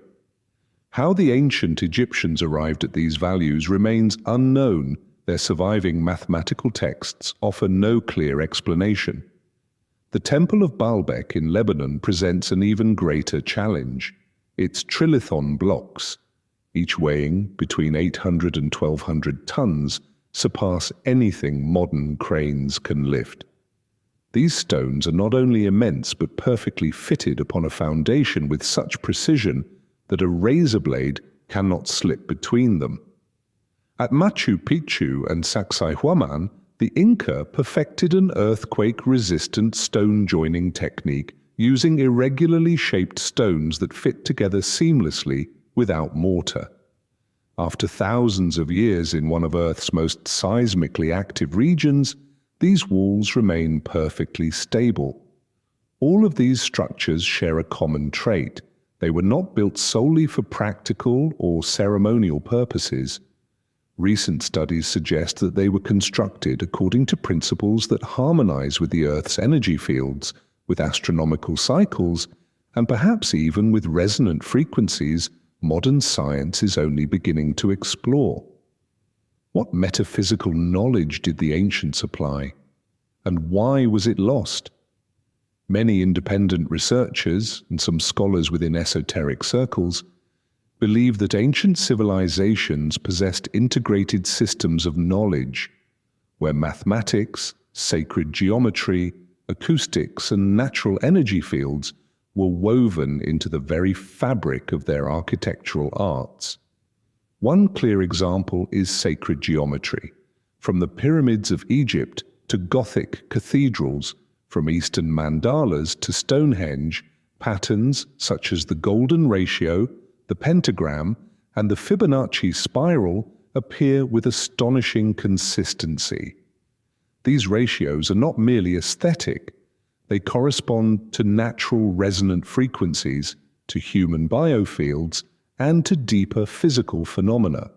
How the ancient Egyptians arrived at these values remains unknown. Their surviving mathematical texts offer no clear explanation. The Temple of Baalbek in Lebanon presents an even greater challenge. Its trilithon blocks, each weighing between 800 and 1,200 tons, surpass anything modern cranes can lift. These stones are not only immense but perfectly fitted upon a foundation with such precision that a razor blade cannot slip between them. At Machu Picchu and Sacsayhuaman, the Inca perfected an earthquake-resistant stone joining technique using irregularly shaped stones that fit together seamlessly without mortar. After thousands of years in one of Earth's most seismically active regions, these walls remain perfectly stable. All of these structures share a common trait. They were not built solely for practical or ceremonial purposes. Recent studies suggest that they were constructed according to principles that harmonize with the Earth's energy fields, with astronomical cycles, and perhaps even with resonant frequencies modern science is only beginning to explore. What metaphysical knowledge did the ancients apply, and why was it lost? Many independent researchers, and some scholars within esoteric circles, believe that ancient civilizations possessed integrated systems of knowledge, where mathematics, sacred geometry, acoustics, and natural energy fields were woven into the very fabric of their architectural arts. One clear example is sacred geometry, from the pyramids of Egypt to Gothic cathedrals, from Eastern mandalas to Stonehenge. Patterns such as the golden ratio, the pentagram, and the Fibonacci spiral appear with astonishing consistency. These ratios are not merely aesthetic. They correspond to natural resonant frequencies, to human biofields, and to deeper physical phenomena.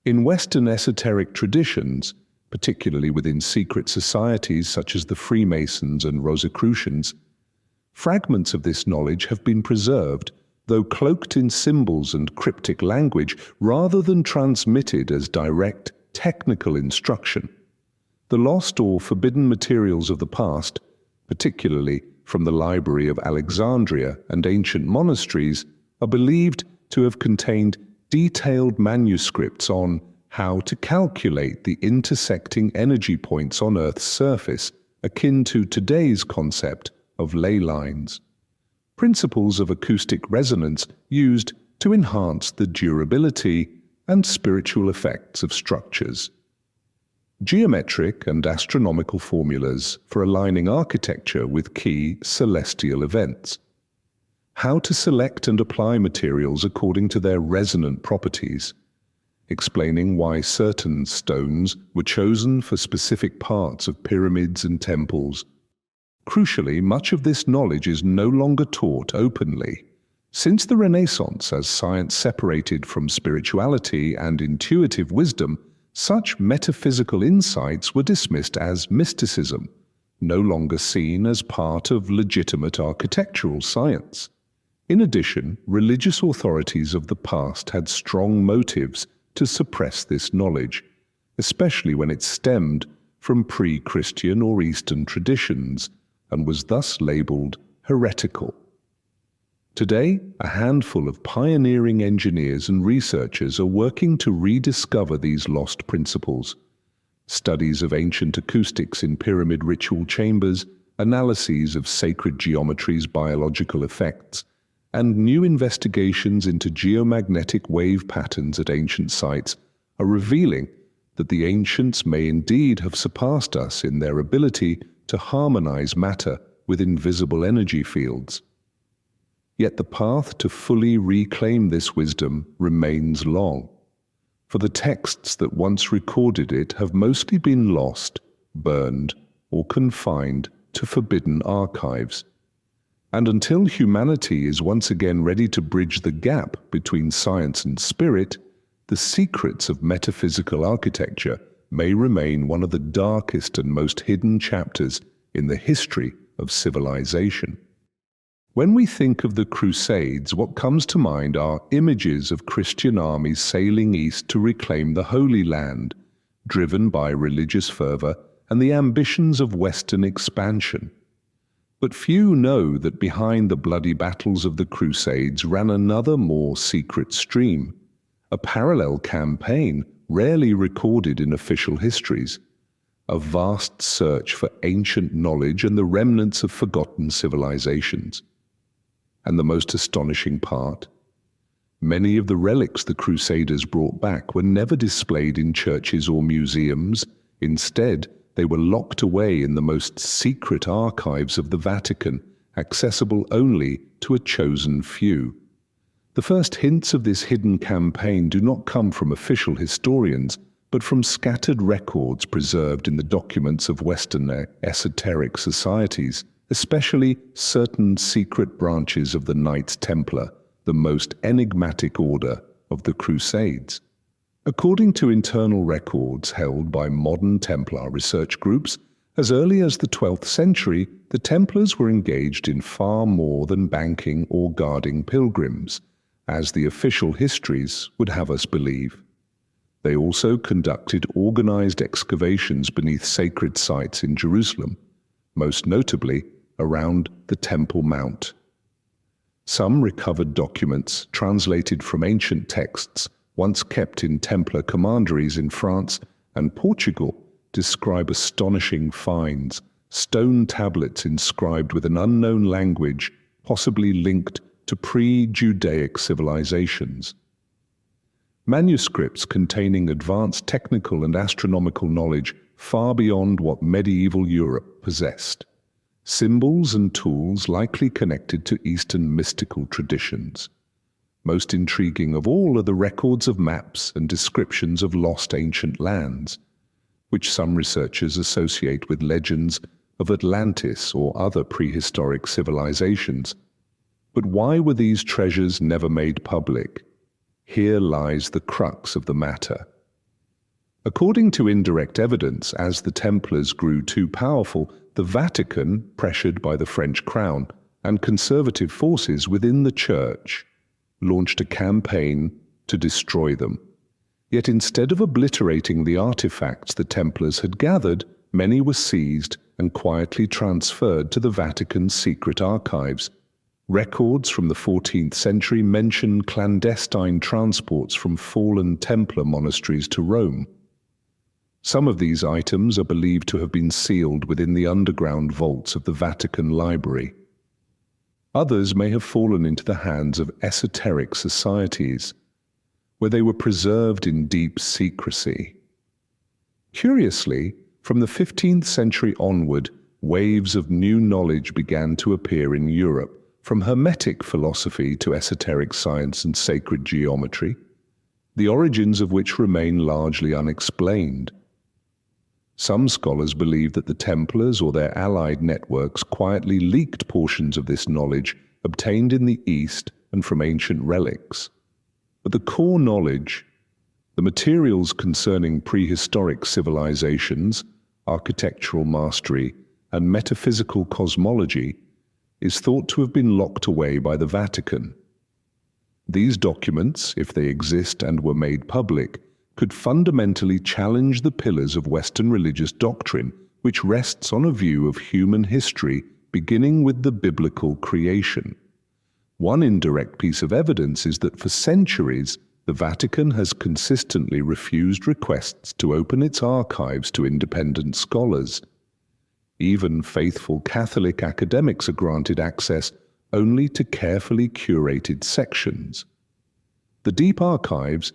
In Western esoteric traditions, particularly within secret societies such as the Freemasons and Rosicrucians, fragments of this knowledge have been preserved, though cloaked in symbols and cryptic language rather than transmitted as direct, technical instruction. The lost or forbidden materials of the past, particularly from the Library of Alexandria and ancient monasteries, are believed to have contained detailed manuscripts on how to calculate the intersecting energy points on Earth's surface, akin to today's concept of ley lines. Principles of acoustic resonance used to enhance the durability and spiritual effects of structures. Geometric and astronomical formulas for aligning architecture with key celestial events. How to select and apply materials according to their resonant properties. Explaining why certain stones were chosen for specific parts of pyramids and temples. Crucially, much of this knowledge is no longer taught openly. Since the Renaissance, as science separated from spirituality and intuitive wisdom, such metaphysical insights were dismissed as mysticism, no longer seen as part of legitimate architectural science. In addition, religious authorities of the past had strong motives to suppress this knowledge, especially when it stemmed from pre-Christian or Eastern traditions, and was thus labeled heretical. Today, a handful of pioneering engineers and researchers are working to rediscover these lost principles. Studies of ancient acoustics in pyramid ritual chambers, analyses of sacred geometry's biological effects, and new investigations into geomagnetic wave patterns at ancient sites are revealing that the ancients may indeed have surpassed us in their ability to harmonize matter with invisible energy fields. Yet the path to fully reclaim this wisdom remains long, for the texts that once recorded it have mostly been lost, burned, or confined to forbidden archives. And until humanity is once again ready to bridge the gap between science and spirit, the secrets of metaphysical architecture may remain one of the darkest and most hidden chapters in the history of civilization. When we think of the Crusades, what comes to mind are images of Christian armies sailing east to reclaim the Holy Land, driven by religious fervor and the ambitions of Western expansion. But few know that behind the bloody battles of the Crusades ran another more secret stream, a parallel campaign rarely recorded in official histories, a vast search for ancient knowledge and the remnants of forgotten civilizations. And the most astonishing part, many of the relics the Crusaders brought back were never displayed in churches or museums. Instead, they were locked away in the most secret archives of the Vatican, accessible only to a chosen few. The first hints of this hidden campaign do not come from official historians, but from scattered records preserved in the documents of Western esoteric societies, especially certain secret branches of the Knights Templar, the most enigmatic order of the Crusades. According to internal records held by modern Templar research groups, as early as the 12th century, the Templars were engaged in far more than banking or guarding pilgrims, as the official histories would have us believe. They also conducted organized excavations beneath sacred sites in Jerusalem, most notably around the Temple Mount. Some recovered documents, translated from ancient texts once kept in Templar commanderies in France and Portugal, describe astonishing finds, stone tablets inscribed with an unknown language, possibly linked to pre-Judaic civilizations. Manuscripts containing advanced technical and astronomical knowledge far beyond what medieval Europe possessed. Symbols and tools likely connected to Eastern mystical traditions. Most intriguing of all are the records of maps and descriptions of lost ancient lands, which some researchers associate with legends of Atlantis or other prehistoric civilizations. But why were these treasures never made public? Here lies the crux of the matter. According to indirect evidence, as the Templars grew too powerful, the Vatican, pressured by the French crown and conservative forces within the Church, launched a campaign to destroy them. Yet instead of obliterating the artifacts the Templars had gathered, many were seized and quietly transferred to the Vatican's secret archives. Records from the 14th century mention clandestine transports from fallen Templar monasteries to Rome. Some of these items are believed to have been sealed within the underground vaults of the Vatican Library. Others may have fallen into the hands of esoteric societies, where they were preserved in deep secrecy. Curiously, from the 15th century onward, waves of new knowledge began to appear in Europe, from Hermetic philosophy to esoteric science and sacred geometry, the origins of which remain largely unexplained. Some scholars believe that the Templars or their allied networks quietly leaked portions of this knowledge obtained in the East and from ancient relics. But the core knowledge, the materials concerning prehistoric civilizations, architectural mastery, and metaphysical cosmology, is thought to have been locked away by the Vatican. These documents, if they exist and were made public, could fundamentally challenge the pillars of Western religious doctrine, which rests on a view of human history beginning with the biblical creation. One indirect piece of evidence is that for centuries, the Vatican has consistently refused requests to open its archives to independent scholars. Even faithful Catholic academics are granted access only to carefully curated sections. The deep archives,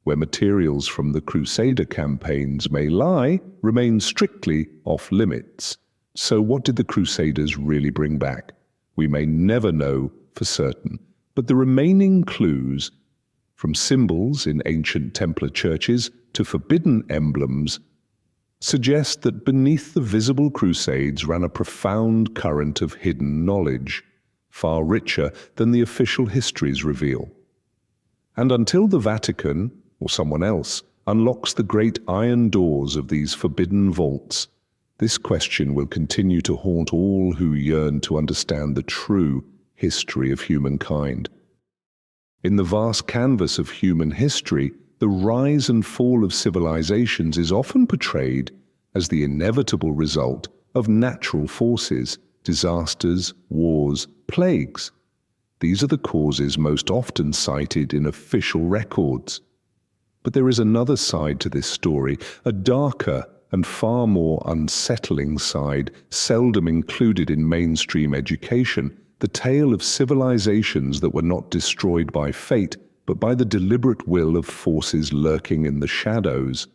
where materials from the Crusader campaigns may lie, remain strictly off-limits. So what did the Crusaders really bring back? We may never know for certain, but the remaining clues, from symbols in ancient Templar churches to forbidden emblems, suggest that beneath the visible Crusades ran a profound current of hidden knowledge, far richer than the official histories reveal. And until the Vatican, or someone else, unlocks the great iron doors of these forbidden vaults, this question will continue to haunt all who yearn to understand the true history of humankind. In the vast canvas of human history, the rise and fall of civilizations is often portrayed as the inevitable result of natural forces, disasters, wars, plagues. These are the causes most often cited in official records. But there is another side to this story, a darker and far more unsettling side, seldom included in mainstream education, the tale of civilizations that were not destroyed by fate, but by the deliberate will of forces lurking in the shadows.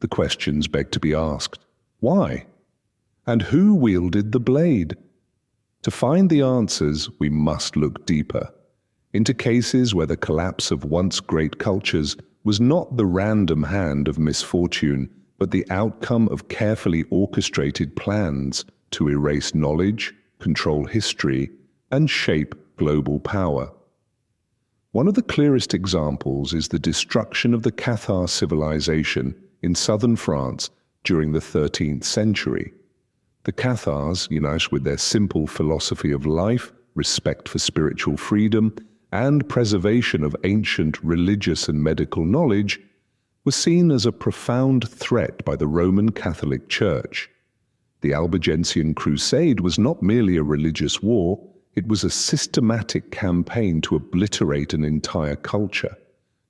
The questions beg to be asked. Why? And who wielded the blade? To find the answers, we must look deeper, into cases where the collapse of once great cultures was not the random hand of misfortune, but the outcome of carefully orchestrated plans to erase knowledge, control history, and shape global power. One of the clearest examples is the destruction of the Cathar civilization in southern France during the 13th century. The Cathars, united with their simple philosophy of life, respect for spiritual freedom, and preservation of ancient religious and medical knowledge, were seen as a profound threat by the Roman Catholic Church. The Albigensian Crusade was not merely a religious war, it was a systematic campaign to obliterate an entire culture,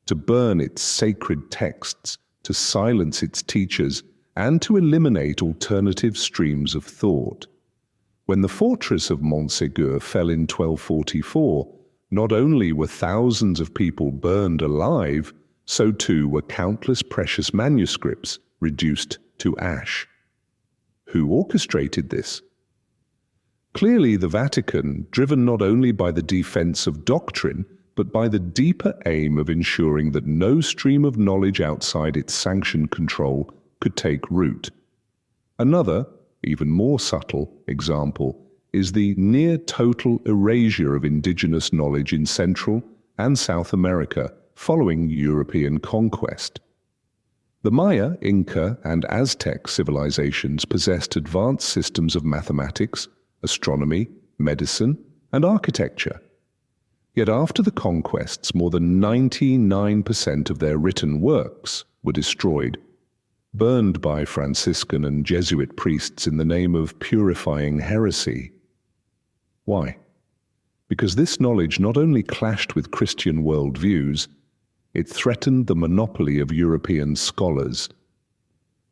to burn its sacred texts, to silence its teachers, and to eliminate alternative streams of thought. When the fortress of Montségur fell in 1244, not only were thousands of people burned alive, so too were countless precious manuscripts reduced to ash. Who orchestrated this? Clearly, the Vatican, driven not only by the defense of doctrine, but by the deeper aim of ensuring that no stream of knowledge outside its sanctioned control could take root. Another, even more subtle, example is the near-total erasure of indigenous knowledge in Central and South America following European conquest. The Maya, Inca, and Aztec civilizations possessed advanced systems of mathematics, astronomy, medicine, and architecture. Yet after the conquests, more than 99% of their written works were destroyed, burned by Franciscan and Jesuit priests in the name of purifying heresy. Why? Because this knowledge not only clashed with Christian worldviews, it threatened the monopoly of European scholars.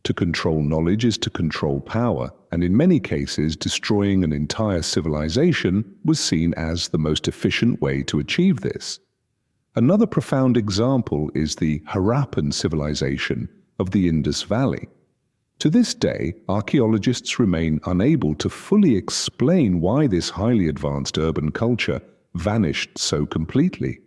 To control knowledge is to control power, and in many cases, destroying an entire civilization was seen as the most efficient way to achieve this. Another profound example is the Harappan civilization of the Indus Valley. To this day, archaeologists remain unable to fully explain why this highly advanced urban culture vanished so completely.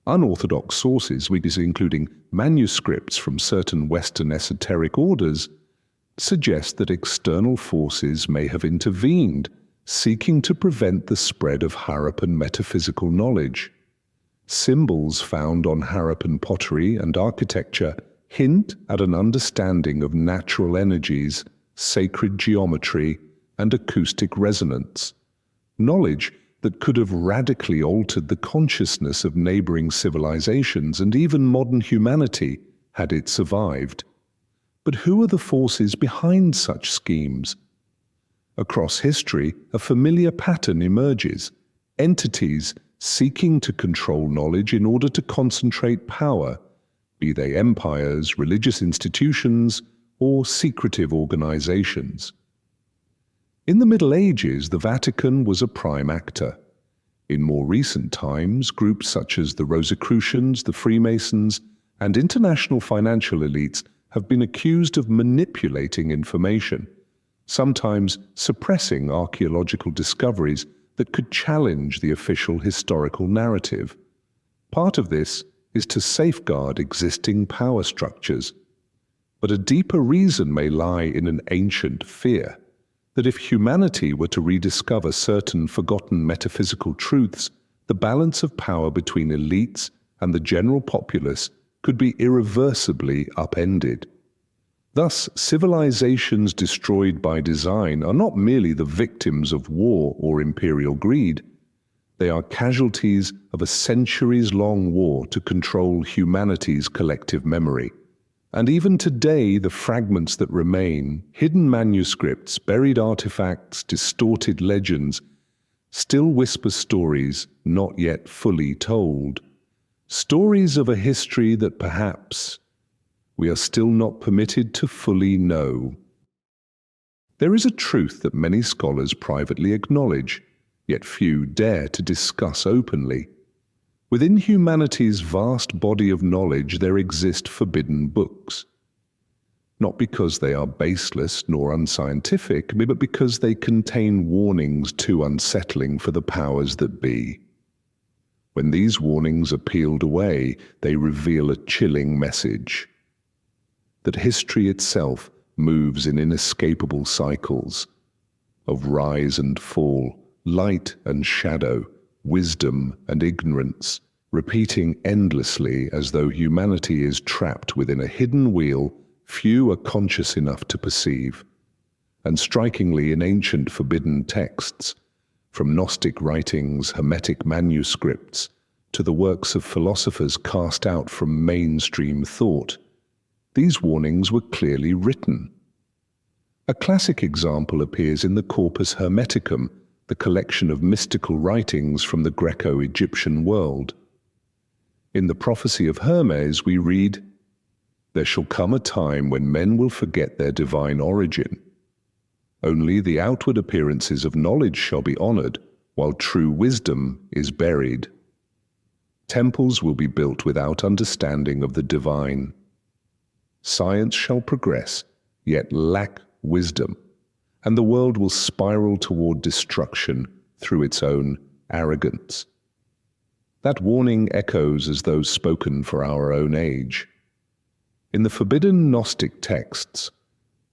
Unorthodox sources, including manuscripts from certain Western esoteric orders, suggest that external forces may have intervened, seeking to prevent the spread of Harappan metaphysical knowledge. Symbols found on Harappan pottery and architecture hint at an understanding of natural energies, sacred geometry, and acoustic resonance, knowledge that could have radically altered the consciousness of neighboring civilizations and even modern humanity had it survived. But who are the forces behind such schemes? Across history, a familiar pattern emerges: entities seeking to control knowledge in order to concentrate power, be they empires, religious institutions, or secretive organizations. In the Middle Ages, the Vatican was a prime actor. In more recent times, groups such as the Rosicrucians, the Freemasons, and international financial elites have been accused of manipulating information, sometimes suppressing archaeological discoveries that could challenge the official historical narrative. Part of this is to safeguard existing power structures. But a deeper reason may lie in an ancient fear: that if humanity were to rediscover certain forgotten metaphysical truths, the balance of power between elites and the general populace could be irreversibly upended. Thus, civilizations destroyed by design are not merely the victims of war or imperial greed. They are casualties of a centuries-long war to control humanity's collective memory. And even today, the fragments that remain, hidden manuscripts, buried artifacts, distorted legends, still whisper stories not yet fully told. Stories of a history that perhaps we are still not permitted to fully know. There is a truth that many scholars privately acknowledge, yet few dare to discuss openly. Within humanity's vast body of knowledge there exist forbidden books. Not because they are baseless nor unscientific, but because they contain warnings too unsettling for the powers that be. When these warnings are peeled away, they reveal a chilling message: that history itself moves in inescapable cycles of rise and fall, light and shadow, wisdom and ignorance, repeating endlessly as though humanity is trapped within a hidden wheel few are conscious enough to perceive. And strikingly, in ancient forbidden texts, from Gnostic writings, Hermetic manuscripts, to the works of philosophers cast out from mainstream thought, these warnings were clearly written. A classic example appears in the Corpus Hermeticum, the collection of mystical writings from the Greco-Egyptian world. In the prophecy of Hermes we read, "There shall come a time when men will forget their divine origin. Only the outward appearances of knowledge shall be honored, while true wisdom is buried. Temples will be built without understanding of the divine. Science shall progress, yet lack wisdom, and the world will spiral toward destruction through its own arrogance." That warning echoes as though spoken for our own age. In the forbidden Gnostic texts,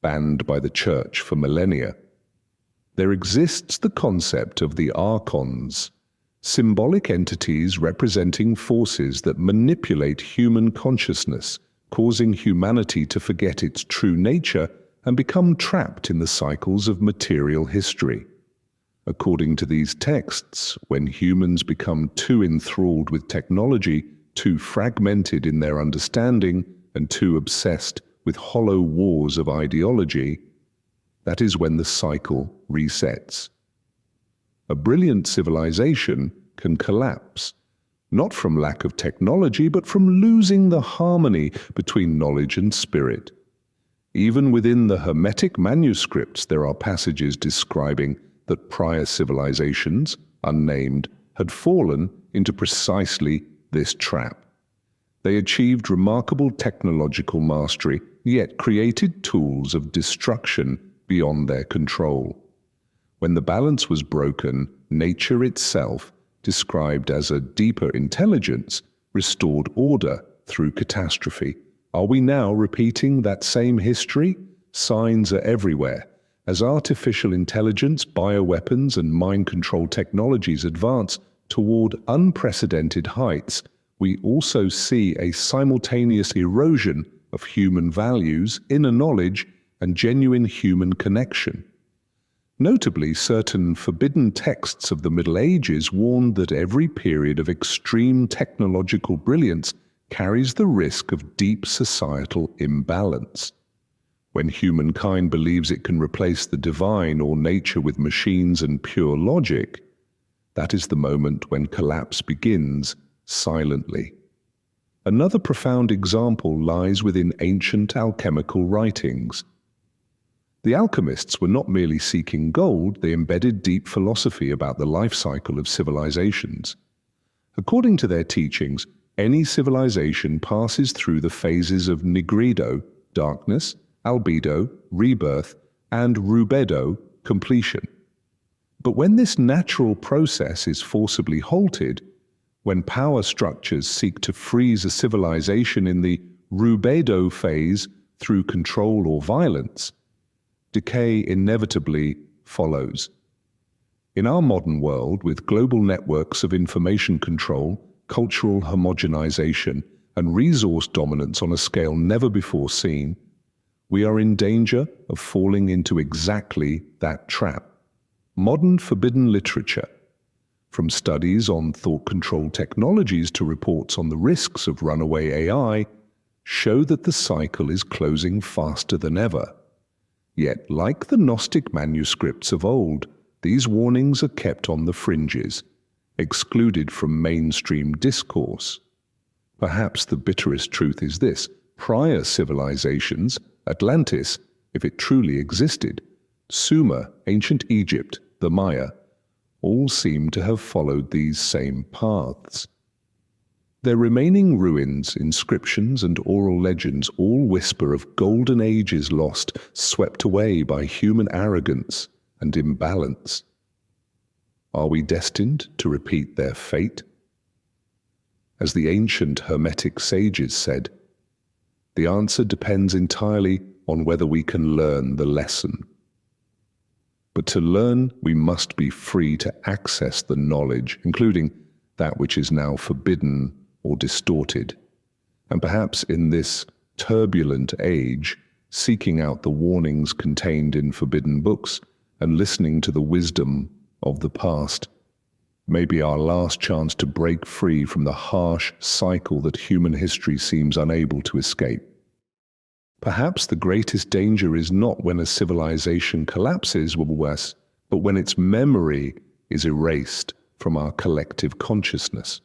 banned by the Church for millennia, there exists the concept of the archons, symbolic entities representing forces that manipulate human consciousness, causing humanity to forget its true nature and become trapped in the cycles of material history. According to these texts, when humans become too enthralled with technology, too fragmented in their understanding, and too obsessed with hollow wars of ideology, that is when the cycle resets. A brilliant civilization can collapse, not from lack of technology, but from losing the harmony between knowledge and spirit. Even within the Hermetic manuscripts, there are passages describing that prior civilizations, unnamed, had fallen into precisely this trap. They achieved remarkable technological mastery, yet created tools of destruction beyond their control. When the balance was broken, nature itself, described as a deeper intelligence, restored order through catastrophe. Are we now repeating that same history? Signs are everywhere. As artificial intelligence, bioweapons, and mind control technologies advance toward unprecedented heights, we also see a simultaneous erosion of human values, inner knowledge, and genuine human connection. Notably, certain forbidden texts of the Middle Ages warned that every period of extreme technological brilliance carries the risk of deep societal imbalance. When humankind believes it can replace the divine or nature with machines and pure logic, that is the moment when collapse begins silently. Another profound example lies within ancient alchemical writings. The alchemists were not merely seeking gold, they embedded deep philosophy about the life cycle of civilizations. According to their teachings, any civilization passes through the phases of nigredo, darkness, albedo, rebirth, and rubedo, completion. But when this natural process is forcibly halted, when power structures seek to freeze a civilization in the rubedo phase through control or violence, decay inevitably follows. In our modern world, with global networks of information control, cultural homogenization, and resource dominance on a scale never before seen, we are in danger of falling into exactly that trap. Modern forbidden literature, from studies on thought control technologies to reports on the risks of runaway AI, show that the cycle is closing faster than ever. Yet, like the Gnostic manuscripts of old, these warnings are kept on the fringes, excluded from mainstream discourse. Perhaps the bitterest truth is this: prior civilizations, Atlantis, if it truly existed, Sumer, ancient Egypt, the Maya, all seem to have followed these same paths. Their remaining ruins, inscriptions, and oral legends all whisper of golden ages lost, swept away by human arrogance and imbalance. Are we destined to repeat their fate? As the ancient Hermetic sages said, the answer depends entirely on whether we can learn the lesson. But to learn, we must be free to access the knowledge, including that which is now forbidden or distorted. And perhaps in this turbulent age, seeking out the warnings contained in forbidden books and listening to the wisdom of the past may be our last chance to break free from the harsh cycle that human history seems unable to escape. Perhaps the greatest danger is not when a civilization collapses, but when its memory is erased from our collective consciousness.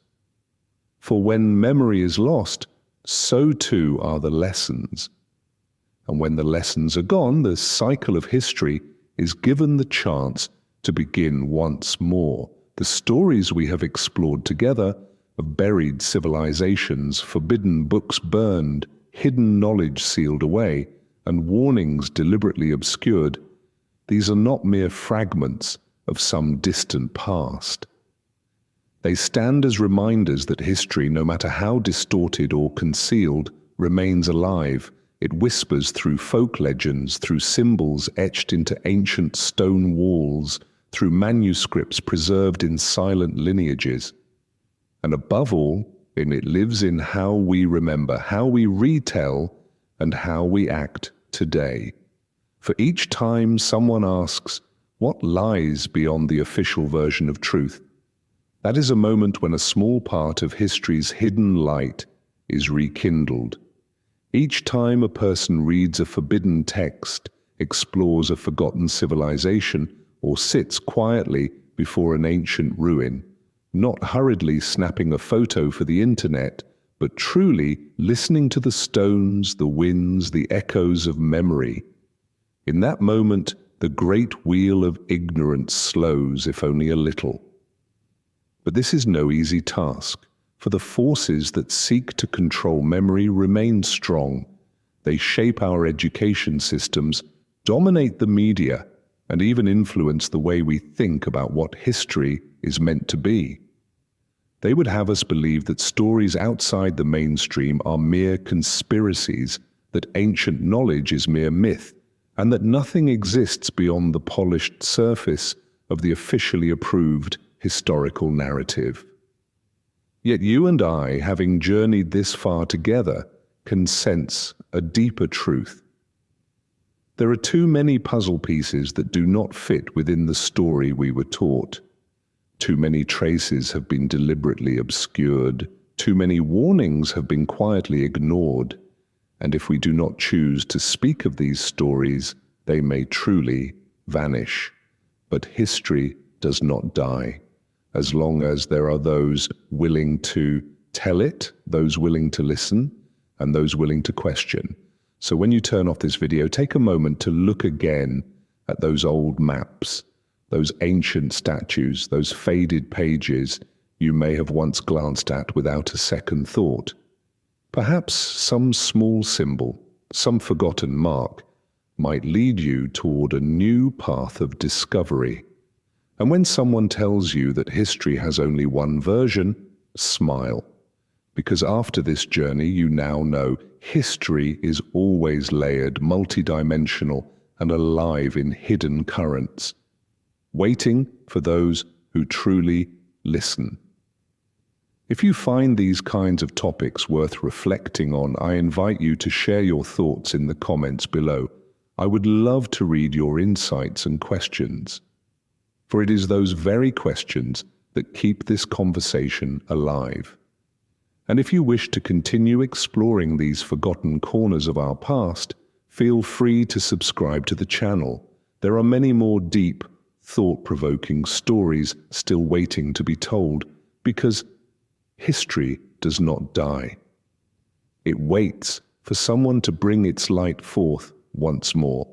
For when memory is lost, so too are the lessons. And when the lessons are gone, the cycle of history is given the chance to begin once more. The stories we have explored together of buried civilizations, forbidden books burned, hidden knowledge sealed away, and warnings deliberately obscured, these are not mere fragments of some distant past. They stand as reminders that history, no matter how distorted or concealed, remains alive. It whispers through folk legends, through symbols etched into ancient stone walls, through manuscripts preserved in silent lineages. And above all, it lives in how we remember, how we retell, and how we act today. For each time someone asks, what lies beyond the official version of truth? That is a moment when a small part of history's hidden light is rekindled. Each time a person reads a forbidden text, explores a forgotten civilization, or sits quietly before an ancient ruin, not hurriedly snapping a photo for the internet, but truly listening to the stones, the winds, the echoes of memory. In that moment, the great wheel of ignorance slows, if only a little. But this is no easy task, for the forces that seek to control memory remain strong. They shape our education systems, dominate the media, and even influence the way we think about what history is meant to be. They would have us believe that stories outside the mainstream are mere conspiracies, that ancient knowledge is mere myth, and that nothing exists beyond the polished surface of the officially approved historical narrative. Yet you and I, having journeyed this far together, can sense a deeper truth. There are too many puzzle pieces that do not fit within the story we were taught. Too many traces have been deliberately obscured. Too many warnings have been quietly ignored. And if we do not choose to speak of these stories, they may truly vanish. But history does not die, as long as there are those willing to tell it, those willing to listen, and those willing to question. So when you turn off this video, take a moment to look again at those old maps, those ancient statues, those faded pages you may have once glanced at without a second thought. Perhaps some small symbol, some forgotten mark, might lead you toward a new path of discovery. And when someone tells you that history has only one version, smile. Because after this journey, you now know history is always layered, multidimensional, and alive in hidden currents, waiting for those who truly listen. If you find these kinds of topics worth reflecting on, I invite you to share your thoughts in the comments below. I would love to read your insights and questions, for it is those very questions that keep this conversation alive. And if you wish to continue exploring these forgotten corners of our past, feel free to subscribe to the channel. There are many more deep, thought-provoking stories still waiting to be told, because history does not die. It waits for someone to bring its light forth once more.